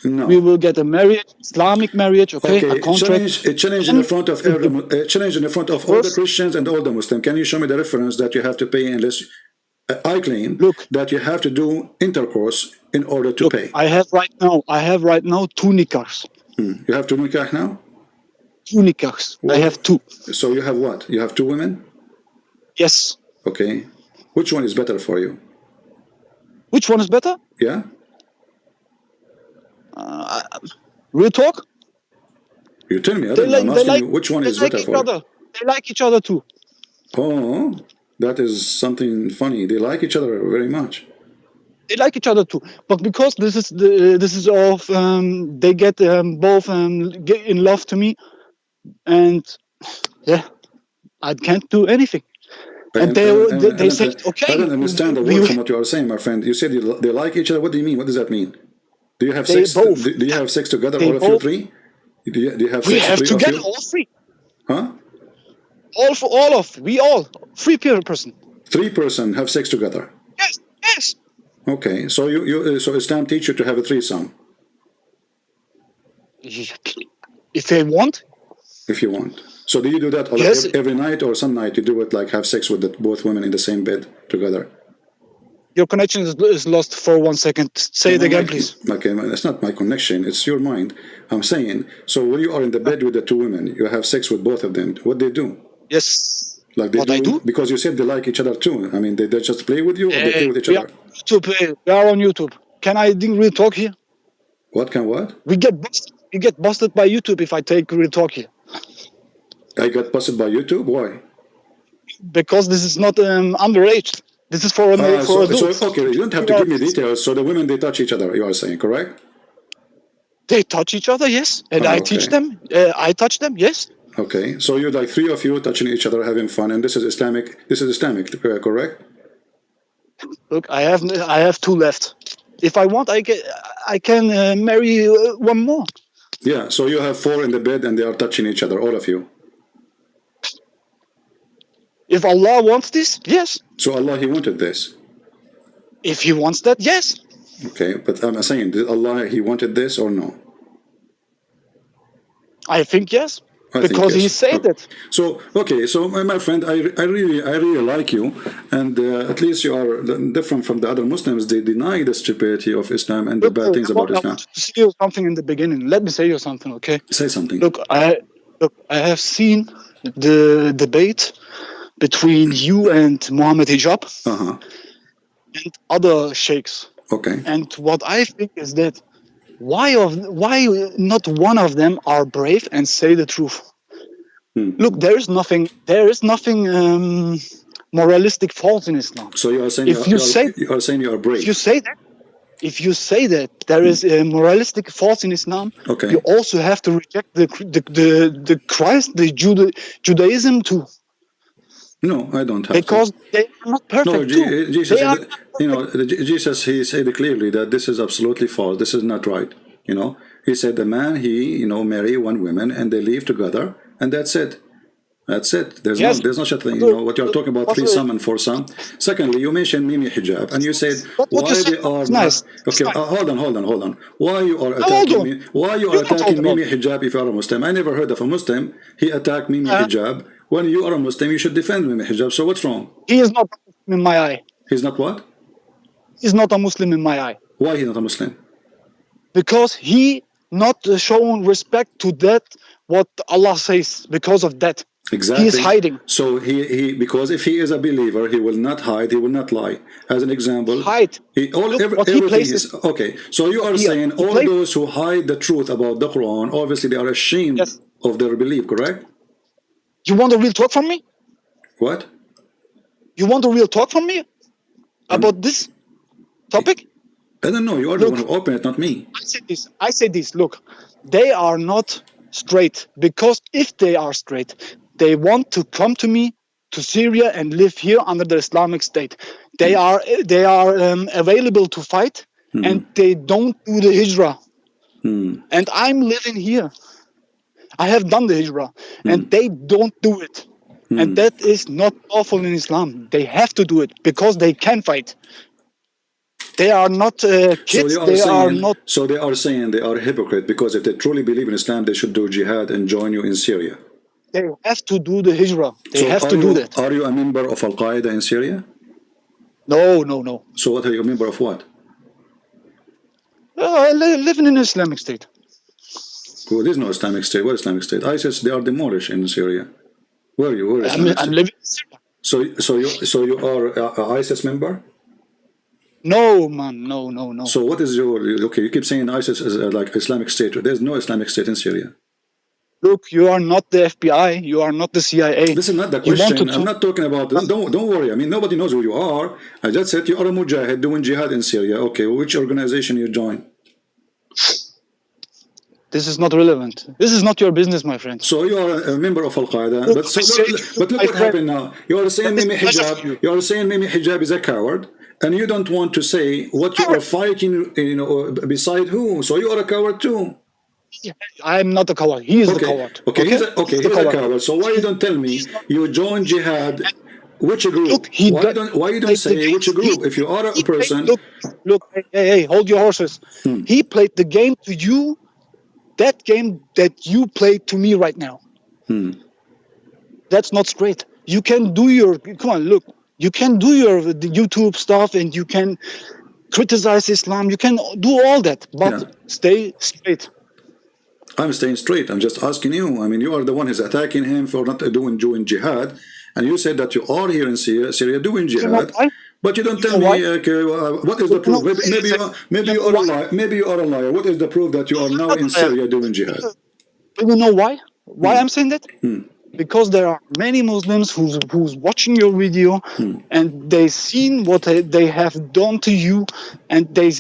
we will get a marriage, Islamic marriage, okay? A contract. Challenge in the front of all the Christians and all the Muslims. Can you show me the reference that you have to pay unless I claim that you have to do intercourse in order to pay? I have right now 2 nikahs. You have 2 nikah now? 2 nikahs. I have 2. So you have what? You have 2 women? Yes. Okay. Which one is better for you? Which one is better? Yeah. Real talk? You tell me. I'm asking you which one is better for you. They like each other too. Oh, that is something funny. They like each other very much. They like each other too, but because this is of they get both get in love to me, and I can't do anything. And they say, okay. I don't understand the word from what you are saying, my friend. You said they like each other. What do you mean? What does that mean? Do you have sex? Do you have sex together, all of you 3? Do you have sex? We have together, all 3. Huh? We all 3 person. 3 person have sex together. Yes. Okay, so so Islam teach you to have a threesome. If they want. If you want. So do you do that every night, or some night you do it like have sex with both women in the same bed together? Your connection is lost for 1 second. Say it again, please. Okay, it's not my connection. It's your mind. I'm saying, so when you are in the bed with the 2 women, you have sex with both of them. What they do? Yes. Like they do? Because you said they like each other too. I mean, they just play with you, or they play with each other? We are on YouTube. Can I real talk here? What? We get busted by YouTube if I take real talk here. I got busted by YouTube? Why? Because this is not underage. This is for adults. So, okay, you don't have to give me details. So the women, they touch each other, you are saying, correct? They touch each other, yes. And I teach them. I touch them, yes. Okay, so you're like 3 of you touching each other, having fun, and this is Islamic. This is Islamic, correct? Look, I have 2 left. If I want, I can marry 1 more. Yeah, so you have 4 in the bed, and they are touching each other, all of you. If Allah wants this, yes. So Allah, He wanted this. If He wants that, yes. Okay, but I'm saying, did Allah, He wanted this or no? I think yes. Because He said it. So okay, so my friend, I really like you, and at least you are different from the other Muslims. They deny the stupidity of Islam and the bad things about Islam. I want to say you something in the beginning. Let me say you something, okay? Say something. Look, I have seen the debate between you and Muhammad Hijab and other sheikhs. Okay. And what I think is that why not one of them are brave and say the truth? Look, there is nothing moralistic fault in Islam. So you are saying you are brave. If you say that there is a moralistic fault in Islam, you also have to reject the Christ, the Judaism too. No, I don't have because they are not perfect. No, Jesus, He said clearly that this is absolutely false. This is not right. He said the man, he marry 1 woman and they live together, and that's it. That's it. There's Yes. no such a thing. You know what you're talking about, three some and four some. Secondly, you mentioned Mimi hijab, and you said But what why you said they are is nice. not. Okay, hold on. Why you are Hold attacking on. me? Why you are You don't attacking hold on. Mimi hijab if you are a Muslim? I never heard of a Muslim he attacked Mimi Uh, hijab. When you are a Muslim, you should defend Mimi hijab. So what's wrong? He is not a Muslim in my eye. He's not what? He's not a Muslim in my eye. Why he's not a Muslim? Because he not shown respect to that what Allah says. Because of that, Exactly. he is hiding. So he because if he is a believer, he will not hide. He will not lie. As an example, Hide. Look, what he everything places is okay. So you are here. saying He all places- those who hide the truth about the Quran, obviously they are ashamed Yes. of their belief. Correct? You want a real talk from me? What? You want a real talk from me about this topic? I don't know. You are the one who opened it, not me. I say this. Look, they are not straight, because if they are straight, they want to come to me to Syria and live here under the Islamic State. They are available to fight, and they don't do the hijrah. And I'm living here. I have done the hijrah, and they don't do it. And that is not lawful in Islam. They have to do it because they can fight. They are not kids. So they are not. So they are saying they are hypocrite because if they truly believe in Islam, they should do jihad and join you in Syria. They have to do the hijrah. They So have to do that. Are you a member of Al Qaeda in Syria? No. So what are you a member of? What? Living in Islamic State. Well, there is no Islamic State. What Islamic State? ISIS, they are demolished in Syria. Where are you? Where is I'm living in Syria. So you are a ISIS member? No, man. No. So what is your... Okay, you keep saying ISIS is like Islamic State. There's no Islamic State in Syria. Look, you are not the FBI. You are not the CIA. This is not the You want question. to I'm not talking about... Don't worry. I mean, nobody knows who you are. I just said you are a mujahid doing jihad in Syria. Okay, which organization you join? This is not relevant. This is not your business, my friend. So you are a member of Al Qaeda, but look what happened now. You are saying Mimi Hijab. You are saying Mimi Hijab is a coward, and you don't want to say what you are fighting. You know, beside who? So you are a coward too. I am not a coward. He is the coward. Okay, he's a coward. So why you don't tell me you join jihad? Which group? Look, why you don't say which group? If you are a person, look, hey, hold your horses. He played the game to you. That game that you play to me right now, that's not straight. You can do your, come on, look, you can do your YouTube stuff and you can criticize Islam. You can do all that, but stay straight. I'm staying straight. I'm just asking you. I mean, you are the one who's attacking him for not doing jihad. And you said that you are here in Syria doing jihad. But you don't tell me what is the proof. Maybe you are a liar. Maybe you are a liar. What is the proof that you are now in Syria doing jihad? You know why? Why I'm saying that? Because there are many Muslims who's watching your video and they seen what they have done to you, and they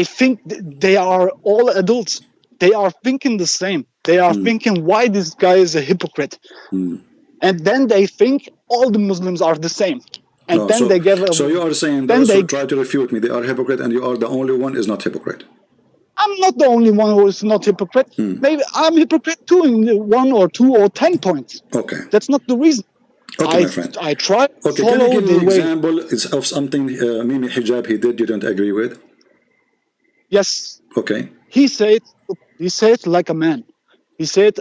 think they are all adults. They are thinking the same. They are thinking why this guy is a hypocrite, and then they think all the Muslims are the same. And then they give. So you are saying those who try to refute me, they are hypocrite, and you are the only one is not hypocrite. I'm not the only one who is not hypocrite. Maybe I'm hypocrite too in 1 or 2 or 10 points. Okay. That's not the reason. Okay, my friend. I try to follow follow can you give me an way. example of something Mimi Hijab he did you don't agree with? Yes. Okay. He said like a man. He said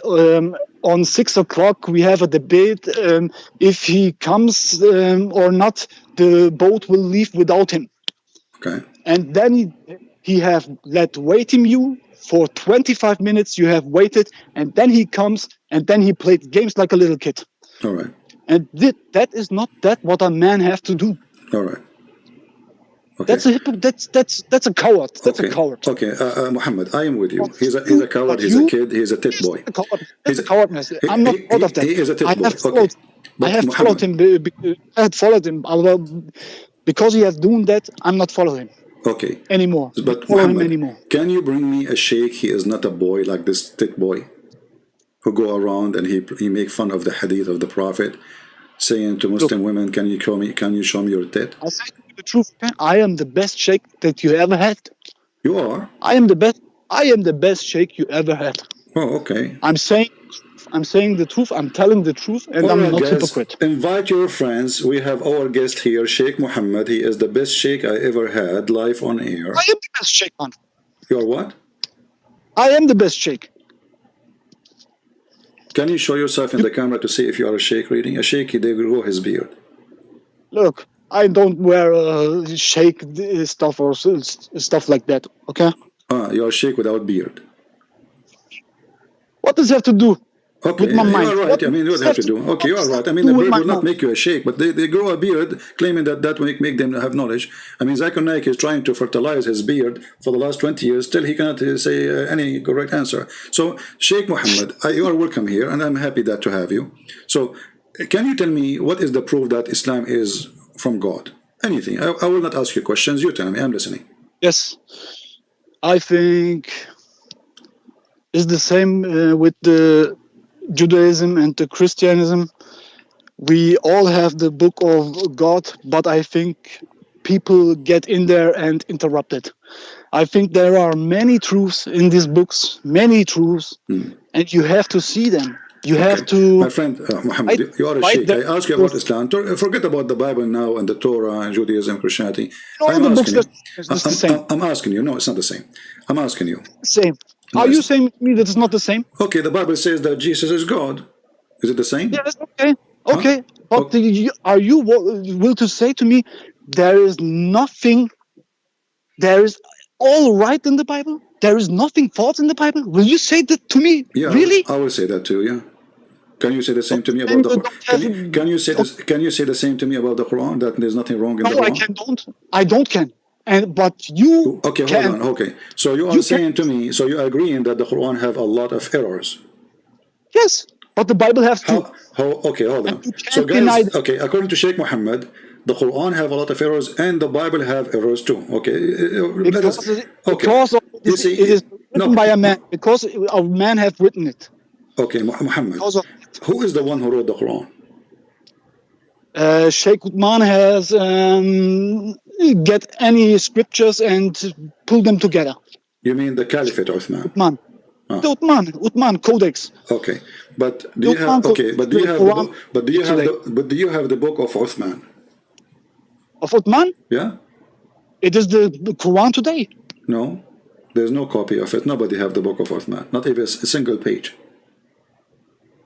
on 6 o'clock we have a debate. If he comes or not, the boat will leave without him. Okay. And then he have waiting you for 25 minutes. You have waited, and then he comes, and then he played games like a little kid. All right. And that is not what a man have to do. All right. Okay. That's a coward. That's a coward. Okay, Muhammad, I am with you. He's a coward. He's a kid. He's a tit boy. He's a cowardness. I'm not proud of that. He is a tit boy. I have followed him. I had followed him. Because he has done that, I'm not following him. Okay. Anymore. But follow Muhammad, him anymore. Can you bring me a sheikh? He is not a boy like this tit boy, who go around and he make fun of the hadith of the Prophet, saying to Muslim women, "Can you show me your tit?" I say the truth. I am the best sheikh that you ever had. You are. I am the best sheikh you ever had. Oh, okay. I'm saying I'm saying the truth. I'm telling the truth, and All I'm right, not guys, hypocrite. invite your friends. We have our guest here, Sheikh Muhammad. He is the best sheikh I ever had live on air. I am the best sheikh, man. You're what? I am the best sheikh. Can you show yourself in the camera to see if you are a sheikh reading? A sheikh, they grow his beard. Look, I don't wear sheikh stuff or stuff like that, okay? You're a sheikh without beard. What does that have to do Okay, with my you mind? are right. I mean, you would have to do. Okay, you are right. I mean, the beard will not make you a sheikh, but they grow a beard, claiming that will make them have knowledge. I mean, Zakir Naik is trying to fertilize his beard for the last 20 years. Still, he cannot say any correct answer. So, Sheikh Muhammad, you are welcome here, and I'm happy that to have you. So, can you tell me what is the proof that Islam is from God? Anything. I will not ask you questions. You tell me. I'm listening. Yes, I think it's the same with the Judaism and the Christianism. We all have the book of God, but I think people get in there and interrupt it. I think there are many truths in these books, many truths, and you have to see them. You have to. My friend Muhammad, you are a sheikh. I ask you about Islam. Forget about the Bible now and the Torah and Judaism, Christianity. I'm asking you. No, it's not the same. I'm asking you. Same. Are you saying to me that it's not the same? Okay, the Bible says that Jesus is God. Is it the same? Yes, okay. Okay. Huh? But are you will to say to me there is nothing, there is all right in the Bible? There is nothing false in the Bible? Will you say that to me? Yeah, really? I will say that too, yeah. Can you say the same to me about the Quran? Can you say the same to me about the Quran, that there's nothing wrong in the Quran? No, I don't can. But you okay, can. hold on. Okay, so you are saying to me, so you're agreeing that the Quran have a lot of errors? Yes, but the Bible has to. Okay, hold on. So guys, okay, according to Sheikh Muhammad, the Quran have a lot of errors and the Bible have errors too. Okay, because it is written by a man. Because a man have written it. Okay, Muhammad. Who is the one who wrote the Quran? Sheikh Uthman has get any scriptures and pull them together. You mean the Caliphate Uthman? Uthman. The Uthman Codex. Okay, but do you have the book of Uthman? Of Uthman? Yeah. It is the Quran today. No, there's no copy of it. Nobody have the book of Uthman. Not even a single page.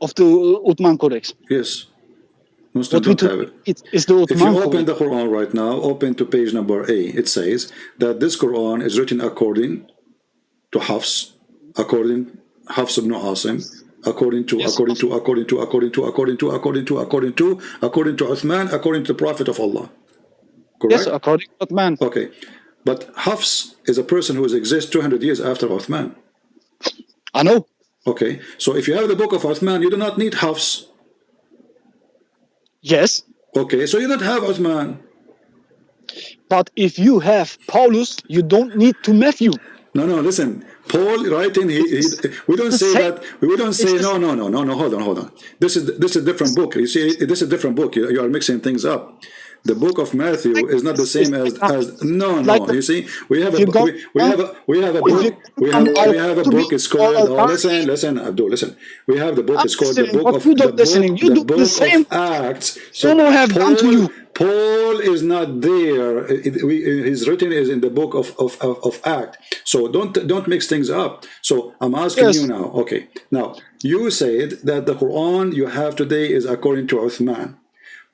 Of the Uthman Codex. Yes. Muslims don't have it. It's the Uthman if you open the Quran right now, open to page number A, it says that this Quran is written according to Hafs, according Hafs ibn Asim, according to Uthman, according to the Prophet of Allah. Correct? Yes, according to Uthman. Okay. But Hafs is a person who exists 200 years after Uthman. I know. Okay. So if you have the book of Uthman, you do not need Hafs. Yes. Okay, so you don't have Uthman. But if you have Paulus, you don't need to Matthew. No, listen. Paul writing, we don't say that. We don't say no. Hold on. This is a different book. You see, this is a different book. You are mixing things up. The book of Matthew is not the same as no. You see, we have a book. It's called. Listen, Abdul. Listen. We have the book. It's called the book of Acts. So Paul is not there. His written is in the book of Acts. So don't mix things up. So I'm asking you now. Okay, now you said that the Quran you have today is according to Uthman.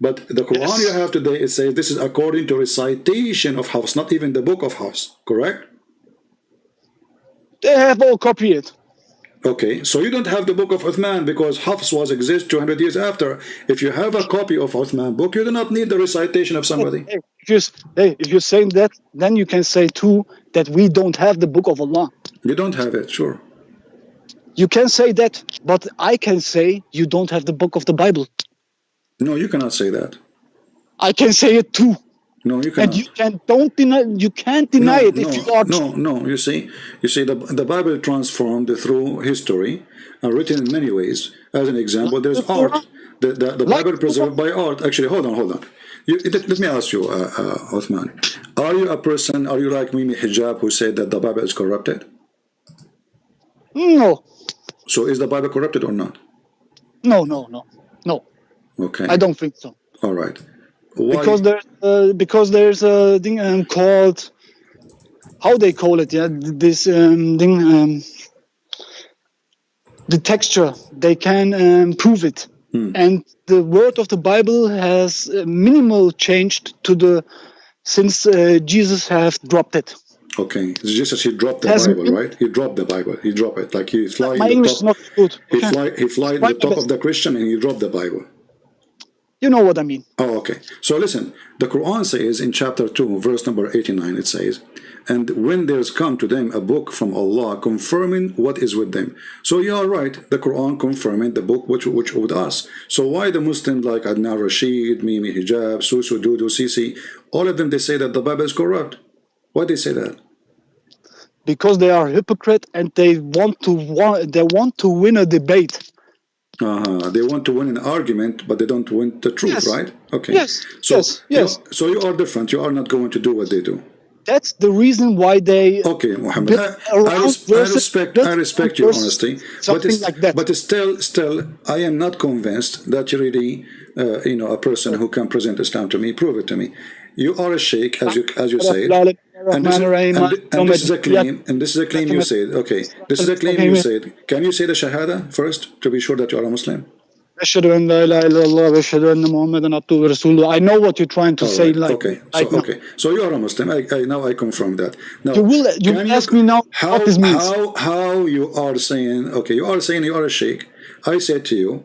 But the Quran you have today, it says this is according to recitation of Hafs, not even the book of Hafs, correct? They have all copied it. Okay, so you don't have the book of Uthman because Hafs was exist 200 years after. If you have a copy of Uthman book, you do not need the recitation of somebody. If you're saying that, then you can say too that we don't have the book of Allah. You don't have it, sure. You can say that, but I can say you don't have the book of the Bible. No, you cannot say that. I can say it too. No, you cannot. And you can't deny it if you are. No. You see, the Bible transformed through history and written in many ways. As an example, there's art. The Bible preserved by art. Actually, hold on. Let me ask you, Uthman. Are you a person? Are you like Mimi Hijab who said that the Bible is corrupted? No. So is the Bible corrupted or not? No. Okay. I don't think so. All right. Why? Because there's a thing called, how they call it, yeah, this thing, the texture. They can prove it, and the word of the Bible has minimal changed since Jesus have dropped it. Okay, Jesus, he dropped the Bible, right? He dropped the Bible. He dropped it like he fly. My English is not good. He fly in the top of the Christian and he dropped the Bible. You know what I mean. Oh, okay. So listen, the Quran says in chapter 2, verse number 89, it says, and when there's come to them a book from Allah confirming what is with them. So you are right, the Quran confirming the book which with us. So why the Muslims like Adnan Rashid, Mimi Hijab, Susu, Dudu, Sisi, all of them, they say that the Bible is corrupt. Why they say that? Because they are hypocrite and they want to win a debate. They want to win an argument, but they don't win the truth, right? Okay. Yes. So you are different. You are not going to do what they do. That's the reason why they. Okay, Muhammad. I respect your honesty, but still, I am not convinced that you're really, a person who can present Islam to me. Prove it to me. You are a sheikh, as you said. And this is a claim. And this is a claim you said. Okay, this is a claim you said. Can you say the Shahada first to be sure that you are a Muslim? I know what you're trying to say. Okay. So you are a Muslim. Now I confirm that. Now you ask me now what this means. How you are saying? Okay, you are saying you are a sheikh. I said to you,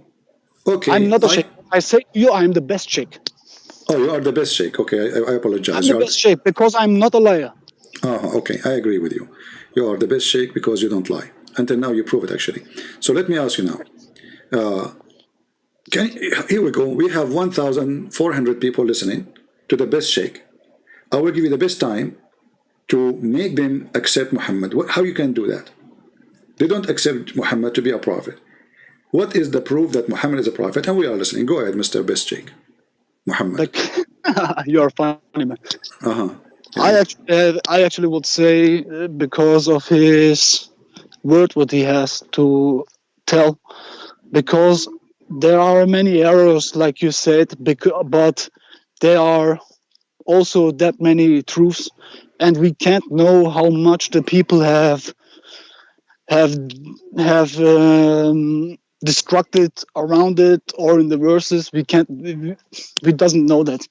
okay. I'm not a sheikh. I say to you, I'm the best sheikh. Oh, you are the best sheikh. Okay, I apologize. I'm the best sheikh because I'm not a liar. Okay, I agree with you. You are the best sheikh because you don't lie. Until now, you prove it actually. So let me ask you now. Here we go. We have 1,400 people listening to the best sheikh. I will give you the best time to make them accept Muhammad. How you can do that? They don't accept Muhammad to be a prophet. What is the proof that Muhammad is a prophet? And we are listening. Go ahead, Mr. Best Sheikh. Muhammad. You're funny, man. Yeah. I actually would say because of his word, what he has to tell, because there are many errors, like you said, but there are also that many truths, and we can't know how much the people have destructed around it or in the verses. We doesn't know that.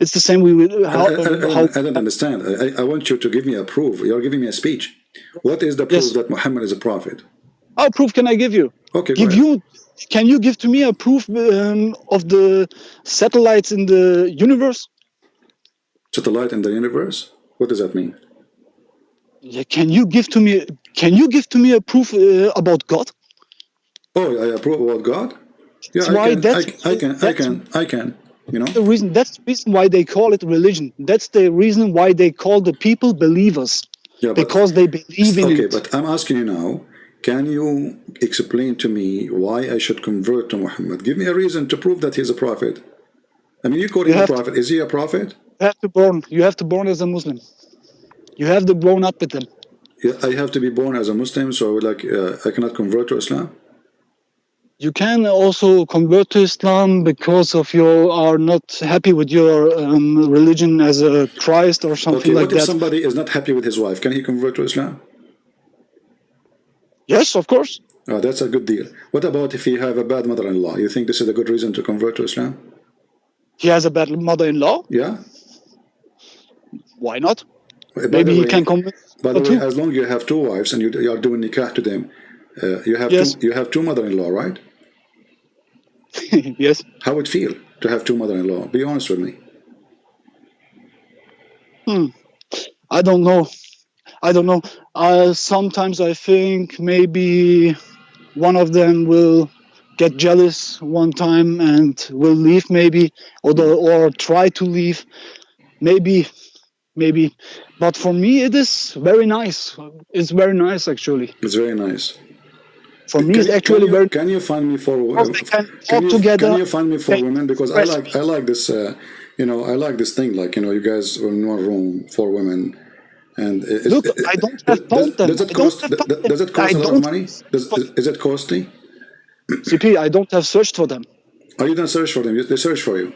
It's the same. I don't understand. I want you to give me a proof. You're giving me a speech. What is the proof that Muhammad is a prophet? How proof can I give you? Okay, can you give to me a proof of the satellites in the universe? Satellite in the universe? What does that mean? Yeah, can you give to me a proof about God? Oh, I approve about God? Yeah, I can. You know? That's the reason why they call it religion. That's the reason why they call the people believers. Yeah, because they believe in it. Okay, but I'm asking you now, can you explain to me why I should convert to Muhammad? Give me a reason to prove that he's a prophet. I mean, you call him a prophet. Is he a prophet? You have to born as a Muslim. You have to grown up with them. Yeah, I have to be born as a Muslim, so I cannot convert to Islam? You can also convert to Islam because of you are not happy with your religion as a Christ or something like that. What if somebody is not happy with his wife? Can he convert to Islam? Yes, of course. Oh, that's a good deal. What about if he have a bad mother-in-law? You think this is a good reason to convert to Islam? He has a bad mother-in-law? Yeah. Why not? Maybe he can convert. By the way, as long as you have two wives and you are doing nikah to them, you have two mother-in-law, right? Yes. How would it feel to have two mother-in-law? Be honest with me. I don't know. Sometimes I think maybe one of them will get jealous one time and will leave, maybe, or try to leave, maybe. But for me, it is very nice. It's very nice, actually. It's very nice. For me, it's actually very. Can you find me for? Can you find me for women? Because I like this. I like this thing. You guys are in one room for women. And look, I don't have found them. Does it cost a lot of money? Is it costly? CP, I don't have searched for them. Oh, you don't search for them, they search for you.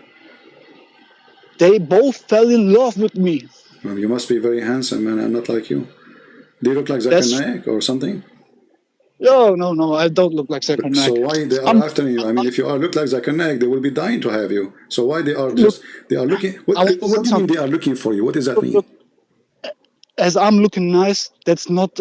They both fell in love with me. Well, you must be very handsome, man. I'm not like you. Do you look like Zakir Naik or something? No, I don't look like Zakir Naik. So why they are after you? I mean, if you are look like Zakir Naik, they will be dying to have you. So why they are just they are looking? What do you mean they are looking for you? What does that mean? As I'm looking nice, that's not.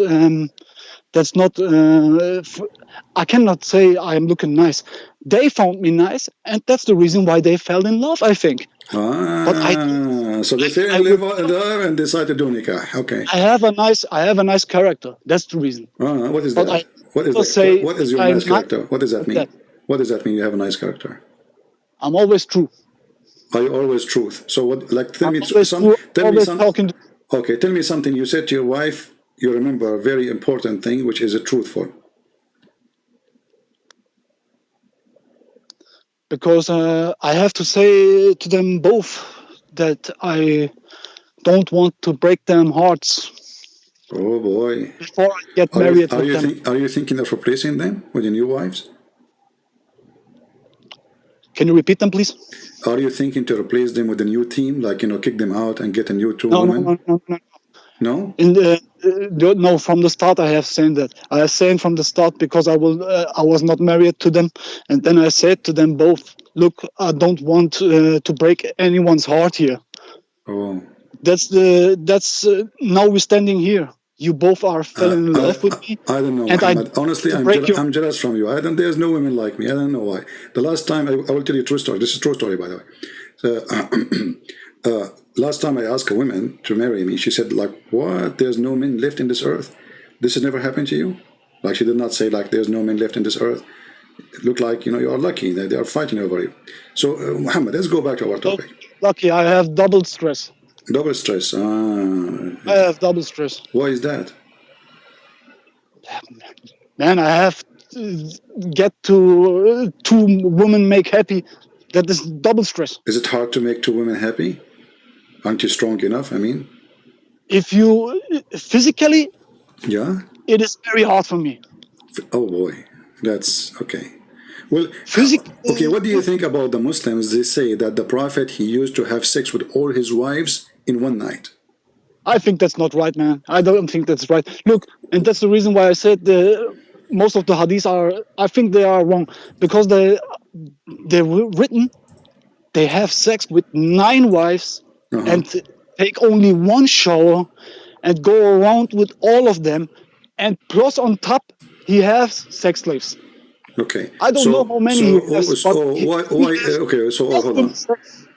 I cannot say I'm looking nice. They found me nice, and that's the reason why they fell in love, I think. So they fell in love and decided to do nikah. Okay. I have a nice character. That's the reason. What is that? What is that? What is your nice character? What does that mean? What does that mean? You have a nice character. I'm always true. Are you always truth? So what? Like tell me something. Okay, tell me something. You said to your wife, you remember a very important thing, which is a truthful. Because I have to say to them both that I don't want to break them hearts. Oh boy! Before I get married with them. Are you thinking of replacing them with your new wives? Can you repeat them, please? Are you thinking to replace them with a new team, like kick them out and get a new woman? No. No? No, from the start I have said that. I have said from the start because I was not married to them, and then I said to them both, look, I don't want to break anyone's heart here. Oh. That's now we're standing here. You both are fell in love with me. I don't know, Ahmed. Honestly, I'm jealous from you. There's no women like me. I don't know why. The last time, I will tell you a true story. This is a true story, by the way. So, last time I asked a woman to marry me, she said, like, what? There's no men left in this earth? This has never happened to you? Like, she did not say, like, there's no men left in this earth. It looked like, you are lucky that they are fighting over you. So, Muhammad, let's go back to our topic. Lucky, I have double stress. Double stress. I have double stress. Why is that? Man, I have to get to two women make happy. That is double stress. Is it hard to make two women happy? Aren't you strong enough? I mean, if you physically, yeah, it is very hard for me. Oh boy, that's okay. Well, physically, okay. What do you think about the Muslims? They say that the Prophet, he used to have sex with all his wives in one night. I think that's not right, man. I don't think that's right. Look, and that's the reason why I said most of the hadiths I think they are wrong, because they're written, they have sex with 9 wives and take only 1 shower and go around with all of them, and plus on top he has sex slaves. Okay. I don't know how many he has. Okay, so hold on.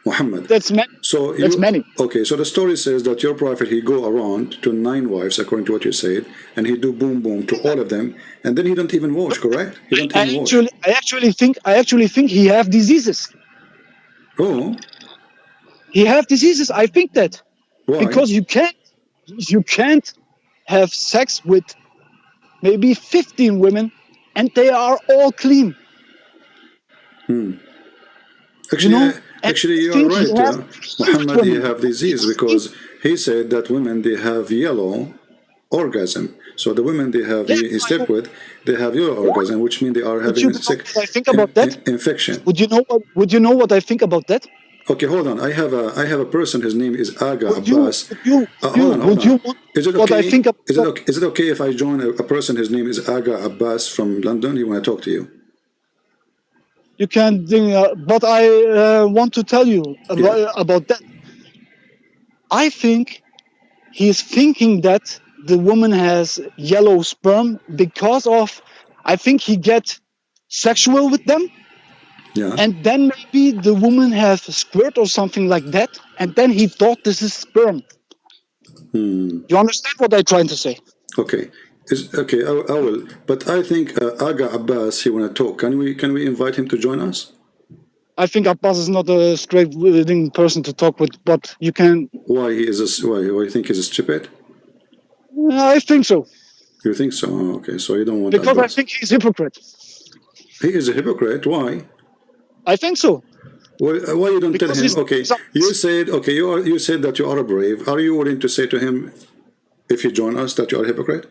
Muhammad. That's many. So that's many. Okay, so the story says that your prophet, he go around to 9 wives, according to what you said, and he do boom boom to all of them, and then he don't even wash, correct? He don't even wash. I actually think he have diseases. Oh. He have diseases. I think that. Why? Because you can't have sex with maybe 15 women and they are all clean. Actually, you are right. Muhammad, you have disease because he said that women, they have yellow orgasm. So the women he slept with, they have yellow orgasm, which means they are having I think about that? Infection. Would you know what I think about that? Okay, hold on. I have a person. His name is Abbas. Hold on. Is it okay? Is it okay if I join a person? His name is Abbas from London. He want to talk to you. You can, but I want to tell you about that. I think he's thinking that the woman has yellow sperm because of, I think he gets sexual with them. Yeah. And then maybe the woman has a squirt or something like that, and then he thought this is sperm. You understand what I'm trying to say? Okay. Okay, I will. But I think Abbas, he want to talk. Can we invite him to join us? I think Abbas is not a straight person to talk with, but you can. Why why you think he's stupid? I think so. You think so? Oh, okay, so you don't want. Because Abbas. I think he's a hypocrite. He is a hypocrite. Why? I think so. Well, why you don't tell him? Okay, you said you said that you are brave. Are you willing to say to him, if you join us, that you are a hypocrite?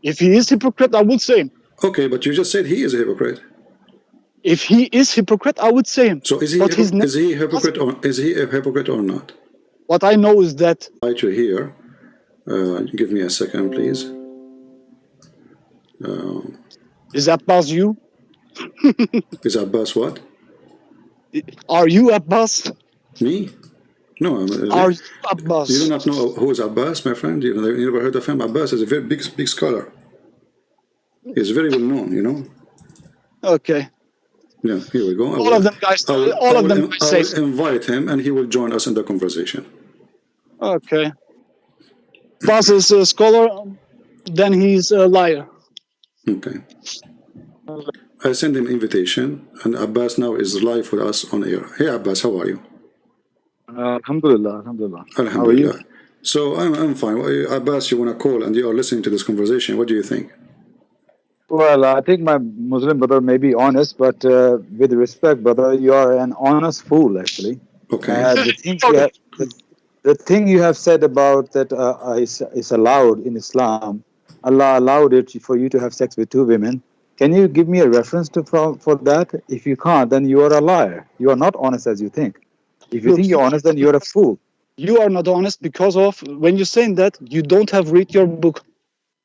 If he is hypocrite, I would say. Okay, but you just said he is a hypocrite. If he is hypocrite, I would say him. So is he But his is he hypocrite or is he a hypocrite or not? What I know is that Right, you here. Give me a second, please. is Abbas you? Is Abbas what? Are you Abbas? Me? No, Are you Abbas? you do not know who is Abbas, my friend. You never heard of him. Abbas is a very big scholar. He's very well known, you know. Okay. Yeah, here we go. All of them guys I say will invite him and he will join us in the conversation. okay. Abbas is a scholar, then he's a liar. Okay. I send him invitation and Abbas now is live with us on air. Hey Abbas, how are you? Alhamdulillah, alhamdulillah. Alhamdulillah. How are you? So I'm fine. Abbas, you want to call and you are listening to this conversation. What do you think? Well, I think my Muslim brother may be honest, but with respect, brother, you are an honest fool, actually. Okay. The thing you have said about that is allowed in Islam, Allah allowed it for you to have sex with two women. Can you give me a reference for that? If you can't, then you are a liar. You are not honest as you think. If you think you're honest, then you're a fool. You are not honest because of when you're saying that you don't have read your book.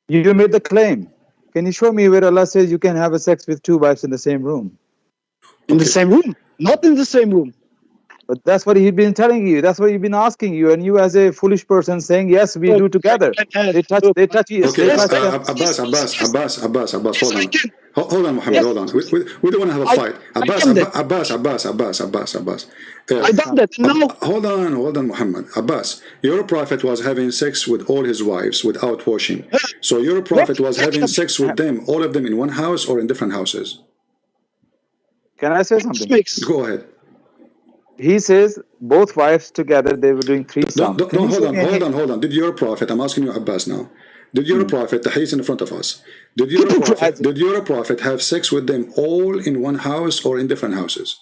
You made the claim. Can you show me where Allah says you can have a sex with two wives in the same room? In the same room? Not in the same room. But that's what he's been telling you. That's what he's been asking you. And you as a foolish person saying, yes, we do together. They touch you. Okay, Abbas, hold on. Hold on, Muhammad, hold on. We don't want to have a fight. Abbas. I done that. No. Hold on, Muhammad. Abbas, your prophet was having sex with all his wives without washing. So your prophet was having sex with them, all of them in one house or in different houses? Can I say something? Go ahead. He says both wives together, they were doing threesome. Hold on. Did your prophet, I'm asking you Abbas now, did your prophet, he's in front of us, did your prophet have sex with them all in one house or in different houses?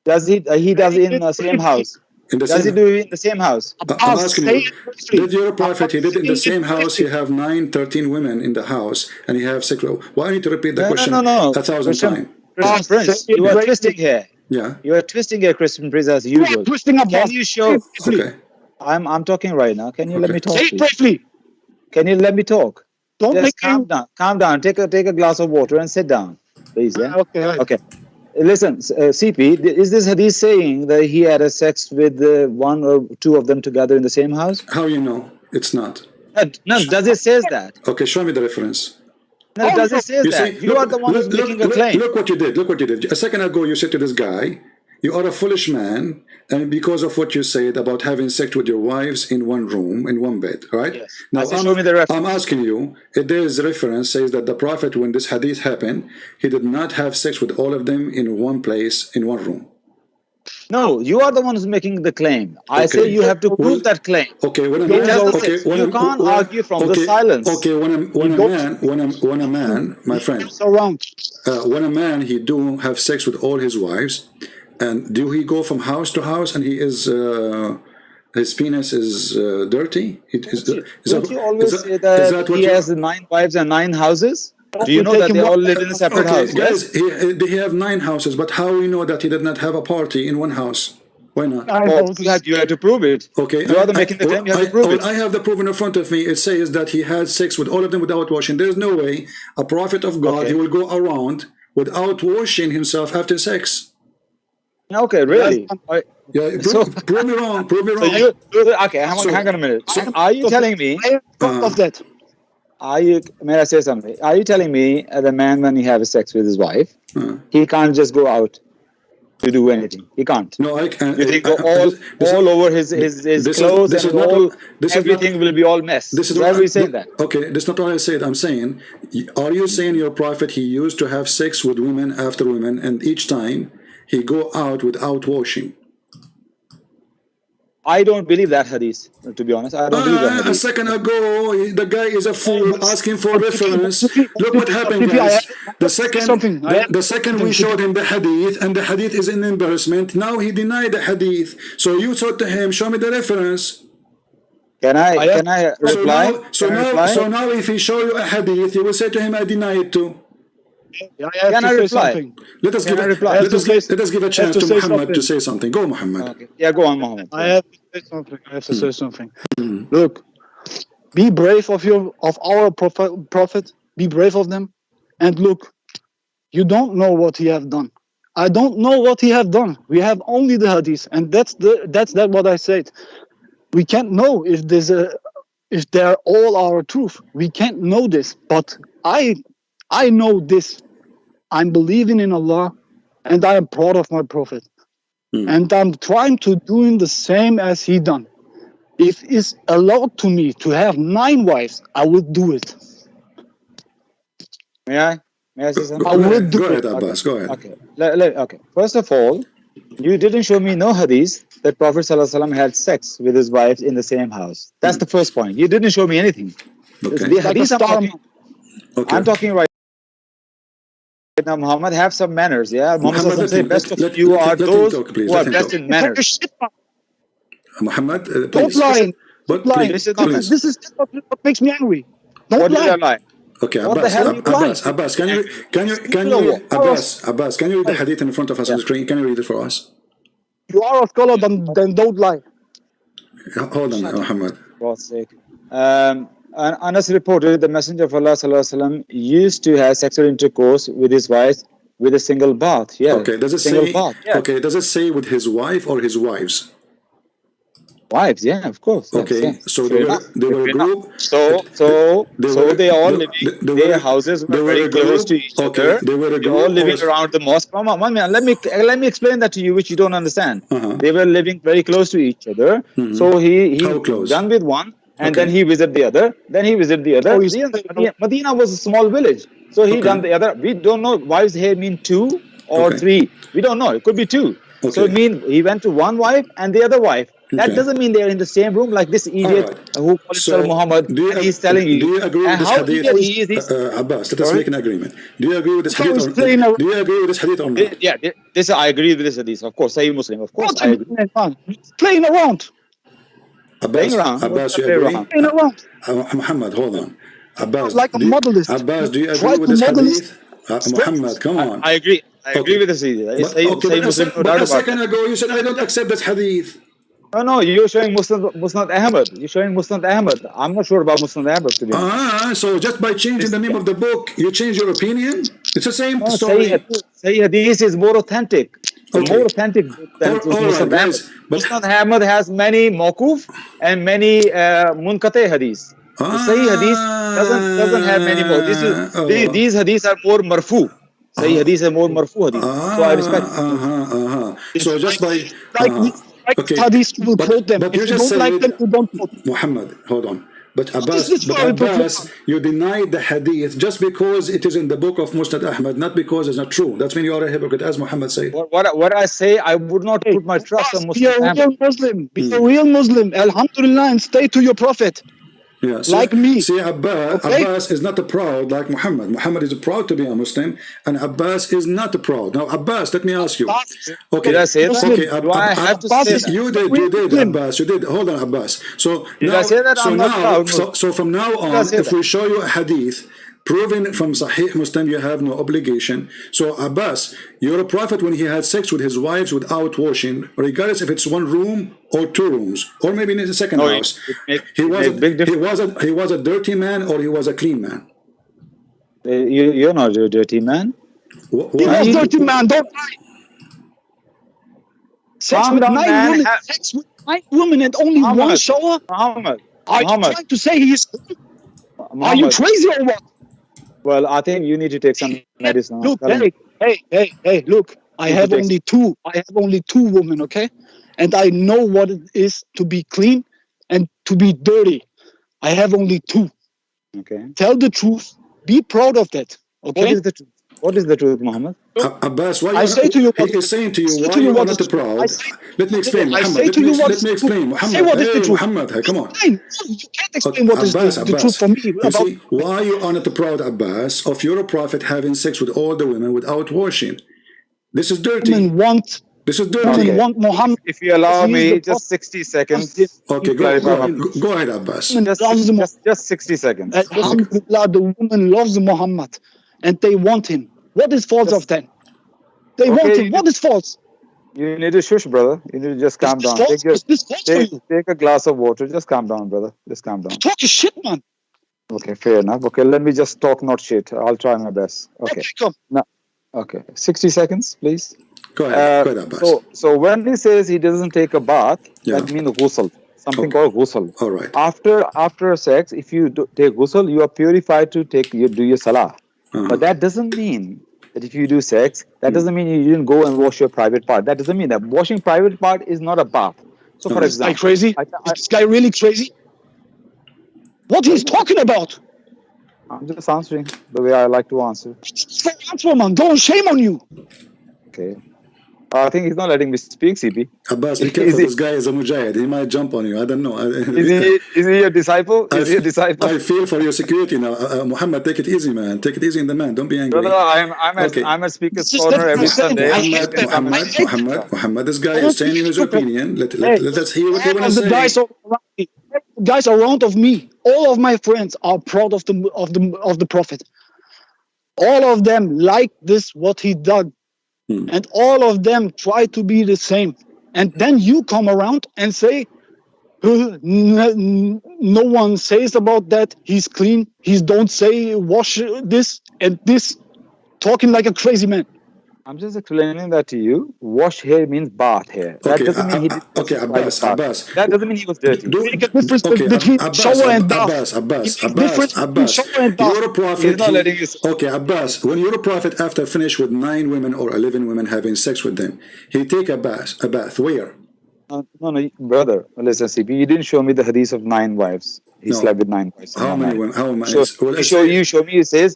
Does he does it in the same house? Does he do it in the same house? I'm asking you, did your prophet, he did it in the same house, he have 13 women in the house, and he have sex with, why need to repeat the question 1,000 times? Christian Prince, you are twisting here. Yeah. You are twisting here, Christian Prince, as usual. Can you show? Okay. I'm talking right now. Can you let me talk? Say it briefly. Can you let me talk? Don't Just make calm down. Calm down. Take a glass of water and sit down, please. Yeah. Okay. Listen, CP, is this hadith saying that he had a sex with one or two of them together in the same house? How you know? It's not. No. Does it says that? Okay, show me the reference. No, does it say that? You are the one who's making a claim. Look what you did. A second ago, you said to this guy, you are a foolish man, and because of what you said about having sex with your wives in one room, in one bed, right? Yes. Now, Show me the reference. I'm asking you, if there is a reference says that the Prophet, when this hadith happened, he did not have sex with all of them in one place, in one room. No, you are the one who's making the claim. I say you have to prove that claim. Okay, when a You man, can't argue from the silence. Okay, when a man, my friend, when a man he do have sex with all his wives, and do he go from house to house and he is his penis is dirty? Don't you always say that he has 9 wives and 9 houses? Do you know that they all live in a separate house? Guys, he have 9 houses, but how we know that he did not have a party in one house? Why not? You have to prove it. Okay, you are making the claim. You have to prove it. I have the proof in front of me. It says that he had sex with all of them without washing. There's no way a prophet of God he will go around without washing himself after sex. Okay, really? Prove me wrong. Okay, hang on a minute. Are you telling me? May I say something? Are you telling me the man, when he has sex with his wife, he can't just go out to do anything? He can't. No, I can't. You think all over his clothes and everything will be all mess? Why are you saying that? Okay, that's not what I said. I'm saying, are you saying your prophet, he used to have sex with women after women, and each time he go out without washing? I don't believe that hadith, to be honest. I don't believe that hadith. A second ago, the guy is a fool asking for reference. Look what happened, guys. The second we showed him the hadith, and the hadith is an embarrassment. Now he denied the hadith. So you said to him, show me the reference. Can I reply? So now if he show you a hadith, you will say to him, I deny it too. I have Can to I say reply? something. Let us Can give I a, reply? let us let us give a chance to to say Muhammad to something. say something. Go, Muhammad. Okay. Yeah, go on, Mohammed. I have to say something. I have to say something. Look, be brave of our prophet. Be brave of them, and look, you don't know what he have done. I don't know what he have done. We have only the hadith, and that's what I said. We can't know if they're all our truth. We can't know this, but I know this. I'm believing in Allah, and I am proud of my prophet, and I'm trying to doing the same as he done. If it's allowed to me to have 9 wives, I would do it. May I? May I say something? I would do Go ahead, it. Abbas. Go ahead. Okay. Okay. First of all, you didn't show me no hadith that Prophet ﷺ had sex with his wives in the same house. That's the first point. You didn't show me anything. Okay. The Like a hadith star. Okay. I'm talking right now, Muhammad. Have some manners. Yeah, Muhammad Muhammad, doesn't say best of you are let him those talk, please. who are Let him best talk. in manners. Muhammad, Don't please. lie. But Don't lie. listen, please. This is what makes me angry. Don't what did I lie. lie? Okay, What the Abbas, hell you Abbas, can you read, Abbas, can you read the hadith in front of us on the screen? Can you read it for us? You are a scholar, then don't lie. Hold on, Muhammad. For God's sake. Anas reported the Messenger of Allah ﷺ used to have sexual intercourse with his wife with a single bath. Yeah. Okay, does it single say? bath? Yeah. Okay, does it say with his wife or his wives? Wives, yeah, of course. Yes, Okay, yes. so Fair they were a enough. group. So they all living. Their houses were very close to each other. They were a They all group. living around the mosque. Come on, 1 minute. Let me explain that to you, which you don't understand. They were living very close to each other. So he How close? done with one, and Okay. then he visited the other. Then he visited the other. Medina was a small village, so he done the other. We don't know wives here mean 2 or 3. We don't know. It could be 2. So it means he went to one wife and the other wife. That doesn't mean they're in the same room like this idiot who calls himself Muhammad, and he's telling you. Do you agree with this hadith? Abbas, let us make an agreement. Do you agree with this hadith? Do you agree with this hadith or not? Yeah, this I agree with this hadith. Of course, Sahih Muslim. Of course, I agree. Playing around. Playing around. Abbas, you agree? Playing around. Muhammad, hold on. Abbas, Like a modalist. Abbas, do you Try agree with to this modalist. hadith? Muhammad, come on. I agree. I agree with this hadith. It's Sahih Muslim, no doubt But a about second ago you said I don't accept this hadith. No, you're showing Musnad Ahmed. You're showing Musnad Ahmed. I'm not sure about Musnad Ahmed, to be honest. So just by changing the name of the book, you change your opinion? It's the same story. Sahih Hadith is more authentic. More authentic than Musnad Ahmed. Musnad Ahmed has many mawkuf and many munqati hadith. The Sahih Hadith doesn't have many more. These hadiths are more marfu. Sahih Hadith are more marfu hadith. So I respect So just by... Hadith will quote them. But if you you just don't like said, them, you don't quote them. Muhammad, hold on. But Abbas, you denied the hadith just because it is in the book of Musnad Ahmed, not because it's not true. That's when you are a hypocrite, as Muhammad said. What I say, I would not put my trust on Muslim. Be a real Muslim. Be a real Muslim. Alhamdulillah, and stay to your prophet. Yeah, like me. See, Abbas is not proud like Muhammad. Muhammad is proud to be a Muslim, and Abbas is not proud. Now, Abbas, let me ask you. Okay, did I say that? Okay, Do I have to say that? You did, Abbas. You did. Hold on, Abbas. So did now, I say that? I'm not proud. So from now on, if we show you a hadith proving from Sahih Muslim, you have no obligation. So Abbas, your prophet, when he had sex with his wives without washing, regardless if it's 1 room or 2 rooms, or maybe in the second house, he was a dirty man or he was a clean man. You're not a dirty man. He was a dirty man. Don't lie. Sex with 9 women. Sex with 9 women and only Muhammad, 1 shower. Are you trying to say he is? Are you crazy or what? Well, I think you need to take some medicine. Look, hey, look. I have only 2 women, okay? And I know what it is to be clean and to be dirty. I have only 2. Okay. Tell the truth. Be proud of that. Okay. What is the truth? What is the truth, Muhammad? Abbas, why I say to you, he is saying to you why you are not proud. Let me explain, Muhammad. Let me explain, Muhammad. Say what is the truth. Muhammad, come on. You can't explain what is the truth for me. You see, why you are not proud, Abbas, of your prophet having sex with all the women without washing? This is dirty. This is dirty. Want Muhammad. If you allow me just 60 seconds. Okay, go ahead, Abbas. Just 60 seconds. Alhamdulillah, the woman loves Muhammad and they want him. What is false of them? They want him. What is false? You need to shush, brother. You need to just calm down. Is this false for you? Take a glass of water. Just calm down, brother. Just calm down. Talk your shit, man. Okay, fair enough. Okay, let me just talk, not shit. I'll try my best. Okay. Come. No. Okay. 60 seconds, please. Go ahead, Abbas. So when he says he doesn't take a bath, Yeah. that means ghusl. Something called ghusl. All right. After sex, if you take ghusl, you are purified to do your salah. But that doesn't mean that if you do sex, that doesn't mean you didn't go and wash your private part. That doesn't mean that washing private part is not a bath. So for Is example, this guy crazy? Is this guy really crazy? What he's talking about? I'm just answering the way I like to answer. Answer, man. Don't shame on you. Okay. I think he's not letting me speak, CP. Abbas, be careful. This guy is a mujahid. He might jump on you. I don't know. Is he a disciple? Is he a disciple? I feel for your security now. Muhammad, take it easy, man. Take it easy in the man. Don't be angry. Brother, I'm at Speaker's Corner every Sunday. Muhammad, this guy is saying his opinion. Let's hear what he wants to say. Guys around of me, all of my friends are proud of the Prophet. All of them like this what he did. And all of them try to be the same. And then you come around and say, no one says about that. He's clean. He don't say wash this and this. Talking like a crazy man. I'm just explaining that to you. Wash hair means bath hair. That doesn't mean he did. Okay, Abbas. That doesn't mean he was dirty. Make a difference between shower and bath. Abbas. You're a prophet. He's not letting you. Okay, Abbas. When you're a prophet, after finish with 9 women or 11 women having sex with them, he take a bath. Where? No, brother. Listen, CP. You didn't show me the hadith of 9 wives. He slept with 9 wives. How many women? How many? Show me. It says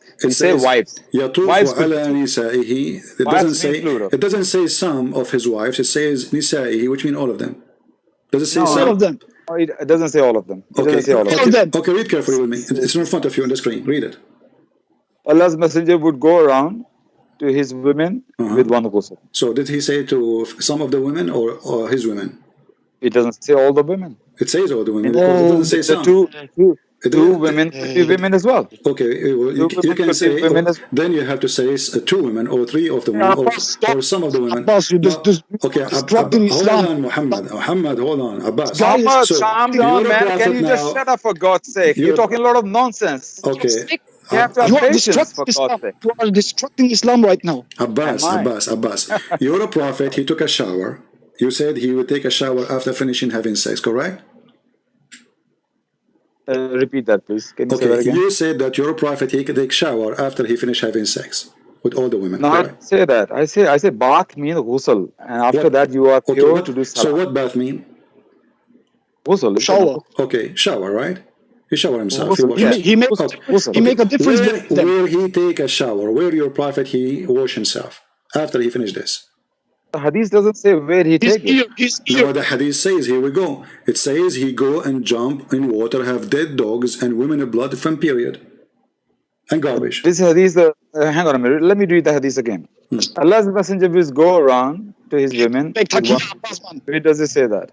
wives. Wives. It doesn't say some of his wives. It says nisa'ihi, which means all of them. Does it say some? All of them. It doesn't say all of them. Okay, read carefully with me. It's in front of you on the screen. Read it. Allah's messenger would go around to his women with one ghusl. So did he say to some of the women or his women? It doesn't say all the women. It says all the women. Because it doesn't say some. Two women, 3 women as well. Okay, you can say, then you have to say 2 women or 3 of the women or some of the women. Abbas, Okay, hold on, Muhammad, hold on, Abbas. Muhammad, calm down, man. Can you just shut up for God's sake? You're talking a lot of nonsense. Okay. You have to have patience for God's sake. You are destructing Islam right now. Abbas. You're a prophet. He took a shower. You said he would take a shower after finishing having sex, correct? Repeat that, please. Can you say that again? You said that you're a prophet. He could take shower after he finished having sex with all the women. No, I didn't say that. I say bath means ghusl, and after that you are pure to do salah. So what bath mean? Ghusl. Shower. Okay, shower, right? He shower himself. He make a difference with them. Where he take a shower? Where your prophet he wash himself after he finished this? The hadith doesn't say where he take it. No, the hadith says, here we go. It says he go and jump in water, have dead dogs and women blood from period. And garbage. This hadith, hang on a minute. Let me read the hadith again. Allah's messenger will go around to his women. Where does it say that?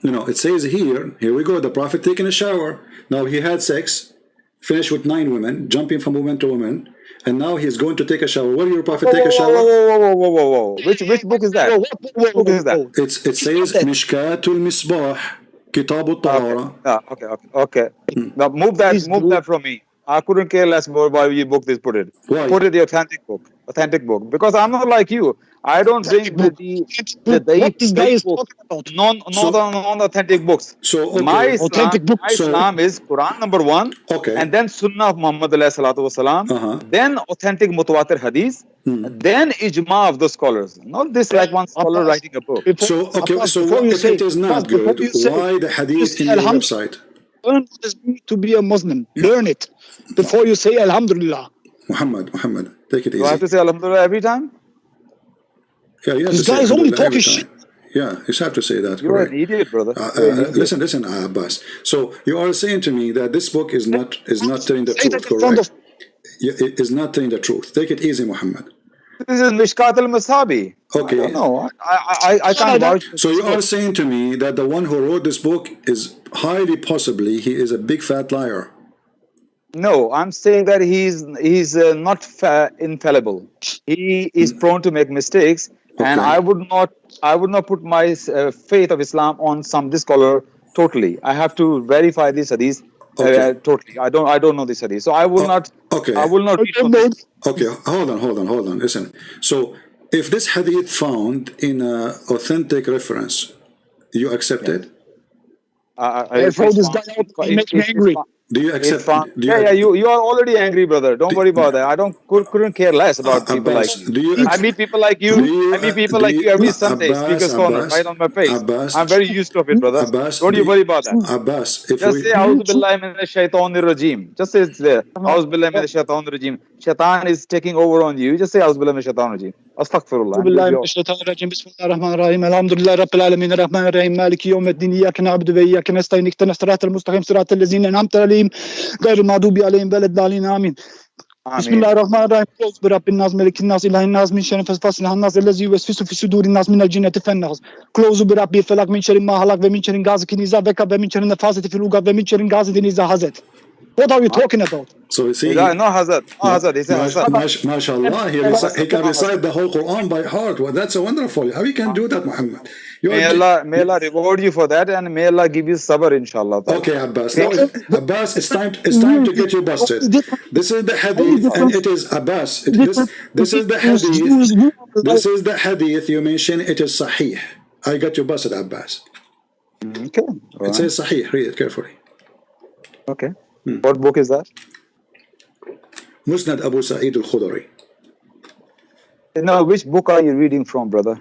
It says here we go. The prophet taking a shower. Now he had sex, finished with 9 women, jumping from woman to woman. And now he's going to take a shower. Where your prophet take a shower? Whoa. Which book is that? Which book is that? It says Mishkatul Misbah, Kitab al-Tahara. Okay. Now move that from me. I couldn't care less more why you book this. Put it. Why? Put it the authentic book. Because I'm not like you. I don't bring what this guy is talking about. Non-authentic books. So my Islam is Quran number 1, and then Sunnah of Muhammad ﷺ, then authentic Mutawatir Hadith, then Ijma of the scholars. Not this like one scholar writing a book. So if it is not good, why the Hadith in your website? Learn what it means to be a Muslim. Learn it before you say Alhamdulillah. Muhammad, take it easy. Do I have to say Alhamdulillah every time? Yeah, you have this to guy say is only talking shit. Yeah, you have to say that. You're an idiot, brother. Listen, Abbas. So you are saying to me that this book is not telling the truth, correct? It is not telling the truth. Take it easy, Muhammad. This is Mishkat al-Masabi. Okay. No, I can't vouch. So you are saying to me that the one who wrote this book is highly possibly he is a big fat liar. No, I'm saying that he's not infallible. He is prone to make mistakes, and Okay. I would not put my faith of Islam on this scholar totally. I have to verify this hadith Okay. totally. I don't know this hadith, so I will not. Okay. I will not read from Ahmed, this. Okay. Hold on. Listen. So, if this hadith found in an authentic reference, you accept it? I throw this guy out. He makes me angry. Do you It's accept? fine. Do Yeah, you are already angry, brother. Don't worry about that. I couldn't care less about people like Abbas, you. do you? I meet people like you. Do you? I meet people Do like you? you every Sunday. Speaker's corner, Abbas, right on my face. Abbas, I'm very used to it, brother. Abbas. Don't you worry about that. Abbas, if Just we. say A'udhu billahi minash shaitanir rajim. Just say it's there. A'udhu billahi minash shaitanir rajim. Shaitan is taking over on you. Just say A'udhu billahi minash shaitanir rajim. Astaghfirullah. And بالله you'll من be all- الشيطان الرجيم بسم الله الرحمن الرحيم الحمد لله رب العالمين الرحمن الرحيم مالك يوم الدين إياك نعبد وإياك نستعين اهدنا الصراط المستقيم صراط الذين أنعمت عليهم غير المغضوب عليهم ولا الضالين آمين بسم الله Ameen. الرحمن الرحيم قل برب الناس ملك الناس إله الناس من شر فاسفصل الناس الذي يوسوس في صدور الناس من الجنة فالناس كلوز بربي فلك من شر ما هلك ومن شر غاسق إذا وقب ومن شر النفاثات في العقد ومن شر غاسق إذا حسد. What are you talking about? So you see. No hazard. No hazard. He said hazard. MashaAllah, he can recite the whole Quran by heart. Well, that's a wonderful. How you can do that, Muhammad? May Allah reward you for that, and may Allah give you sabr, inshallah. Okay, Abbas. Now, Abbas, it's time to get you busted. This is the hadith, and it is Abbas. This is the hadith. This is the hadith you mentioned. It is sahih. I got you busted, Abbas. Okay. It says sahih. Read it carefully. Okay. What book is that? Musnad Abu Sa'id al-Khudri. No, which book are you reading from, brother?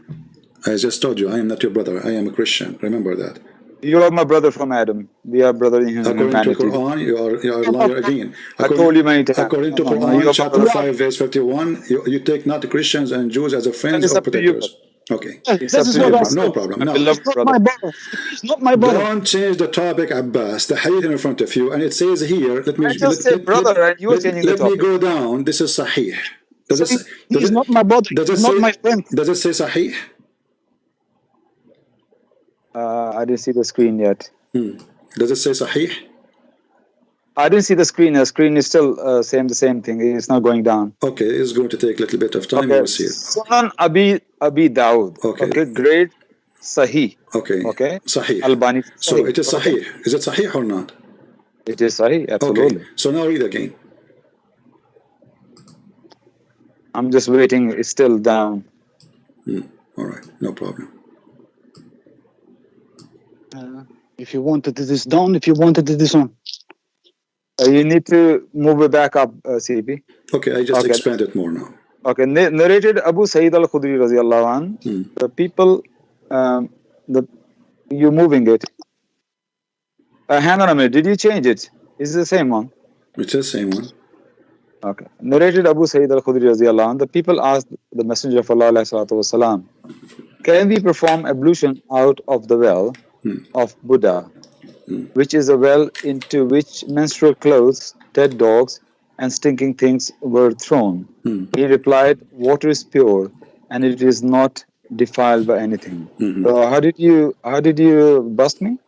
I just told you, I am not your brother. I am a Christian. Remember that. You are my brother from Adam. We are brother in According to humanity. Quran, you are a liar again. I told you many times. According to You Quran, are chapter 5, verse 51, you take not Christians and Jews as a friends It's or up to you, protectors. Okay. It's up to you, brother. No problem. My No. beloved Not brother. my brother. He's not my brother. Don't change the topic, Abbas. The hadith in front of you, and it says here. Let me. I just said brother, and you are changing the Let me topic. go down. This is sahih. He's not my brother. Does it He's not say, my friend. Does it say sahih? I didn't see the screen yet. Does it say sahih? I didn't see the screen. The screen is still the same thing. It's not going down. Okay, it's going to take a little bit of time. Okay. We'll see it. Sunan Abi Dawud. Okay. Great Sahih. Okay. Okay. Sahih. Albani. So it is sahih. Is it sahih or not? It is Sahih. Absolutely. Okay. So now read again. I'm just waiting. It's still down. All right. No problem. If you wanted this down, if you wanted this on. You need to move it back up, CP. Okay, I just Okay. expand it more now. Okay. Narrated Abu Sa'id al-Khudri radiallahu anh. The people, you're moving it. Hang on a minute. Did you change it? Is it the same one? It's the same one. Okay. Narrated Abu Sa'id al-Khudri radiallahu anh. The people asked the Messenger of Allah alayhi salatu wasalam, can we perform ablution out of the well of Buddha, which is a well into which menstrual clothes, dead dogs, and stinking things were thrown? He replied, water is pure, and it is not defiled by anything. So how did you bust me?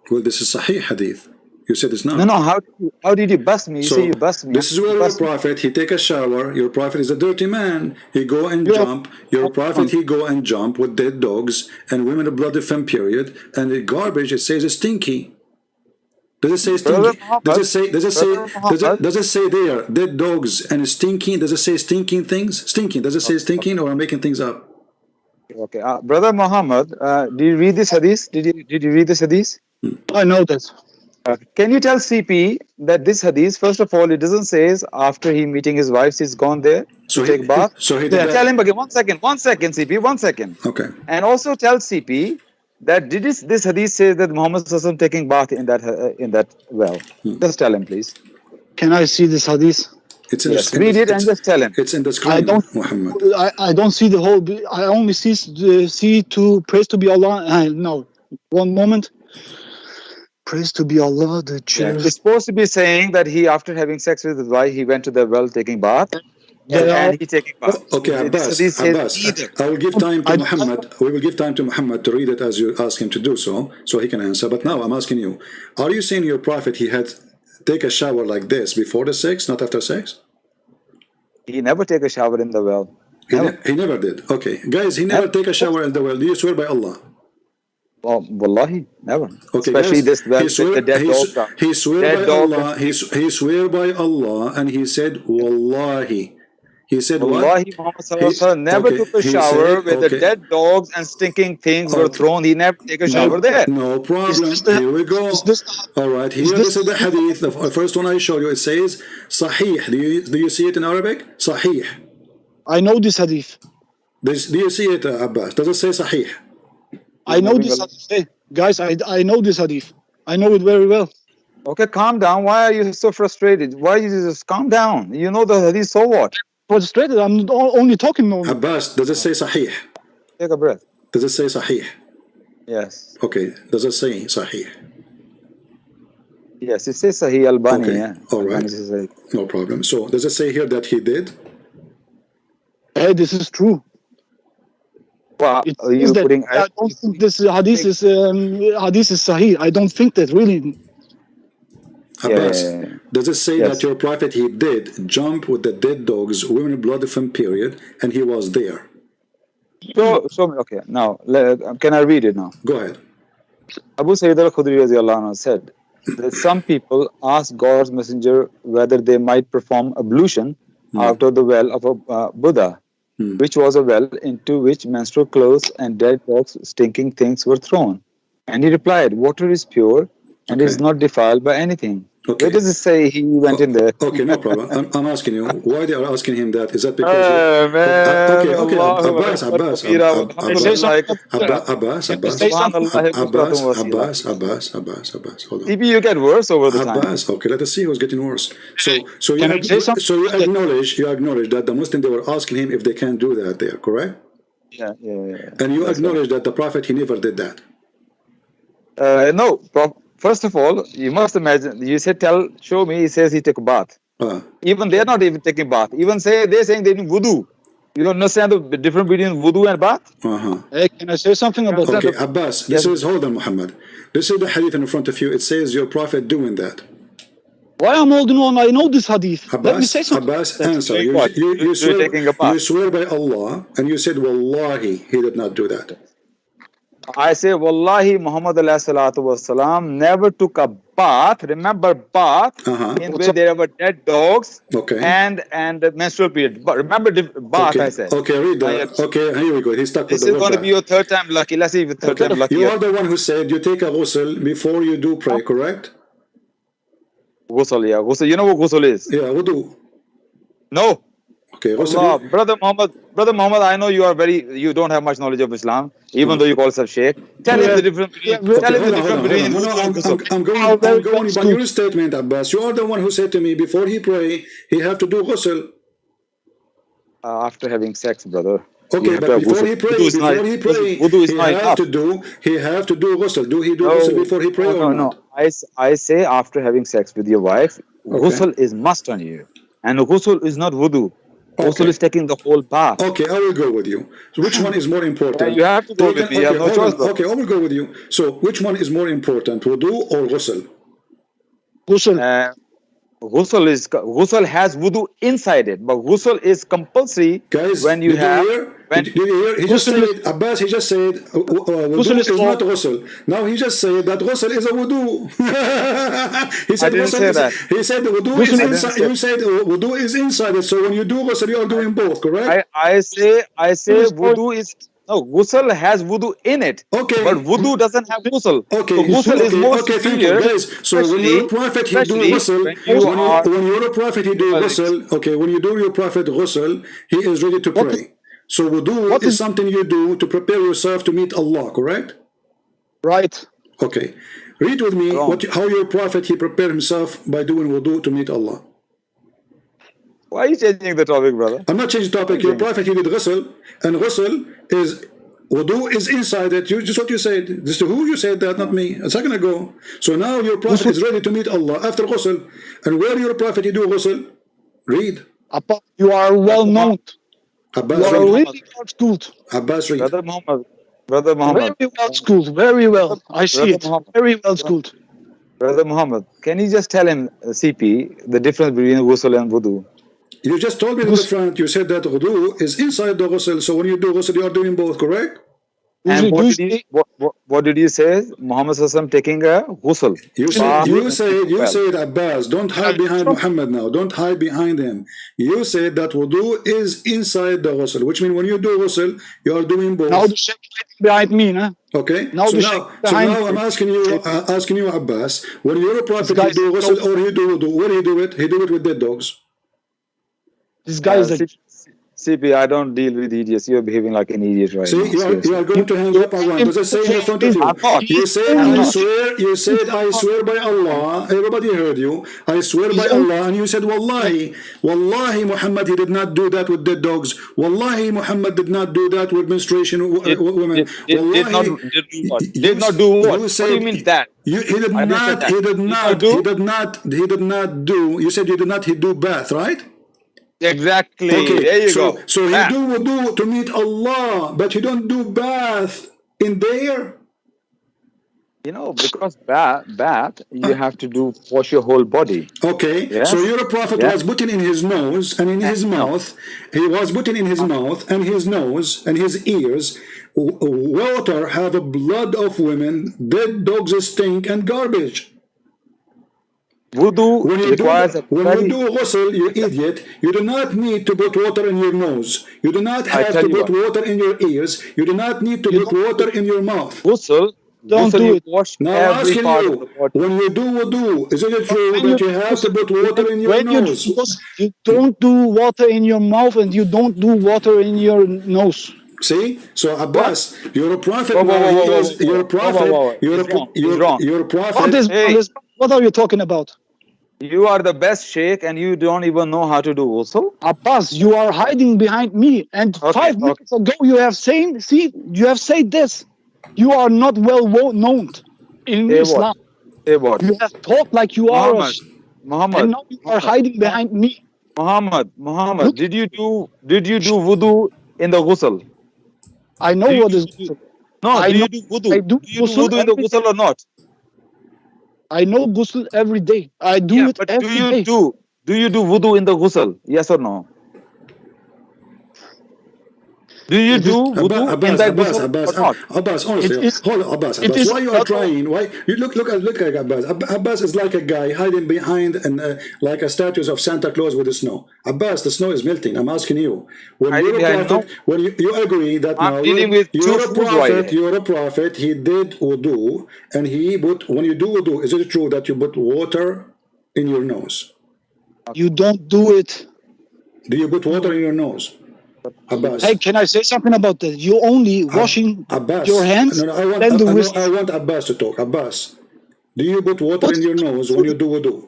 Well, this is sahih hadith. You said it's not. No. How did you bust me? You say you bust me. This is where your prophet, he take a shower. Your prophet is a dirty man. He go and jump. Your prophet, he go and jump with dead dogs and women of bloody femme period. And the garbage, it says it's stinky. Does it say stinky? Does it say there dead dogs and stinking? Does it say stinking things? Stinking. Does it say stinking, or I'm making things up? Okay. Brother Muhammad, did you read this hadith? Did you read this hadith? I know that. Can you tell CP that this hadith, first of all, it doesn't say after he meeting his wife, he's gone there to take bath. So he did Tell him again. 1 second, CP, 1 second. Okay. And also tell CP that this hadith says that Muhammad Sallallahu taking bath in that well. Just tell him, please. Can I see this hadith? It's in Read it and just tell him. It's in the screen, Muhammad. I don't see the whole. I only see to praise to be Allah. No, one moment. Praise to be Allah, the chair. It's supposed to be saying that he, after having sex with his wife, he went to the well taking bath. And he taking bath. Okay, Abbas, I will give time to Muhammad. We will give time to Muhammad to read it as you ask him to do so he can answer. But now I'm asking you, are you saying your prophet, he had take a shower like this before the sex, not after sex? He never take a shower in the well. He never did. Okay, guys, he never take a shower in the well. Do you swear by Allah? Oh, wallahi, never. Okay, Especially guys, this well, the dead dog. he swear Dead by dog. Allah. He swear by Allah, and he said, Wallahi. He said Wallahi, what? Muhammad Sallallahu Alaihi Wasallam never okay, took a he shower said- where the okay. dead dogs and stinking things were Okay. thrown. He never take a shower there. No problem. Is this Here we go. is this- All right. Here, is this this- is the hadith. The first one I show you. It says Sahih. Do you see it in Arabic? Sahih. I know this hadith. Do you see it, Abbas? Does it say Sahih? I know this hadith. Hey, guys, I know this hadith. I know it very well. Okay, calm down. Why are you so frustrated? Why you just calm down? You know the hadith, so what? Frustrated. I'm only talking normally. Abbas, does it say Sahih? Take a breath. Does it say Sahih? Yes. Okay. Does it say Sahih? Yes, it says Sahih Albani. Okay, Yeah. all right. Albani says Sahih. No problem. So, does it say here that he did? Hey, this is true. Well, It are you is that putting? I don't think this hadith is sahih. I don't think that really. Abbas, yeah. does it say Yes. that your prophet he did jump with the dead dogs, women blood from period, and he was there? Show me. Okay, now can I read it now? Go ahead. Abu Sayyid al-Khudri radiyallahu anhu said that some people ask God's messenger whether they might perform ablution out of the well of a Buddha, which was a well into which menstrual clothes and dead dogs, stinking things were thrown. And he replied, water is pure and is not defiled by anything. Okay. Where does it say he went in there? Okay, no problem. I'm asking you why they are asking him that. Is that because? Man, okay. Allah, Abbas, hold on. Maybe you get worse over the time. Abbas, okay, let us see who's getting worse. So Can I say something? you acknowledge that the Muslim, they were asking him if they can do that there, correct? Yeah. And you acknowledge that the Prophet, he never did that. No, first of all, you must imagine, you said, show me, he says he took a bath. Even they're not even taking bath. Even they're saying they do wudu. You don't understand the difference between wudu and bath? Hey, can I say something about Okay, that? Abbas, hold on, Muhammad. This is the hadith in front of you. It says your Prophet doing that. Why I'm holding on? I know this hadith. Let me say something. Abbas, answer. What? You taking a bath. you swear by Allah, and you said, Wallahi, he did not do that. I say, Wallahi, Muhammad wasalam never took a bath. Remember, bath in where there were dead dogs and the menstrual period. But remember, bath, I said. Okay, read that. Okay, here we go. He's stuck with this the is going to be your third time lucky. Let's see if it's third time lucky. You are the one who said you take a ghusl before you do pray, correct? Ghusl, yeah. Ghusl. You know what ghusl is? Yeah, wudu. No. Okay, Allah, brother Muhammad, I know you don't have much knowledge of Islam, even though you call yourself Sheikh. Tell him the difference between I'm going by your statement, Abbas. You are the one who said to me before he pray, he have to do ghusl. After having sex, brother. Okay, but before he pray, he have to do ghusl. Do he do ghusl before he pray or not? I say after having sex with your wife, ghusl is must on you. And ghusl is not wudu. Ghusl is taking the whole bath. Okay, I will go with you. So which one is more important? You have to go with me. You have no choice. Okay, I will go with you. So which one is more important, wudu or ghusl? Ghusl. Ghusl has wudu inside it, but ghusl is compulsory. Guys, when you have. Did you hear? He just said, Abbas, he just said, wudu is not ghusl. Now he just said that ghusl is a wudu. He said, I didn't say that. He said the wudu is inside. You said wudu is inside it. So when you do ghusl, you are doing both, correct? I say wudu is. No, ghusl has wudu in it. Okay. But wudu doesn't have ghusl. Okay. So ghusl is more Thank superior. you, guys. So when your prophet he do ghusl, when your prophet he do ghusl, okay, when you do your prophet ghusl, he is ready to pray. So wudu is something you do to prepare yourself to meet Allah, correct? Right. Okay. Read with me how your prophet he prepared himself by doing wudu to meet Allah. Why are you changing the topic, brother? I'm not changing the topic. Your prophet he did ghusl, and ghusl is wudu is inside it. Just what you said. This is who you said that, not me. A second ago. So now your prophet is ready to meet Allah after ghusl. And where your prophet he do ghusl? Read. You are well known. Abbas, you are really well schooled. Abbas, read. Brother Muhammad. Very well schooled. Very well. I see it. Very well schooled. Brother Muhammad, can you just tell him, CP, the difference between ghusl and wudu? You just told me the difference. You said that wudu is inside the ghusl. So when you do ghusl, you are doing both, correct? And what did you say? Muhammad Sallallahu taking a ghusl. You said Abbas, don't hide behind Muhammad now. Don't hide behind him. You said that wudu is inside the ghusl, which means when you do ghusl, you are doing both. Now the sheikh behind me, nah? Okay. Now So now I'm asking you, Abbas, when you're a prophet, you do ghusl or you do wudu, where he do it? He do it with dead dogs. This guy is a... CP, I don't deal with idiots. You're behaving like an idiot right now. You are going to hang up on one. Does it say in front of you? You said, I swear by Allah. Everybody heard you. I swear by Allah. And you said, Wallahi, Muhammad, he did not do that with dead dogs. Wallahi, Muhammad did not do that with menstruation women. Did not do what? What do you mean that? He did not do. You said he do bath, right? Exactly. Okay. There you go. So he do wudu to meet Allah, but you don't do bath in there. You know, because bath, you have to wash your whole body. Okay. Yes? So your prophet was putting in his nose and in his mouth. He was putting in his mouth and his nose and his ears. Water have a blood of women, dead dogs stink and garbage. Wudu requires when you do ghusl, you idiot, you do not need to put water in your nose. You do not have to put water in your ears. You do not need to put water in your mouth. Ghusl, don't do it. Wash now I'm every asking part you, of the body. when you do wudu, isn't it true that you have to put water in your nose? You don't do water in your mouth and you don't do water in your nose. See? So Abbas, you're a prophet. You're a prophet. You're a prophet. What are you talking about? You are the best sheikh and you don't even know how to do ghusl. Abbas, you are hiding behind me. And 5 minutes ago you have said this. You are not well known in Islam. What? You have talked like you are Muhammad. And now you are hiding behind me. Muhammad, did you do wudu in the ghusl? I know what is ghusl. No, do you do wudu? Do you do wudu in the ghusl or not? I know ghusl every day. I do it every day. Do you do wudu in the ghusl? Yes or no? Do you do wudu in the ghusl or not? Abbas, honestly, hold on, Abbas. Why you are trying? Why you look at Abbas? Abbas is like a guy hiding behind and like a statues of Santa Claus with the snow. Abbas, the snow is melting. I'm asking you. When you're a prophet, when you agree that now you're a prophet, he did wudu, and when you do wudu, is it true that you put water in your nose? You don't do it. Do you put water in your nose? Abbas. Hey, can I say something about that? You only washing your hands. I want Abbas to talk. Abbas, do you put water in your nose when you do wudu?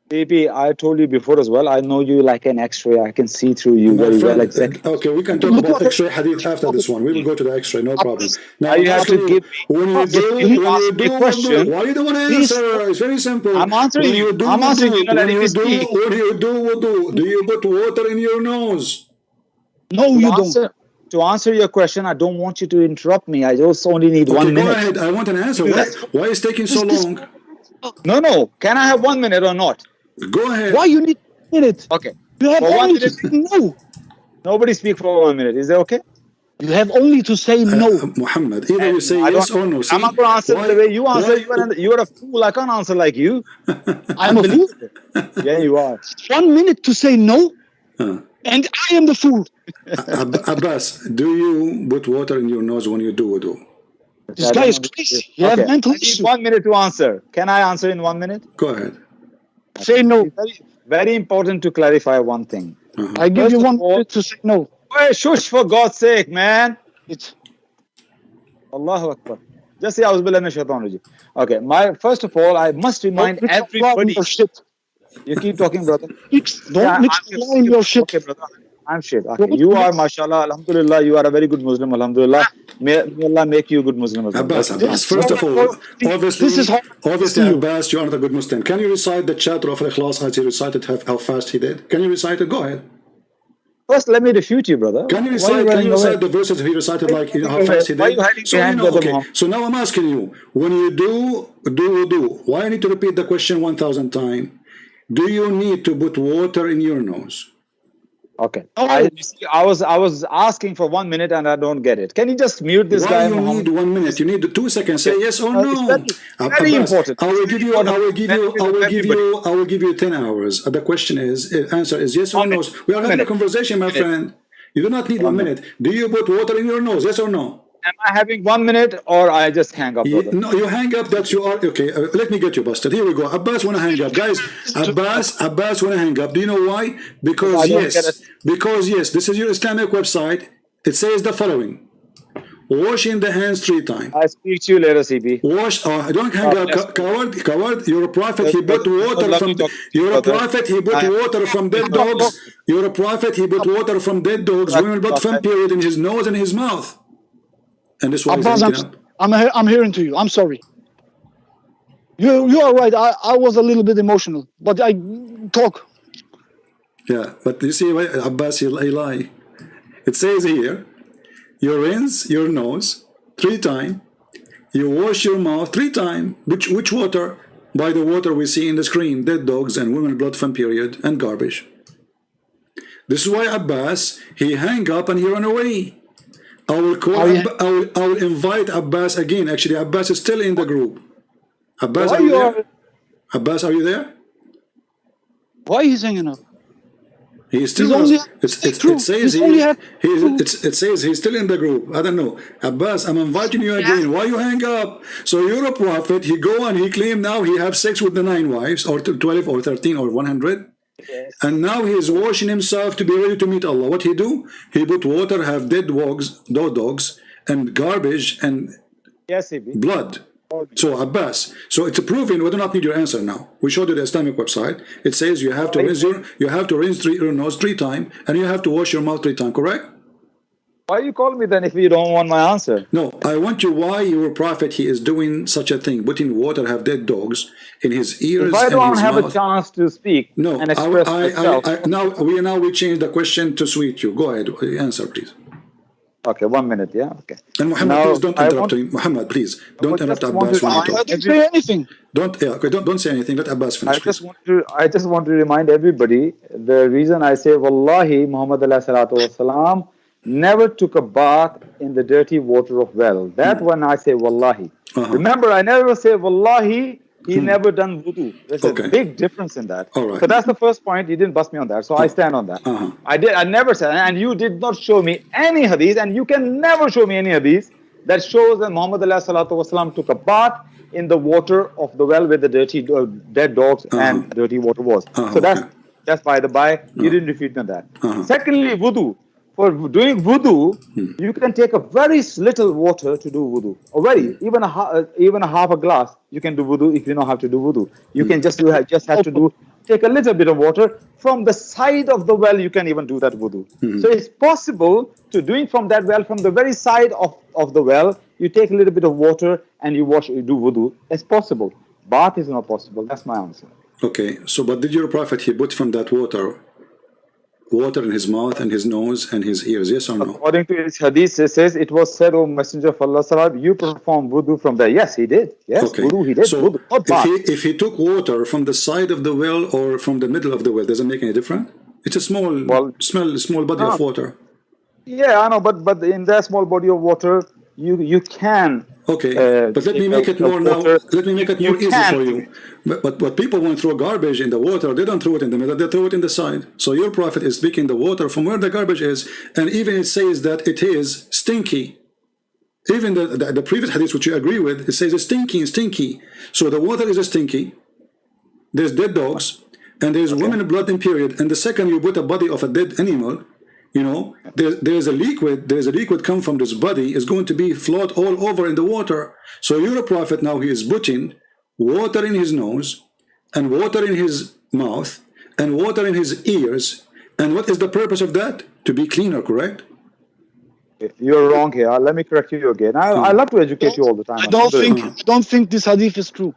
Baby, I told you before as well. I know you like an X-ray. I can see through you very well. Exactly. Okay, we can talk about X-ray hadith after this one. We will go to the X-ray, no problem. Now you have to give me. When you do question. Why you don't want to answer? It's very simple. I'm answering you. I'm answering you. When you do wudu, do you put water in your nose? No, you don't. To answer your question, I don't want you to interrupt me. I just only need 1 minute. Go ahead. I want an answer. Why is it taking so long? No. Can I have 1 minute or not? Go ahead. Why you need 1 minute? Okay. You have only to say no. Nobody speak for 1 minute. Is that okay? You have only to say no. Muhammad, either you say yes or no. I'm not going to answer the way you answer. You are a fool. I can't answer like you. I'm a fool? Yeah, you are. 1 minute to say no, and I am the fool. Abbas, do you put water in your nose when you do wudu? This guy is crazy. You have mental issue. 1 minute to answer. Can I answer in 1 minute? Go ahead. Say no. Very important to clarify one thing. I give you 1 minute to say no. Hey, shush, for God's sake, man. It's Allahu Akbar. Just say Auzubillah minash shaitanir rajim. Okay, first of all, I must remind everybody. You keep talking, brother. Don't mix Allah in your shit. Okay, brother. I'm shit. Okay. You are, mashallah, alhamdulillah, you are a very good Muslim, alhamdulillah. May Allah make you a good Muslim. Abbas, first of all, obviously, Abbas, you are not a good Muslim. Can you recite the chapter of Ikhlas as he recited, how fast he did? Can you recite it? Go ahead. First, let me refute you, brother. Can you Why are recite, running the verses he recited like how fast he Why are did? you hiding So behind Brother okay. Muhammad? So now I'm asking you, when you do, why I need to repeat the question 1,000 times? Do you need to put water in your nose? Okay. Oh. You see, I was asking for 1 minute and I don't get it. Can you just mute this Why guy, you Muhammad? need 1 minute? You need 2 seconds. Say yes or It's no. very, very Abbas, important. I will It's give very you. I important will give you. benefit I of will give everybody. you. I will give you 10 hours. The question is, answer is yes or no. We are having a conversation, my friend. You do not need 1 minute. Do you put water in your nose? Yes or no? Am I having 1 minute or I just hang up, brother? No, you hang up. That you are okay. Let me get you busted. Here we go. Abbas want to hang up, guys. Abbas want to hang up. Do you know why? Because yes, this is your Islamic website. It says the following: washing the hands 3 times. I speak to you later, CB. Wash. Don't hang up, coward. You're a prophet. He put water from. You're a prophet. He put water from dead dogs. You're a prophet. He put water from dead dogs, women blood from period in his nose and his mouth. And this was I'm hearing to you. I'm sorry. You are right. I was a little bit emotional, but I talk. Yeah, but you see, Abbas, he lie. It says here, you rinse your nose 3 times, you wash your mouth 3 times. Which water? By the water we see in the screen, dead dogs and women blood from period and garbage. This is why Abbas, he hang up and he run away. I will call. I will invite Abbas again. Actually, Abbas is still in the group. Abbas, are you there? Abbas, are you there? Why he's hanging up? He still. It says he's still in the group. I don't know. Abbas, I'm inviting you again. Why you hang up? So you're a prophet. He go and he claim now he have sex with the 9 wives, or 12, or 13, or 100. Yes. And now he is washing himself to be ready to meet Allah. What he do? He put water, have dead dogs, and garbage and blood. So Abbas, so it's proven. We do not need your answer now. We showed you the Islamic website. It says you have to rinse your nose 3 times, and you have to wash your mouth 3 times. Correct? Why you call me then if you don't want my answer? No, I want you. Why your prophet he is doing such a thing? Putting water, have dead dogs in his ears. If I don't have mouth. a chance to speak and express myself. Now we change the question to suit you. Go ahead, answer please. Okay, 1 minute, yeah. Okay. And Muhammad, please don't interrupt him. Muhammad, please don't interrupt Abbas when you talk. I didn't say anything. Don't say anything. Let Abbas finish. I just want to remind everybody the reason I say Wallahi Muhammad ﷺ never took a bath in the dirty water of well. That when I say Wallahi. Remember, I never say Wallahi. He never done wudu. There's a big difference in that. All right. So that's the first point. You didn't bust me on that. So I stand on that. I never said, and you did not show me any hadith, and you can never show me any hadith that shows that Muhammad ﷺ took a bath in the water of the well where the dirty dead dogs and dirty water was. So that's by the by. You didn't refute me on that. Secondly, wudu. For doing wudu, you can take a very little water to do wudu. Or even a half a glass, you can do wudu if you know how to do wudu. You can just have to take a little bit of water from the side of the well. You can even do that wudu. So it's possible to doing from that well, from the very side of the well. You take a little bit of water and you do wudu. It's possible. Bath is not possible. That's my answer. Okay. So, but did your prophet he put from that water in his mouth and his nose and his ears, yes or no? According to his hadith, it says, it was said, O Messenger of Allah, you perform wudu from there. Yes, he did. Yes, wudu, he did. So wudu, if he took water from the side of the well or from the middle of the well, does it make any difference? It's a small body of water. Yeah, I know, but in that small body of water, you can. Okay, but let me make it more now. Let me make it more easy for you. But people won't throw garbage in the water. They don't throw it in the middle. They throw it in the side. So your prophet is speaking the water from where the garbage is, and even it says that it is stinky. Even the previous hadith, which you agree with, it says it's stinky. So the water is stinky. There's dead dogs, and there's women blood in period. And the second you put a body of a dead animal, you know, there's a liquid come from this body is going to be float all over in the water. So you're a prophet now. He is putting water in his nose and water in his mouth and water in his ears. And what is the purpose of that? To be cleaner, correct? You're wrong here. Let me correct you again. I love to educate you all the time. I don't think this hadith is true.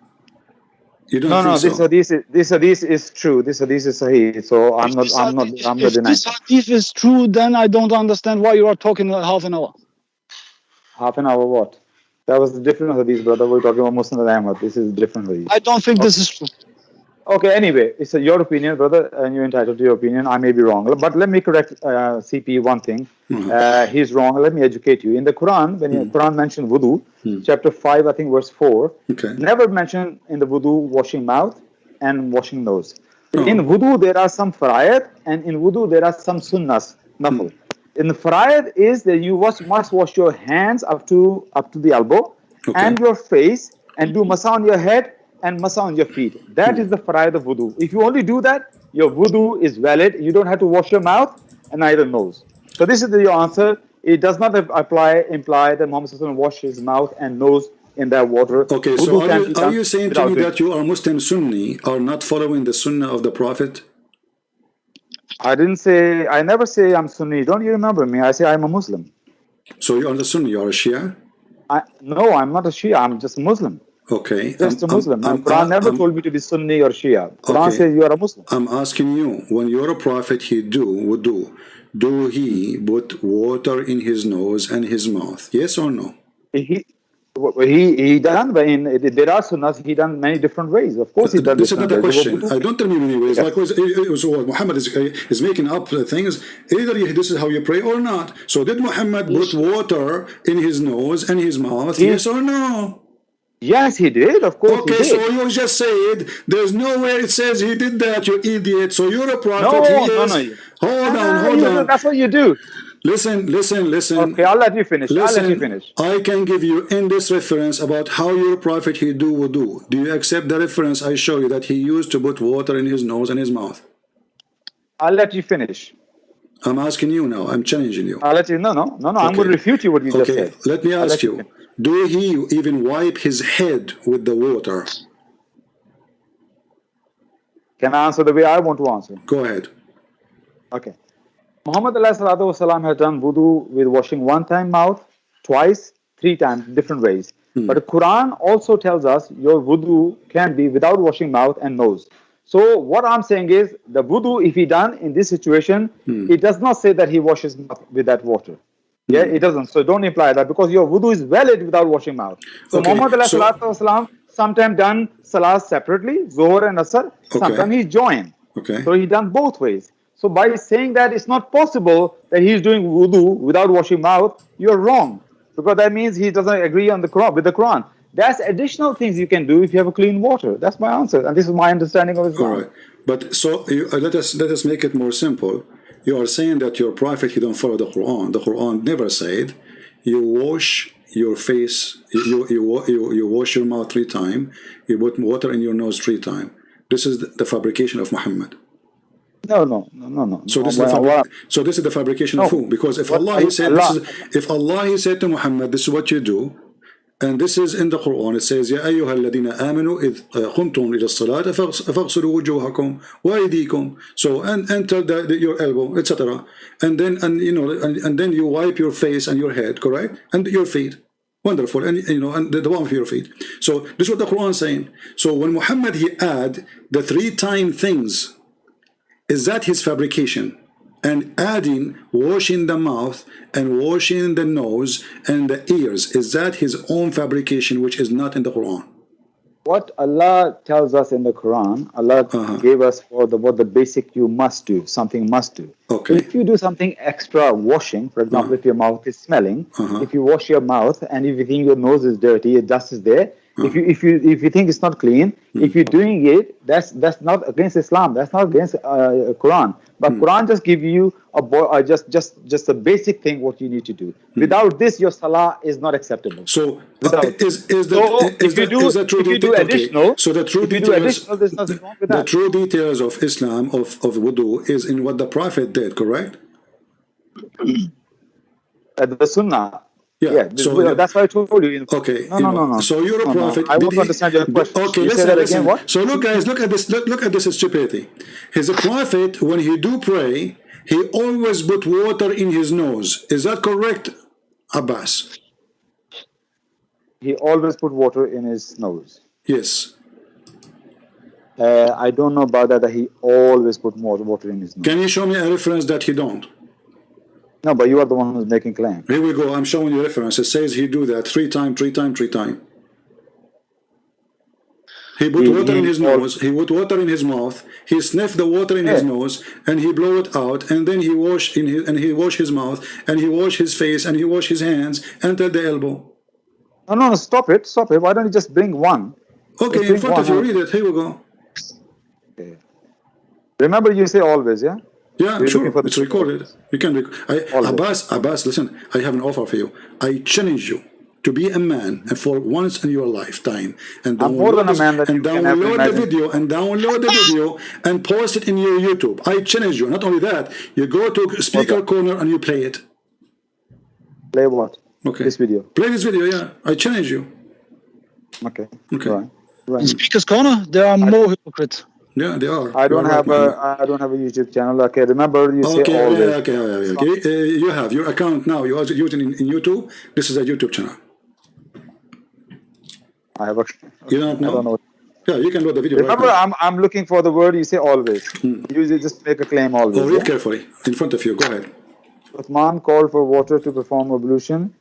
You don't No, think no, so? this hadith is true. This hadith is sahih. So I'm not If denying this that. hadith is true, then I don't understand why you are talking half an hour. Half an hour what? That was a different hadith, brother. We're talking about Muslim and Ahmed. This is different hadith. I don't think this is true. Okay, anyway, it's your opinion, brother, and you're entitled to your opinion. I may be wrong, but let me correct CP one thing. He's wrong. Let me educate you. In the Quran, when the Quran mentioned wudu, chapter 5, I think verse 4, Okay. never mentioned in the wudu washing mouth and washing nose. Oh. In wudu, there are some farayat, and in wudu, there are some sunnas, nafil. In the farayat is that you must wash your hands up to the elbow and your face, and do masa on your head and masa on your feet. That is the farayat of wudu. If you only do that, your wudu is valid. You don't have to wash your mouth and neither nose. So this is your answer. It does not imply that Muhammad Sallallahu washed his mouth and nose in that water. Okay, Wudu so can be are done you saying to without me doing that you are Muslim Sunni, are not following the Sunnah of the Prophet? I never say I'm Sunni. Don't you remember me? I say I'm a Muslim. So you are the Sunni, you are a Shia? No, I'm not a Shia. I'm just a Muslim. Okay. Just a Muslim. Quran never told me to be Sunni or Shia. Quran says you are a Muslim. I'm asking you, when you're a prophet, do he put water in his nose and his mouth? Yes or no? He done, there are sunnahs, he done many different ways. Of course he done This is different not a ways. question. I don't tell me many ways. Yes. Like so Muhammad is making up things. Either this is how you pray or not. So did Muhammad put water in his nose and his mouth? Yes or no? Yes, he did. Of course Okay, he did. so you just said there's nowhere it says he did that, you idiot. So you're a prophet. No. Hold on. That's what you do. Listen. Okay, I'll let you finish. I can give you in this reference about how your prophet he do wudu. Do you accept the reference I show you that he used to put water in his nose and his mouth? I'll let you finish. I'm asking you now. I'm challenging you. I'll let you. No. Okay. I'm going to refute you what you just said. Let me ask you. Do he even wipe his head with the water? Can I answer the way I want to answer? Go ahead. Okay. Muhammad ﷺ has done wudu with washing one time mouth, twice, three times, different ways. But the Quran also tells us your wudu can be without washing mouth and nose. So what I'm saying is the wudu, if he done in this situation, it does not say that he washes mouth with that water. Yeah, it doesn't. So don't imply that because your wudu is valid without washing mouth. So Muhammad ﷺ sometimes done salah separately, Zohar and Asr. Sometimes he joined. So he done both ways. So by saying that it's not possible that he's doing wudu without washing mouth, you're wrong. Because that means he doesn't agree on the Quran with the Quran. That's additional things you can do if you have a clean water. That's my answer. And this is my understanding of Islam. All right. But so let us make it more simple. You are saying that your prophet, he don't follow the Quran. The Quran never said you wash your face, you wash your mouth 3 times, you put water in your nose 3 times. This is the fabrication of Muhammad. No. So this is the fabrication of who? Because if Allah he said to Muhammad, this is what you do, and this is in the Quran, it says, يا أيها الذين آمنوا إذ قمتم إلى الصلاة فاغسلوا وجوهكم وأيديكم. So and enter your elbow, etc. And then you wipe your face and your head, correct? And your feet. Wonderful, and and the bottom of your feet. So this is what the Quran is saying. So when Muhammad he add the 3 times things, is that his fabrication? And adding washing the mouth and washing the nose and the ears, is that his own fabrication which is not in the Quran? What Allah tells us in the Quran, Allah gave us what the basic you must do, something must do. Okay. If you do something extra washing, for example, if your mouth is smelling, if you wash your mouth and if you think your nose is dirty, dust is there, if you think it's not clean, if you're doing it, that's not against Islam, that's not against Quran. But Quran just give you just a basic thing what you need to do. Without this, your salah is not acceptable. So if you do additional, so the true details, there's nothing wrong with that. The true details of Islam of wudu is in what the Prophet did, correct? The Sunnah. Yeah, so that's why I told you. Okay. No. So you're a prophet. I want to understand your question. Okay, listen. What? So look, guys, look at this. Look at this stupidity. He's a prophet. When he do pray, he always put water in his nose. Is that correct, Abbas? He always put water in his nose. Yes. I don't know about that he always put more water in his nose. Can you show me a reference that he don't? No, but you are the one who's making claim. Here we go. I'm showing you reference. It says he do that 3 times, 3 times, 3 times. He put water in his nose. He put water in his mouth. He sniffed the water in his nose, and he blow it out. And then he wash his mouth, and he wash his face, and he wash his hands until the elbow. No, stop it. Why don't you just bring one? Okay, in front of you, read it. Here we go. Okay. Remember, you say always, yeah? Yeah, sure. It's recorded. You can Abbas, listen, I have an offer for you. I challenge you to be a man and for once in your lifetime and download the video and post it in your YouTube. I challenge you. Not only that, you go to speaker corner and you play it. Play what? Okay. This video. Play this video, yeah. I challenge you. Okay. Okay. Right. In Speaker's Corner, there are more hypocrites. Yeah, they are. I don't have a YouTube channel. Okay, remember you say always. Okay. You have your account now. You are using in YouTube. This is a YouTube channel. I have a. You don't know? I don't know. Yeah, you can load the video. Remember, right I'm looking for the word. You say always. You just make a claim always. Oh, read carefully in front of you. Go ahead. Uthman called for water to perform ablution.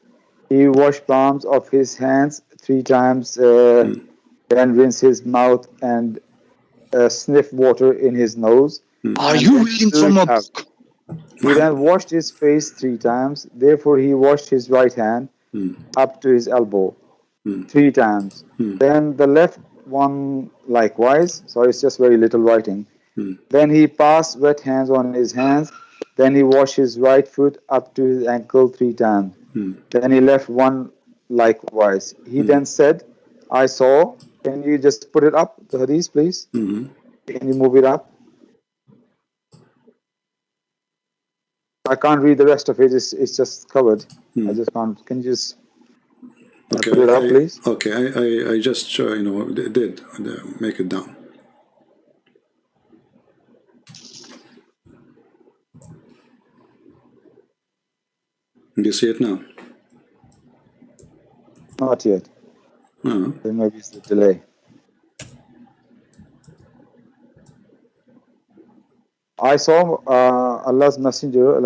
He washed palms of his hands 3 times, then rinse his mouth and sniff water in his nose. Are you reading from a book? He then washed his face 3 times. Therefore, he washed his right hand up to his elbow 3 times. Then the left one likewise. So it's just very little writing. Then he passed wet hands on his hands. Then he washed his right foot up to his ankle 3 times. Then he left one likewise. He then said, I saw. Can you just put it up, the hadith, please? Can you move it up? I can't read the rest of it. It's just covered. I just can't. Can you just put it up, please? Okay, I just did make it down. Do you see it now? Not yet. There might be a delay. I saw Allah's Messenger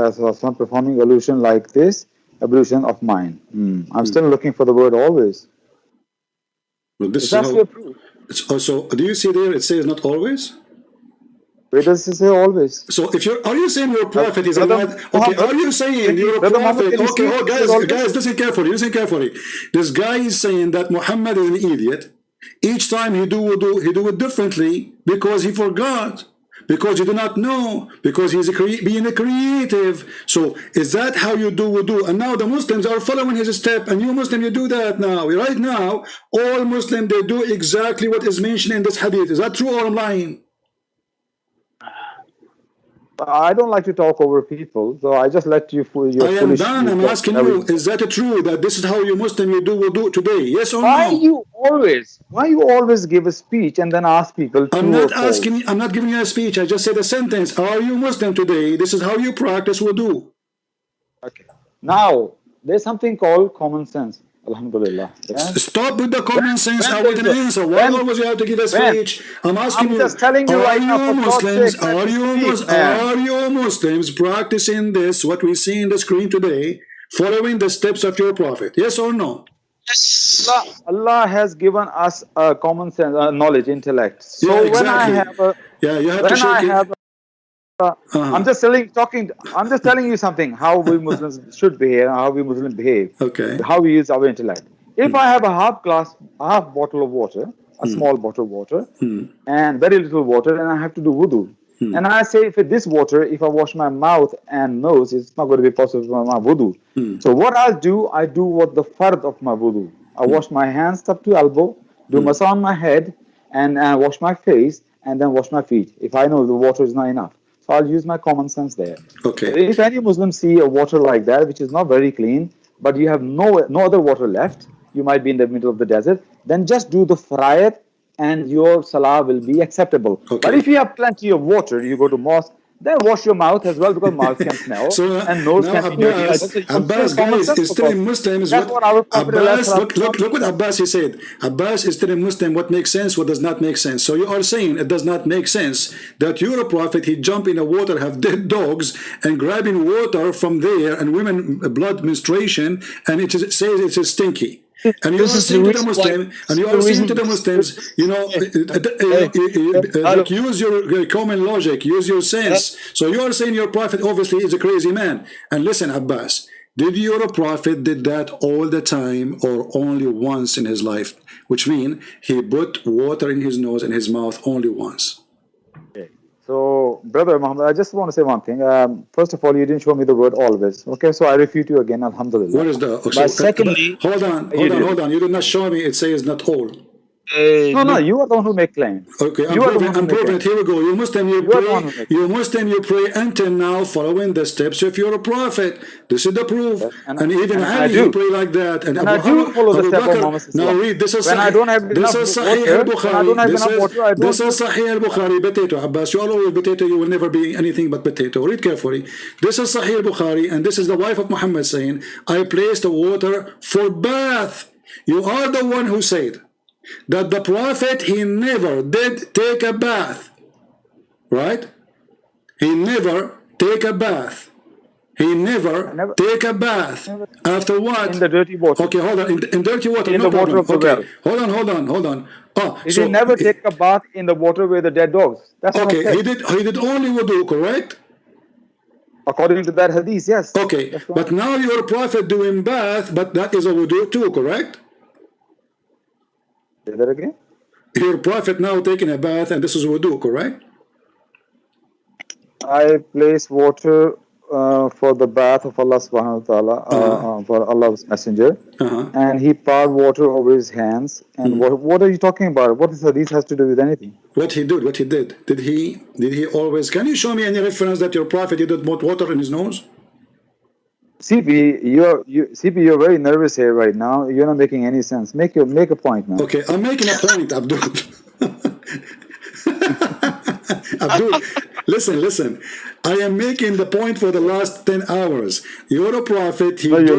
performing ablution like this, ablution of mine. I'm still looking for the word always. Well, this is how, it's also. Do you see there? It says not always. Where does it say always? So if are you saying your prophet is Allah? Okay, are you saying your prophet? Okay, guys, listen carefully. This guy is saying that Muhammad is an idiot. Each time he do it differently because he forgot, because you do not know, because he's being a creative. So is that how you do wudu? And now the Muslims are following his step, and you Muslim, you do that now. Right now, all Muslims, they do exactly what is mentioned in this hadith. Is that true or I'm lying? I don't like to talk over people, so I just let you. I am done. I'm asking you: is that true that this is how you Muslim you do today? Yes or no? Why you always give a speech and then ask people? I'm not asking. I'm not giving you a speech. I just said a sentence. Are you Muslim today? This is how you practice wudu. Okay. Now there's something called common sense. Alhamdulillah. Yeah? Stop with the common sense. I want an answer. Why always you have to give a speech? I'm asking you. Just telling you right now, Muslims? Are you Muslims practicing this? What we see in the screen today, following the steps of your prophet? Yes or no? Yes. Allah has given us a common sense, knowledge, intellect. So yeah, exactly. When I have a, you have to shake it. I'm just telling you something, how we Muslims should behave, how we Muslims behave, how we use our intellect. If I have a half bottle of water, a small bottle of water, and very little water, and I have to do wudu, and I say, for this water, if I wash my mouth and nose, it's not going to be possible for my wudu. So what I do what the fard of my wudu. I wash my hands up to elbow, do massage on my head, and wash my face, and then wash my feet. If I know the water is not enough. So I'll use my common sense there. Okay. If any Muslim see a water like that, which is not very clean, but you have no other water left, you might be in the middle of the desert, then just do the farayat and your salah will be acceptable. But if you have plenty of water, you go to mosque, then wash your mouth as well, because mouth can smell So and nose now can be dirty. I Abbas, just Abbas, guys, is telling Muslims that's what our Prophet Abbas. ﷺ Look what Abbas he said. Abbas is telling Muslim what makes sense, what does not make sense. So you are saying it does not make sense that your prophet he jump in the water, have dead dogs, and grabbing water from there, and women blood menstruation, and it says it's stinky. And you are saying to the Muslim, and you are saying to the Muslims, you know, like use your common logic, use your sense. So you are saying your prophet obviously is a crazy man. And listen, Abbas, did your prophet did that all the time or only once in his life? Which means he put water in his nose and his mouth only once. Okay. So, Brother Muhammad, I just want to say one thing. First of all, you didn't show me the word always. Okay, so I refute you again, alhamdulillah. What is the... Okay, but secondly... Hold on. You did not show me. It says not all. No, you are the one who make claims. Okay, I'm proving it. Here we go. You Muslim, you pray until now, following the steps of your prophet. This is the proof. Yes, and even Ali, you pray like that. And I do follow the step of Muhammad. Now read. This is when I don't have enough water, this is Sahih al-Bukhari. Potato, Abbas. You are always potato. You will never be anything but potato. Read carefully. This is Sahih al-Bukhari, and this is the wife of Muhammad saying, "I placed the water for bath." You are the one who said that the prophet he never did take a bath, right? He never take a bath. He never take a bath. After what? In the dirty water. Okay, hold on. In dirty water, in no the water problem. of the well. Hold on. Oh, he did never take a bath in the water with the dead dogs. That's okay. He did only wudu, correct? According to that hadith, yes. Okay, but now your prophet doing bath, but that is a wudu too, correct? Say that again? Your prophet now taking a bath, and this is wudu, correct? I place water for the bath of Allah subhanahu wa ta'ala, for Allah's messenger, and he poured water over his hands. And what are you talking about? What this hadith has to do with anything? What he did. Did he always? Can you show me any reference that your prophet did put water in his nose? CP, you're very nervous here right now. You're not making any sense. Make a point, man. Okay, I'm making a point, Abdul. Abdul, listen. I am making the point for the last 10 hours. You're a prophet. He do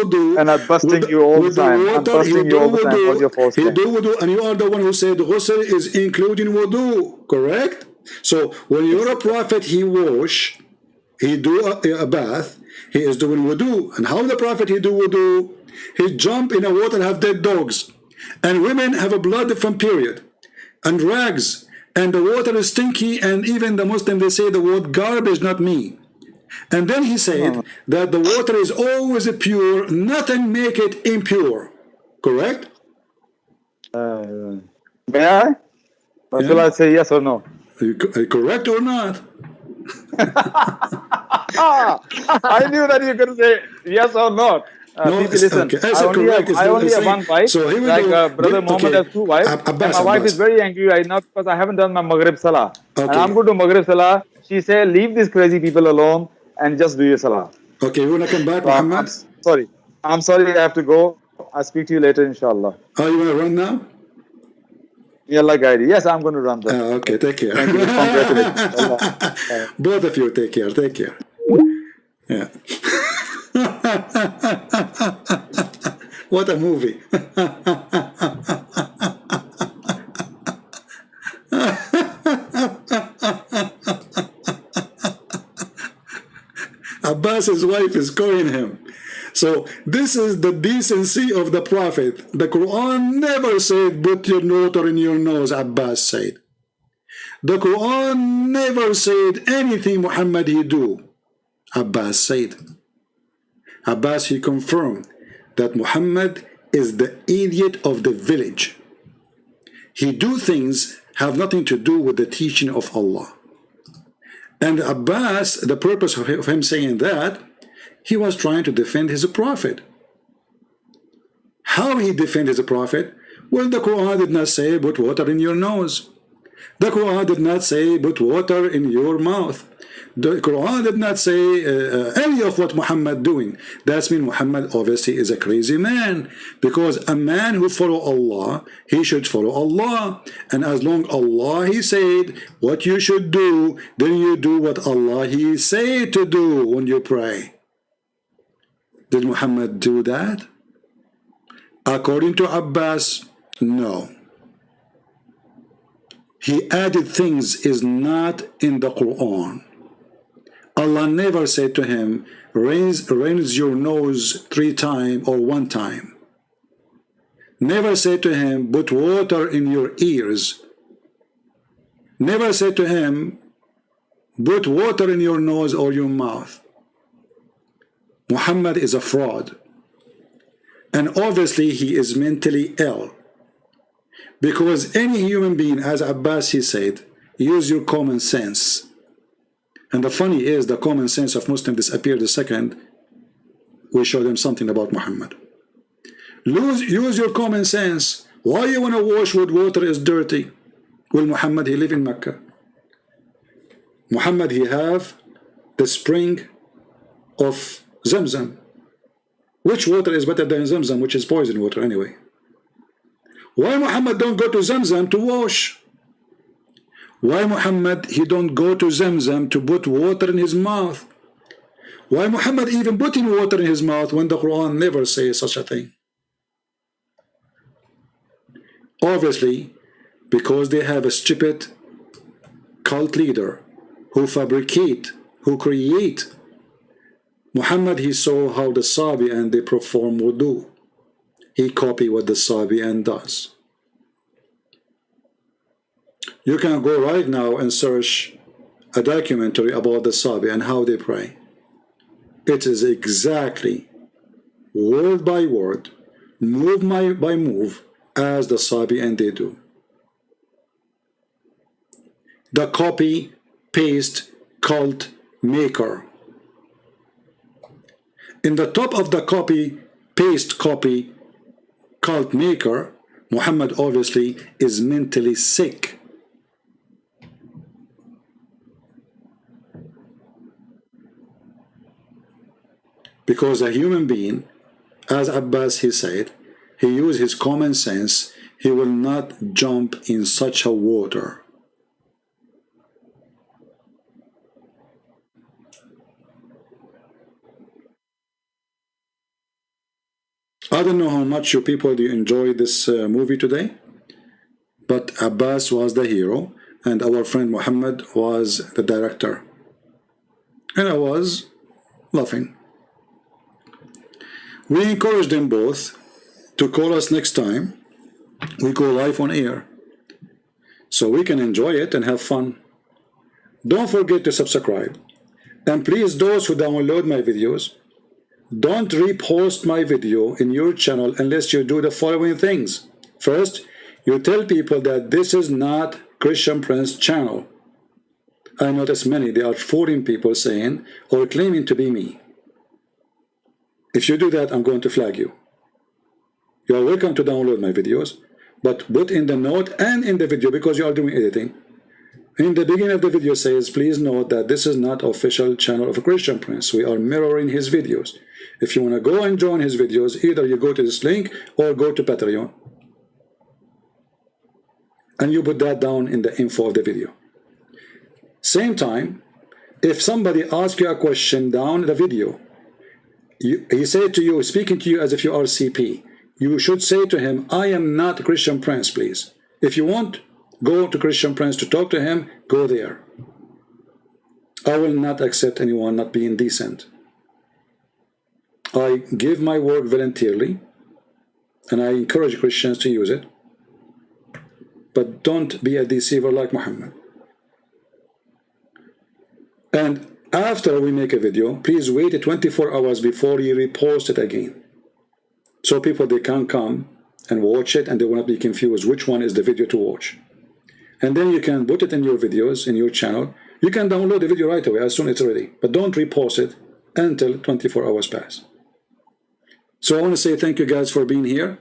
wudu. And I'm busting you all the time. I'm busting you all the time for your false claim. He do wudu, and you are the one who said ghusl is including wudu, correct? So when you're a prophet, he do a bath, he is doing wudu. And how the prophet he do wudu? He jump in the water, have dead dogs, and women have a blood from period, and rags, and the water is stinky, and even the Muslim they say the word garbage, not me. And then he said that the water is always pure, nothing make it impure, correct? May I? Or shall I say yes or no? Correct or not? I knew that you could say yes or not. No, listen, okay. I only have one wife. So here we go. Brother Muhammad has two wives. Abbas, my wife is very angry right now because I haven't done my Maghrib Salah. Okay. And I'm going to Maghrib Salah. She said, leave these crazy people alone and just do your Salah. Okay, you want to come back, Muhammad? I'm sorry, I have to go. I'll speak to you later, inshallah. Oh, you want to run now? Yalla guide. Yes, I'm going to run there. Okay, take care. Thank you. Congratulations. Both of you, take care. Yeah. What a movie. Abbas's wife is calling him. So this is the decency of the prophet. The Quran never said put your water in your nose, Abbas said. The Quran never said anything Muhammad he do, Abbas said. Abbas he confirmed that Muhammad is the idiot of the village. He do things have nothing to do with the teaching of Allah. And Abbas, the purpose of him saying that, he was trying to defend his prophet. How he defend his prophet? Well, the Quran did not say put water in your nose. The Quran did not say put water in your mouth. The Quran did not say any of what Muhammad doing. That means Muhammad obviously is a crazy man, because a man who follow Allah, he should follow Allah, and as long Allah he said what you should do, then you do what Allah he said to do when you pray. Did Muhammad do that? According to Abbas, no. He added things is not in the Quran. Allah never said to him, rinse your nose 3 times or 1 time. Never said to him, put water in your ears. Never said to him, put water in your nose or your mouth. Muhammad is a fraud. And obviously he is mentally ill. Because any human being, as Abbas he said, use your common sense. And the funny is, the common sense of Muslims disappeared the second we show them something about Muhammad. Use your common sense. Why you want to wash with water is dirty? Well, Muhammad, he live in Mecca. Muhammad, he have the spring of Zamzam. Which water is better than Zamzam, which is poison water anyway? Why Muhammad don't go to Zamzam to wash? Why Muhammad, he don't go to Zamzam to put water in his mouth? Why Muhammad even putting water in his mouth when the Quran never says such a thing? Obviously, because they have a stupid cult leader who fabricate, who create. Muhammad, he saw how the Sabi'an they perform wudu. He copied what the Sabi'an does. You can go right now and search a documentary about the Sabi and how they pray. It is exactly word by word, move by move, as the Sabi and they do. The copy paste cult maker. In the top of the copy paste copy cult maker, Muhammad obviously is mentally sick. Because a human being, as Abbas he said, he used his common sense, he will not jump in such a water. I don't know how much you people do enjoy this movie today, but Abbas was the hero and our friend Muhammad was the director. And I was laughing. We encourage them both to call us next time we go live on air, so we can enjoy it and have fun. Don't forget to subscribe, and please, those who download my videos, don't repost my video in your channel unless you do the following things. First, you tell people that this is not Christian Prince channel. I notice many, there are foreign people saying or claiming to be me. If you do that, I'm going to flag you. You are welcome to download my videos, but put in the note and in the video, because you are doing editing. In the beginning of the video says, please note that this is not official channel of a Christian Prince. We are mirroring his videos. If you want to go and join his videos, either you go to this link or go to Patreon. And you put that down in the info of the video. Same time, if somebody asks you a question down the video, he said to you, speaking to you as if you are CP, you should say to him, I am not Christian Prince, please. If you want, go to Christian Prince to talk to him, go there. I will not accept anyone not being decent. I give my work voluntarily, and I encourage Christians to use it. But don't be a deceiver like Muhammad. And after we make a video, please wait 24 hours before you repost it again. So people, they can come and watch it and they will not be confused which one is the video to watch. And then you can put it in your videos, in your channel. You can download the video right away as soon as it's ready. But don't repost it until 24 hours pass. So I want to say thank you guys for being here.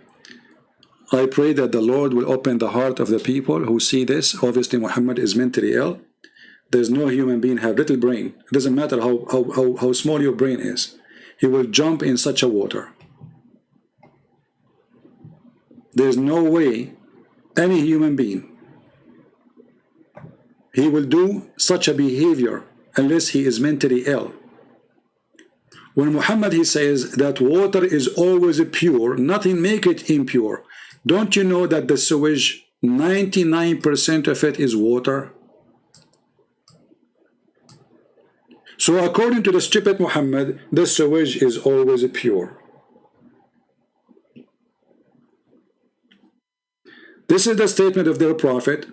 I pray that the Lord will open the heart of the people who see this. Obviously, Muhammad is mentally ill. There's no human being have little brain. It doesn't matter how small your brain is. He will jump in such a water. There's no way any human being he will do such a behavior unless he is mentally ill. When Muhammad he says that water is always pure, nothing make it impure. Don't you know that the sewage, 99% of it is water? So according to the stupid Muhammad, the sewage is always pure. This is the statement of their prophet.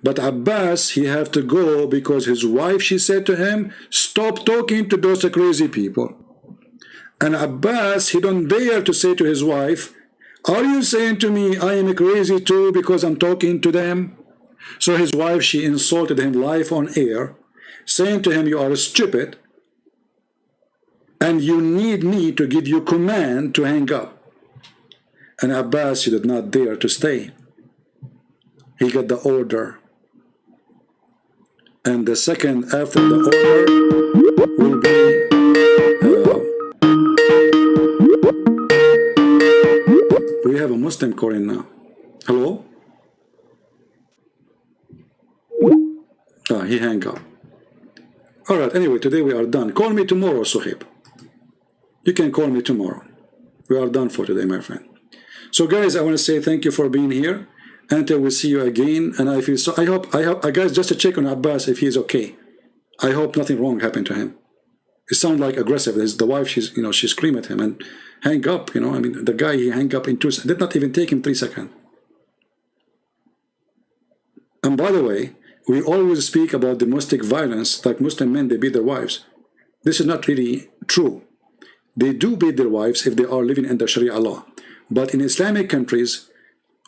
But Abbas, he have to go because his wife, she said to him, stop talking to those crazy people. And Abbas, he don't dare to say to his wife, are you saying to me I am crazy too because I'm talking to them? So his wife, she insulted him live on air, saying to him, you are stupid and you need me to give you command to hang up. And Abbas, he did not dare to stay. He got the order. And the second after the order will be we have a Muslim calling now. Hello? He hang up. Alright, anyway, today we are done. Call me tomorrow, Shihab. You can call me tomorrow. We are done for today, my friend. So guys, I want to say thank you for being here. Until we see you again, and I feel so. I hope, guys, just to check on Abbas if he's okay. I hope nothing wrong happened to him. It sounds like aggressive. There's the wife, she's, she screamed at him and hang up. I mean, the guy he hang up in 2 seconds. Did not even take him 3 seconds. And by the way, we always speak about domestic violence, like Muslim men, they beat their wives. This is not really true. They do beat their wives if they are living under Sharia law. But in Islamic countries,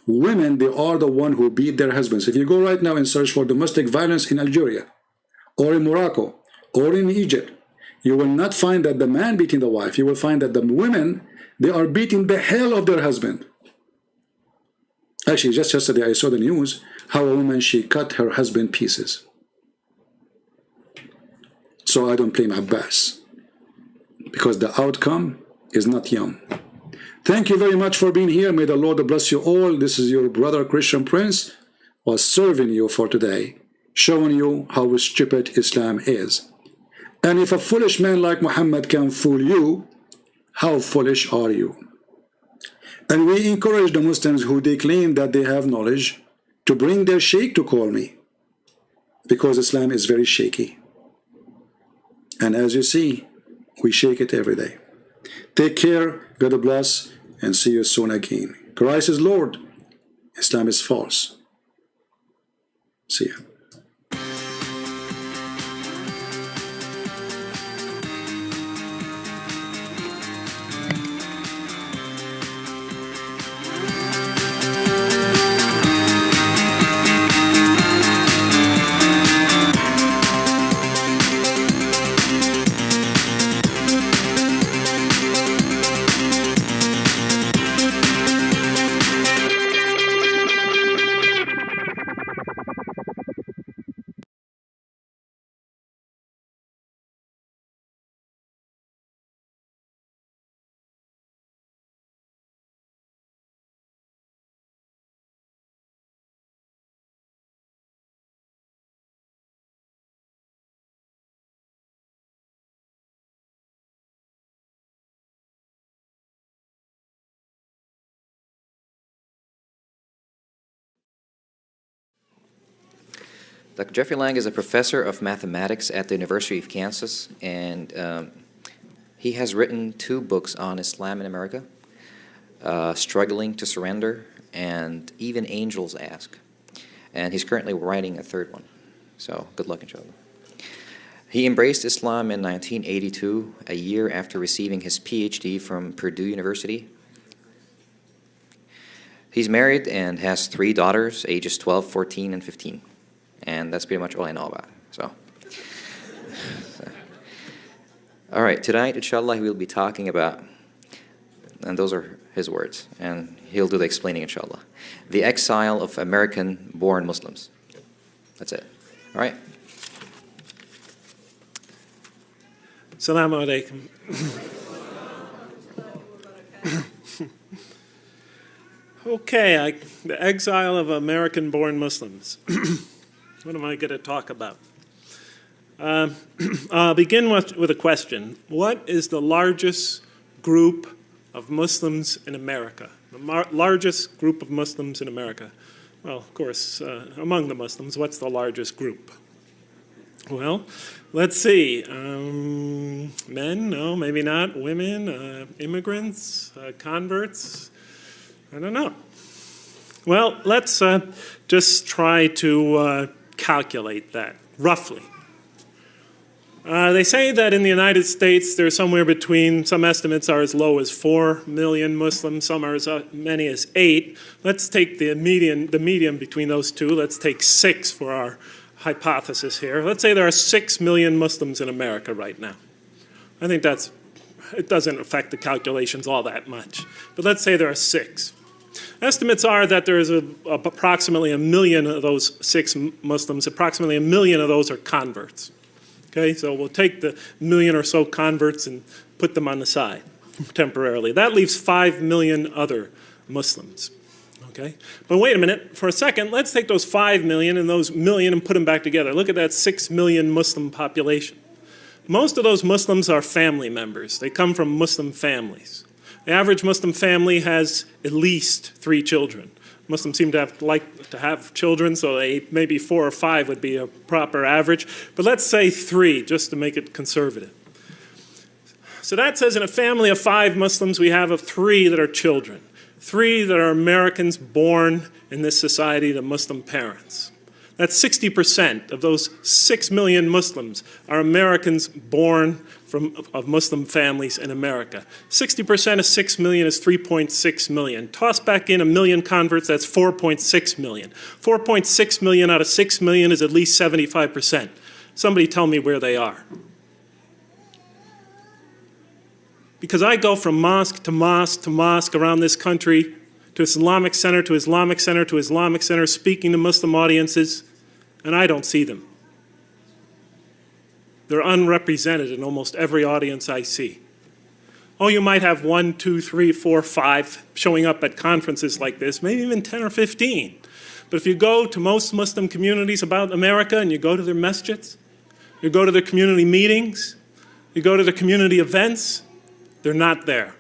women, they are the one who beat their husbands. If you go right now and search for domestic violence in Algeria, or in Morocco, or in Egypt, you will not find that the man beating the wife. You will find that the women, they are beating the hell of their husband. Actually, just yesterday I saw the news, how a woman, she cut her husband pieces. So I don't blame Abbas, because the outcome is not yum. Thank you very much for being here. May the Lord bless you all. This is your brother Christian Prince, was serving you for today, showing you how stupid Islam is. And if a foolish man like Muhammad can fool you, how foolish are you? And we encourage the Muslims who they claim that they have knowledge to bring their sheikh to call me, because Islam is very shaky. And as you see, we shake it every day. Take care, God bless, and see you soon again. Christ is Lord, Islam is false. See ya. Dr. Jeffrey Lang is a professor of mathematics at the University of Kansas, and he has written 2 books on Islam in America, Struggling to Surrender, and Even Angels Ask. And he's currently writing a 3rd one. So good luck, inshallah. He embraced Islam in 1982, a year after receiving his PhD from Purdue University. He's married and has 3 daughters, ages 12, 14, and 15. And that's pretty much all I know about him. All right, tonight, inshallah, we'll be talking about and those are his words, and he'll do the explaining, inshallah. The exile of American-born Muslims. That's it. All right. Assalamu alaikum. Okay, the exile of American-born Muslims. What am I going to talk about? I'll begin with a question. What is the largest group of Muslims in America? The largest group of Muslims in America? Well, of course, among the Muslims, what's the largest group? Well, let's see. Men? No, maybe not. Women? Immigrants? Converts? I don't know. Well, let's just try to calculate that, roughly. They say that in the United States there's somewhere between, some estimates are as low as 4 million Muslims, some are as many as 8. Let's take the median between those two. Let's take 6 for our hypothesis here. Let's say there are 6 million Muslims in America right now. I think it doesn't affect the calculations all that much. But let's say there are 6. Estimates are that there is approximately 1 million of those 6 Muslims, approximately 1 million of those are converts. Okay, so we'll take the 1 million or so converts and put them on the side temporarily. That leaves 5 million other Muslims. Okay, but wait a minute, for a second, let's take those 5 million and those million and put them back together. Look at that 6 million Muslim population. Most of those Muslims are family members. They come from Muslim families. The average Muslim family has at least 3 children. Muslims seem to like to have children, so maybe 4 or 5 would be a proper average. But let's say 3, just to make it conservative. So that says in a family of 5 Muslims, we have 3 that are children. 3 that are Americans born in this society to Muslim parents. That's 60% of those 6 million Muslims are Americans born of Muslim families in America. 60% of 6 million is 3.6 million. Toss back in 1 million converts, that's 4.6 million. 4.6 million out of 6 million is at least 75%. Somebody tell me where they are. Because I go from mosque to mosque to mosque around this country, to Islamic center to Islamic center to Islamic center, speaking to Muslim audiences, and I don't see them. They're unrepresented in almost every audience I see. Oh, you might have 1, 2, 3, 4, 5 showing up at conferences like this, maybe even 10 or 15. But if you go to most Muslim communities about America and you go to their masjids, you go to their community meetings, you go to their community events, they're not there.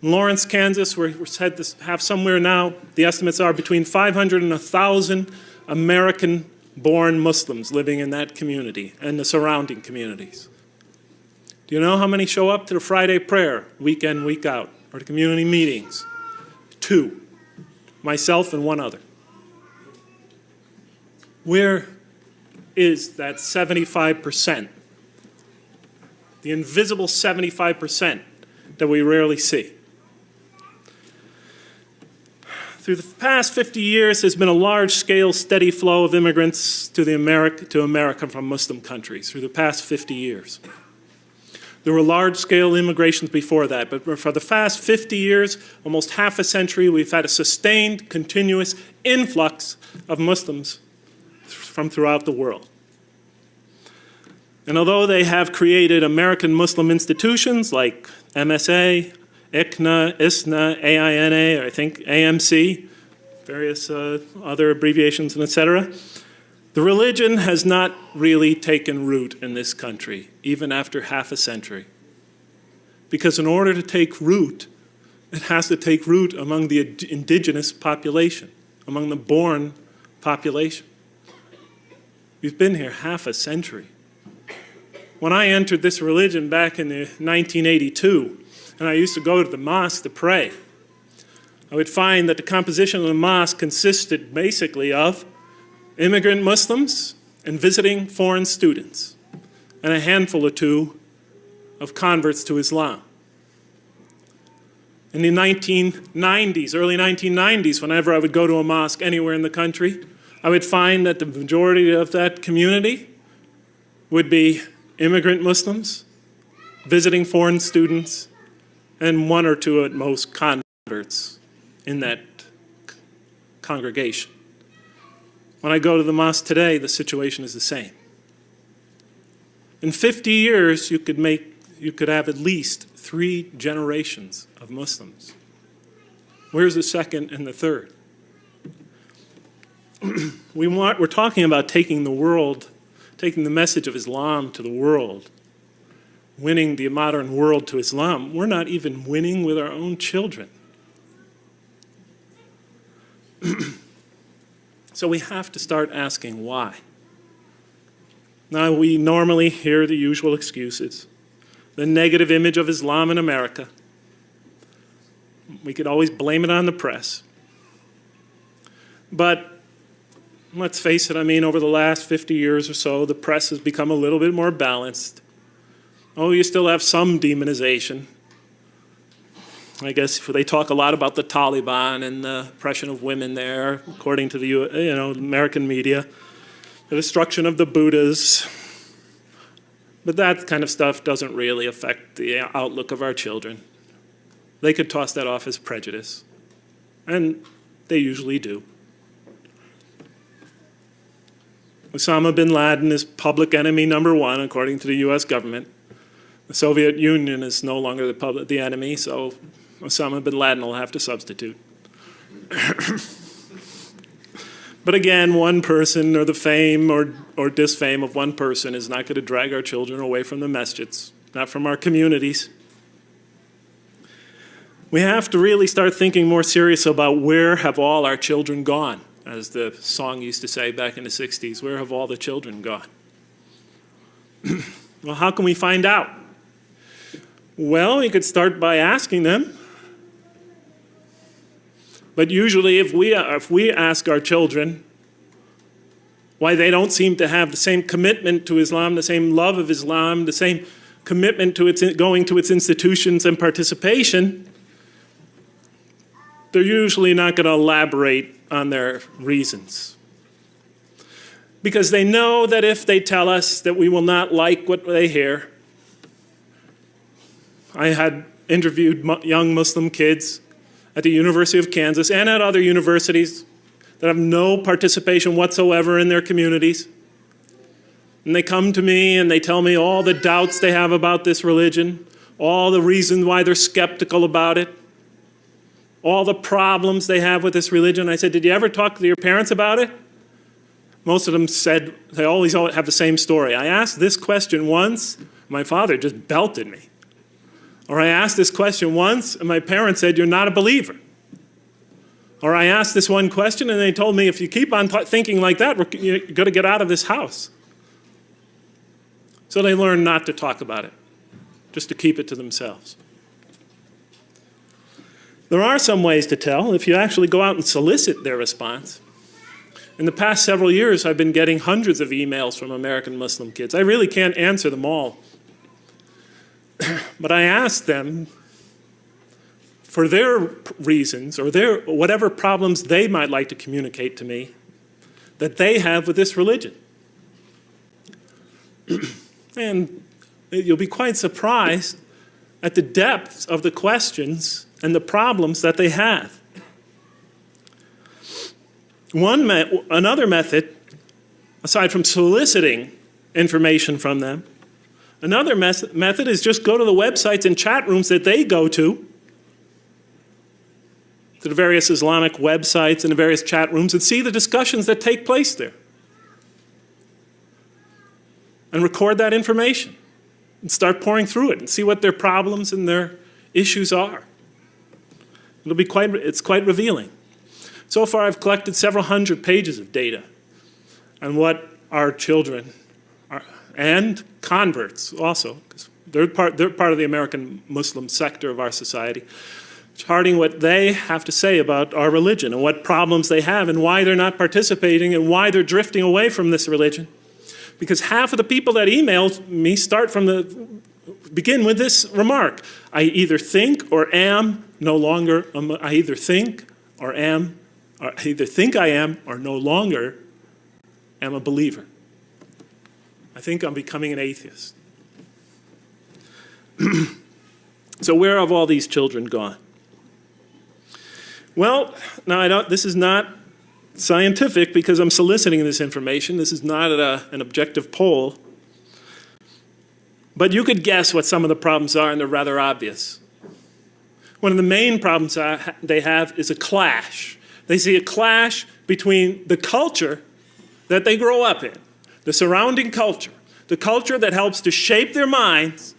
In Lawrence, Kansas, we're said to have somewhere now, the estimates are between 500 and 1,000 American-born Muslims living in that community and the surrounding communities. Do you know how many show up to the Friday prayer, week in, week out, or the community meetings? 2. Myself and 1 other. Where is that 75%? The invisible 75% that we rarely see. Through the past 50 years, there's been a large-scale, steady flow of immigrants to America from Muslim countries, through the past 50 years. There were large-scale immigrations before that, but for the past 50 years, almost half a century, we've had a sustained, continuous influx of Muslims from throughout the world. And although they have created American Muslim institutions like MSA, ICNA, ISNA, AINA, or I think AMC, various other abbreviations, and etc., the religion has not really taken root in this country, even after half a century. Because in order to take root, it has to take root among the indigenous population, among the born population. We've been here half a century. When I entered this religion back in 1982, and I used to go to the mosque to pray, I would find that the composition of the mosque consisted basically of immigrant Muslims and visiting foreign students, and a handful or 2 of converts to Islam. In the 1990s, early 1990s, whenever I would go to a mosque anywhere in the country, I would find that the majority of that community would be immigrant Muslims, visiting foreign students, and one or two at most converts in that congregation. When I go to the mosque today, the situation is the same. In 50 years, you could have at least 3 generations of Muslims. Where's the second and the third? We're talking about taking the message of Islam to the world, winning the modern world to Islam. We're not even winning with our own children. So we have to start asking why. Now, we normally hear the usual excuses. The negative image of Islam in America. We could always blame it on the press. But let's face it, I mean, over the last 50 years or so, the press has become a little bit more balanced. Oh, you still have some demonization. I guess they talk a lot about the Taliban and the oppression of women there, according to the American media, the destruction of the Buddhas. But that kind of stuff doesn't really affect the outlook of our children. They could toss that off as prejudice, and they usually do. Osama bin Laden is public enemy number 1, according to the US government. The Soviet Union is no longer the enemy, so Osama bin Laden will have to substitute. But again, one person or the fame or disfame of one person is not going to drag our children away from the masjids, not from our communities. We have to really start thinking more serious about where have all our children gone, as the song used to say back in the 60s, where have all the children gone? Well, how can we find out? Well, you could start by asking them. But usually if we ask our children why they don't seem to have the same commitment to Islam, the same love of Islam, the same commitment to going to its institutions and participation, they're usually not going to elaborate on their reasons. Because they know that if they tell us that we will not like what they hear. I had interviewed young Muslim kids at the University of Kansas and at other universities that have no participation whatsoever in their communities. And they come to me and they tell me all the doubts they have about this religion, all the reasons why they're skeptical about it, all the problems they have with this religion. I said, did you ever talk to your parents about it? Most of them said, they always have the same story. I asked this question once, my father just belted me. Or I asked this question once, and my parents said, you're not a believer. Or I asked this one question, and they told me, if you keep on thinking like that, you're going to get out of this house. So they learned not to talk about it, just to keep it to themselves. There are some ways to tell if you actually go out and solicit their response. In the past several years, I've been getting hundreds of emails from American Muslim kids. I really can't answer them all. But I asked them for their reasons or their whatever problems they might like to communicate to me that they have with this religion. And you'll be quite surprised at the depths of the questions and the problems that they have. Another method, aside from soliciting information from them, another method is just go to the websites and chat rooms that they go to the various Islamic websites and the various chat rooms, and see the discussions that take place there. And record that information and start pouring through it and see what their problems and their issues are. It's quite revealing. So far, I've collected several hundred pages of data on what our children are, and converts also, because they're part of the American Muslim sector of our society, charting what they have to say about our religion and what problems they have and why they're not participating and why they're drifting away from this religion. Because half of the people that email me begin with this remark: I either think or am no longer, I either think I am or no longer am a believer. I think I'm becoming an atheist. So where have all these children gone? Well, now this is not scientific because I'm soliciting this information. This is not an objective poll. But you could guess what some of the problems are, and they're rather obvious. One of the main problems they have is a clash. They see a clash between the culture that they grow up in, the surrounding culture, the culture that helps to shape their minds,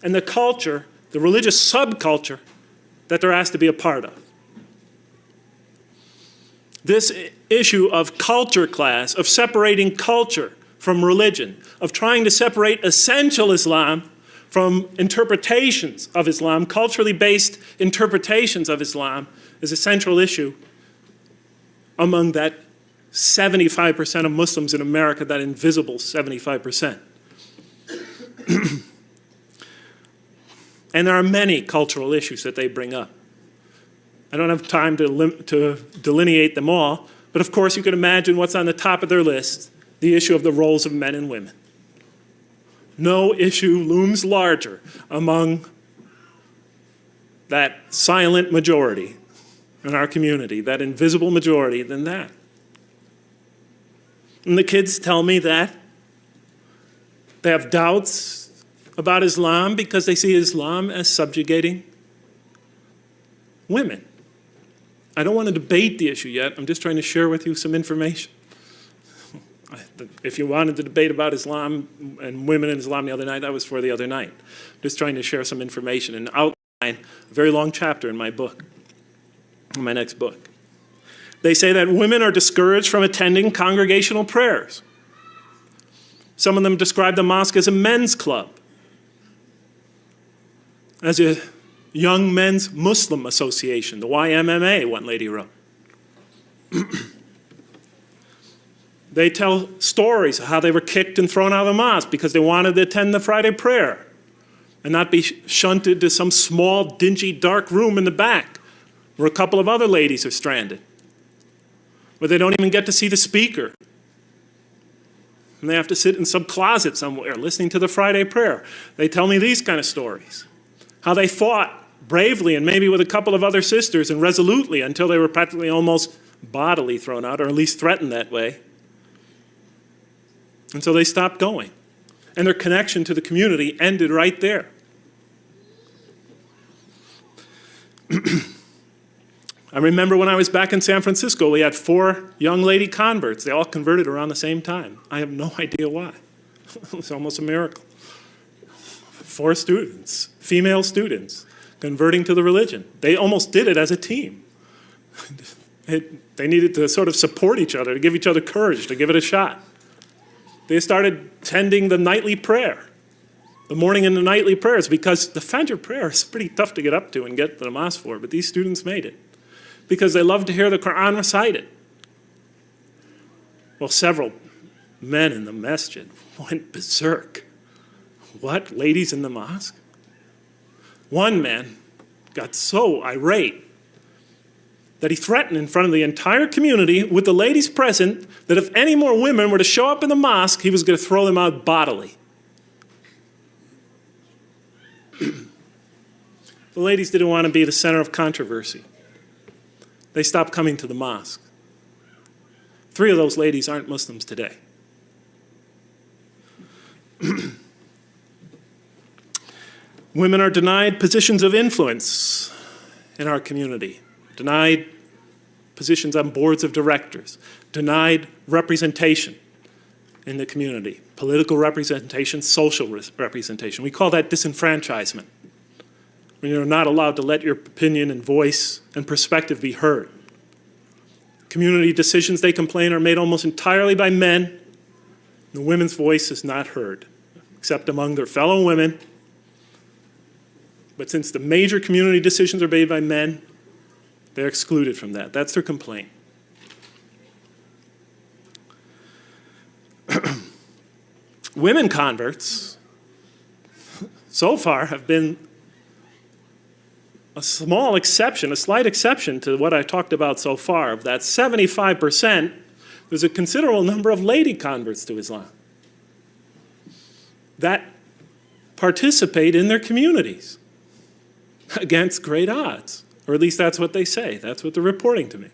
and the culture, the religious subculture that they're asked to be a part of. This issue of culture class, of separating culture from religion, of trying to separate essential Islam from interpretations of Islam, culturally based interpretations of Islam, is a central issue among that 75% of Muslims in America, that invisible 75%. And there are many cultural issues that they bring up. I don't have time to delineate them all, but of course you can imagine what's on the top of their list, the issue of the roles of men and women. No issue looms larger among that silent majority in our community, that invisible majority, than that. And the kids tell me that they have doubts about Islam because they see Islam as subjugating women. I don't want to debate the issue yet. I'm just trying to share with you some information. If you wanted to debate about Islam and women in Islam the other night, that was for the other night. Just trying to share some information and outline a very long chapter in my book, in my next book. They say that women are discouraged from attending congregational prayers. Some of them describe the mosque as a men's club, as a Young Men's Muslim Association, the YMMA, one lady wrote. They tell stories of how they were kicked and thrown out of the mosque because they wanted to attend the Friday prayer and not be shunted to some small, dingy, dark room in the back where a couple of other ladies are stranded, where they don't even get to see the speaker. And they have to sit in some closet somewhere listening to the Friday prayer. They tell me these kind of stories, how they fought bravely and maybe with a couple of other sisters and resolutely until they were practically almost bodily thrown out, or at least threatened that way. And so they stopped going. And their connection to the community ended right there. I remember when I was back in San Francisco, we had 4 young lady converts. They all converted around the same time. I have no idea why. It's almost a miracle. 4 students, female students, converting to the religion. They almost did it as a team. They needed to sort of support each other, to give each other courage, to give it a shot. They started attending the nightly prayer, the morning and the nightly prayers, because the Fajr prayer is pretty tough to get up to and get to the mosque for, but these students made it because they loved to hear the Quran recited. Well, several men in the masjid went berserk. What? Ladies in the mosque? One man got so irate that he threatened in front of the entire community with the ladies present that if any more women were to show up in the mosque, he was going to throw them out bodily. The ladies didn't want to be the center of controversy. They stopped coming to the mosque. 3 of those ladies aren't Muslims today. Women are denied positions of influence in our community, denied positions on boards of directors, denied representation in the community, political representation, social representation. We call that disenfranchisement, when you're not allowed to let your opinion and voice and perspective be heard. Community decisions, they complain, are made almost entirely by men. The women's voice is not heard, except among their fellow women. But since the major community decisions are made by men, they're excluded from that. That's their complaint. Women converts, so far, have been a small exception, a slight exception to what I talked about so far. Of that 75%, there's a considerable number of lady converts to Islam that participate in their communities. against great odds. Or at least that's what they say. That's what they're reporting to me.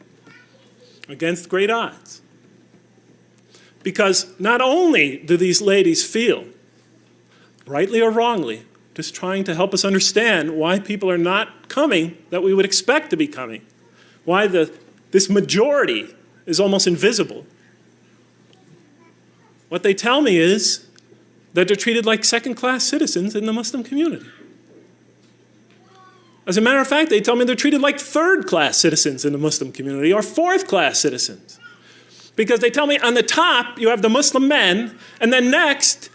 Against great odds. Because not only do these ladies feel, rightly or wrongly, just trying to help us understand why people are not coming that we would expect to be coming, why this majority is almost invisible. What they tell me is that they're treated like second-class citizens in the Muslim community. As a matter of fact, they tell me they're treated like third-class citizens in the Muslim community or fourth-class citizens. Because they tell me on the top you have the Muslim men, and then next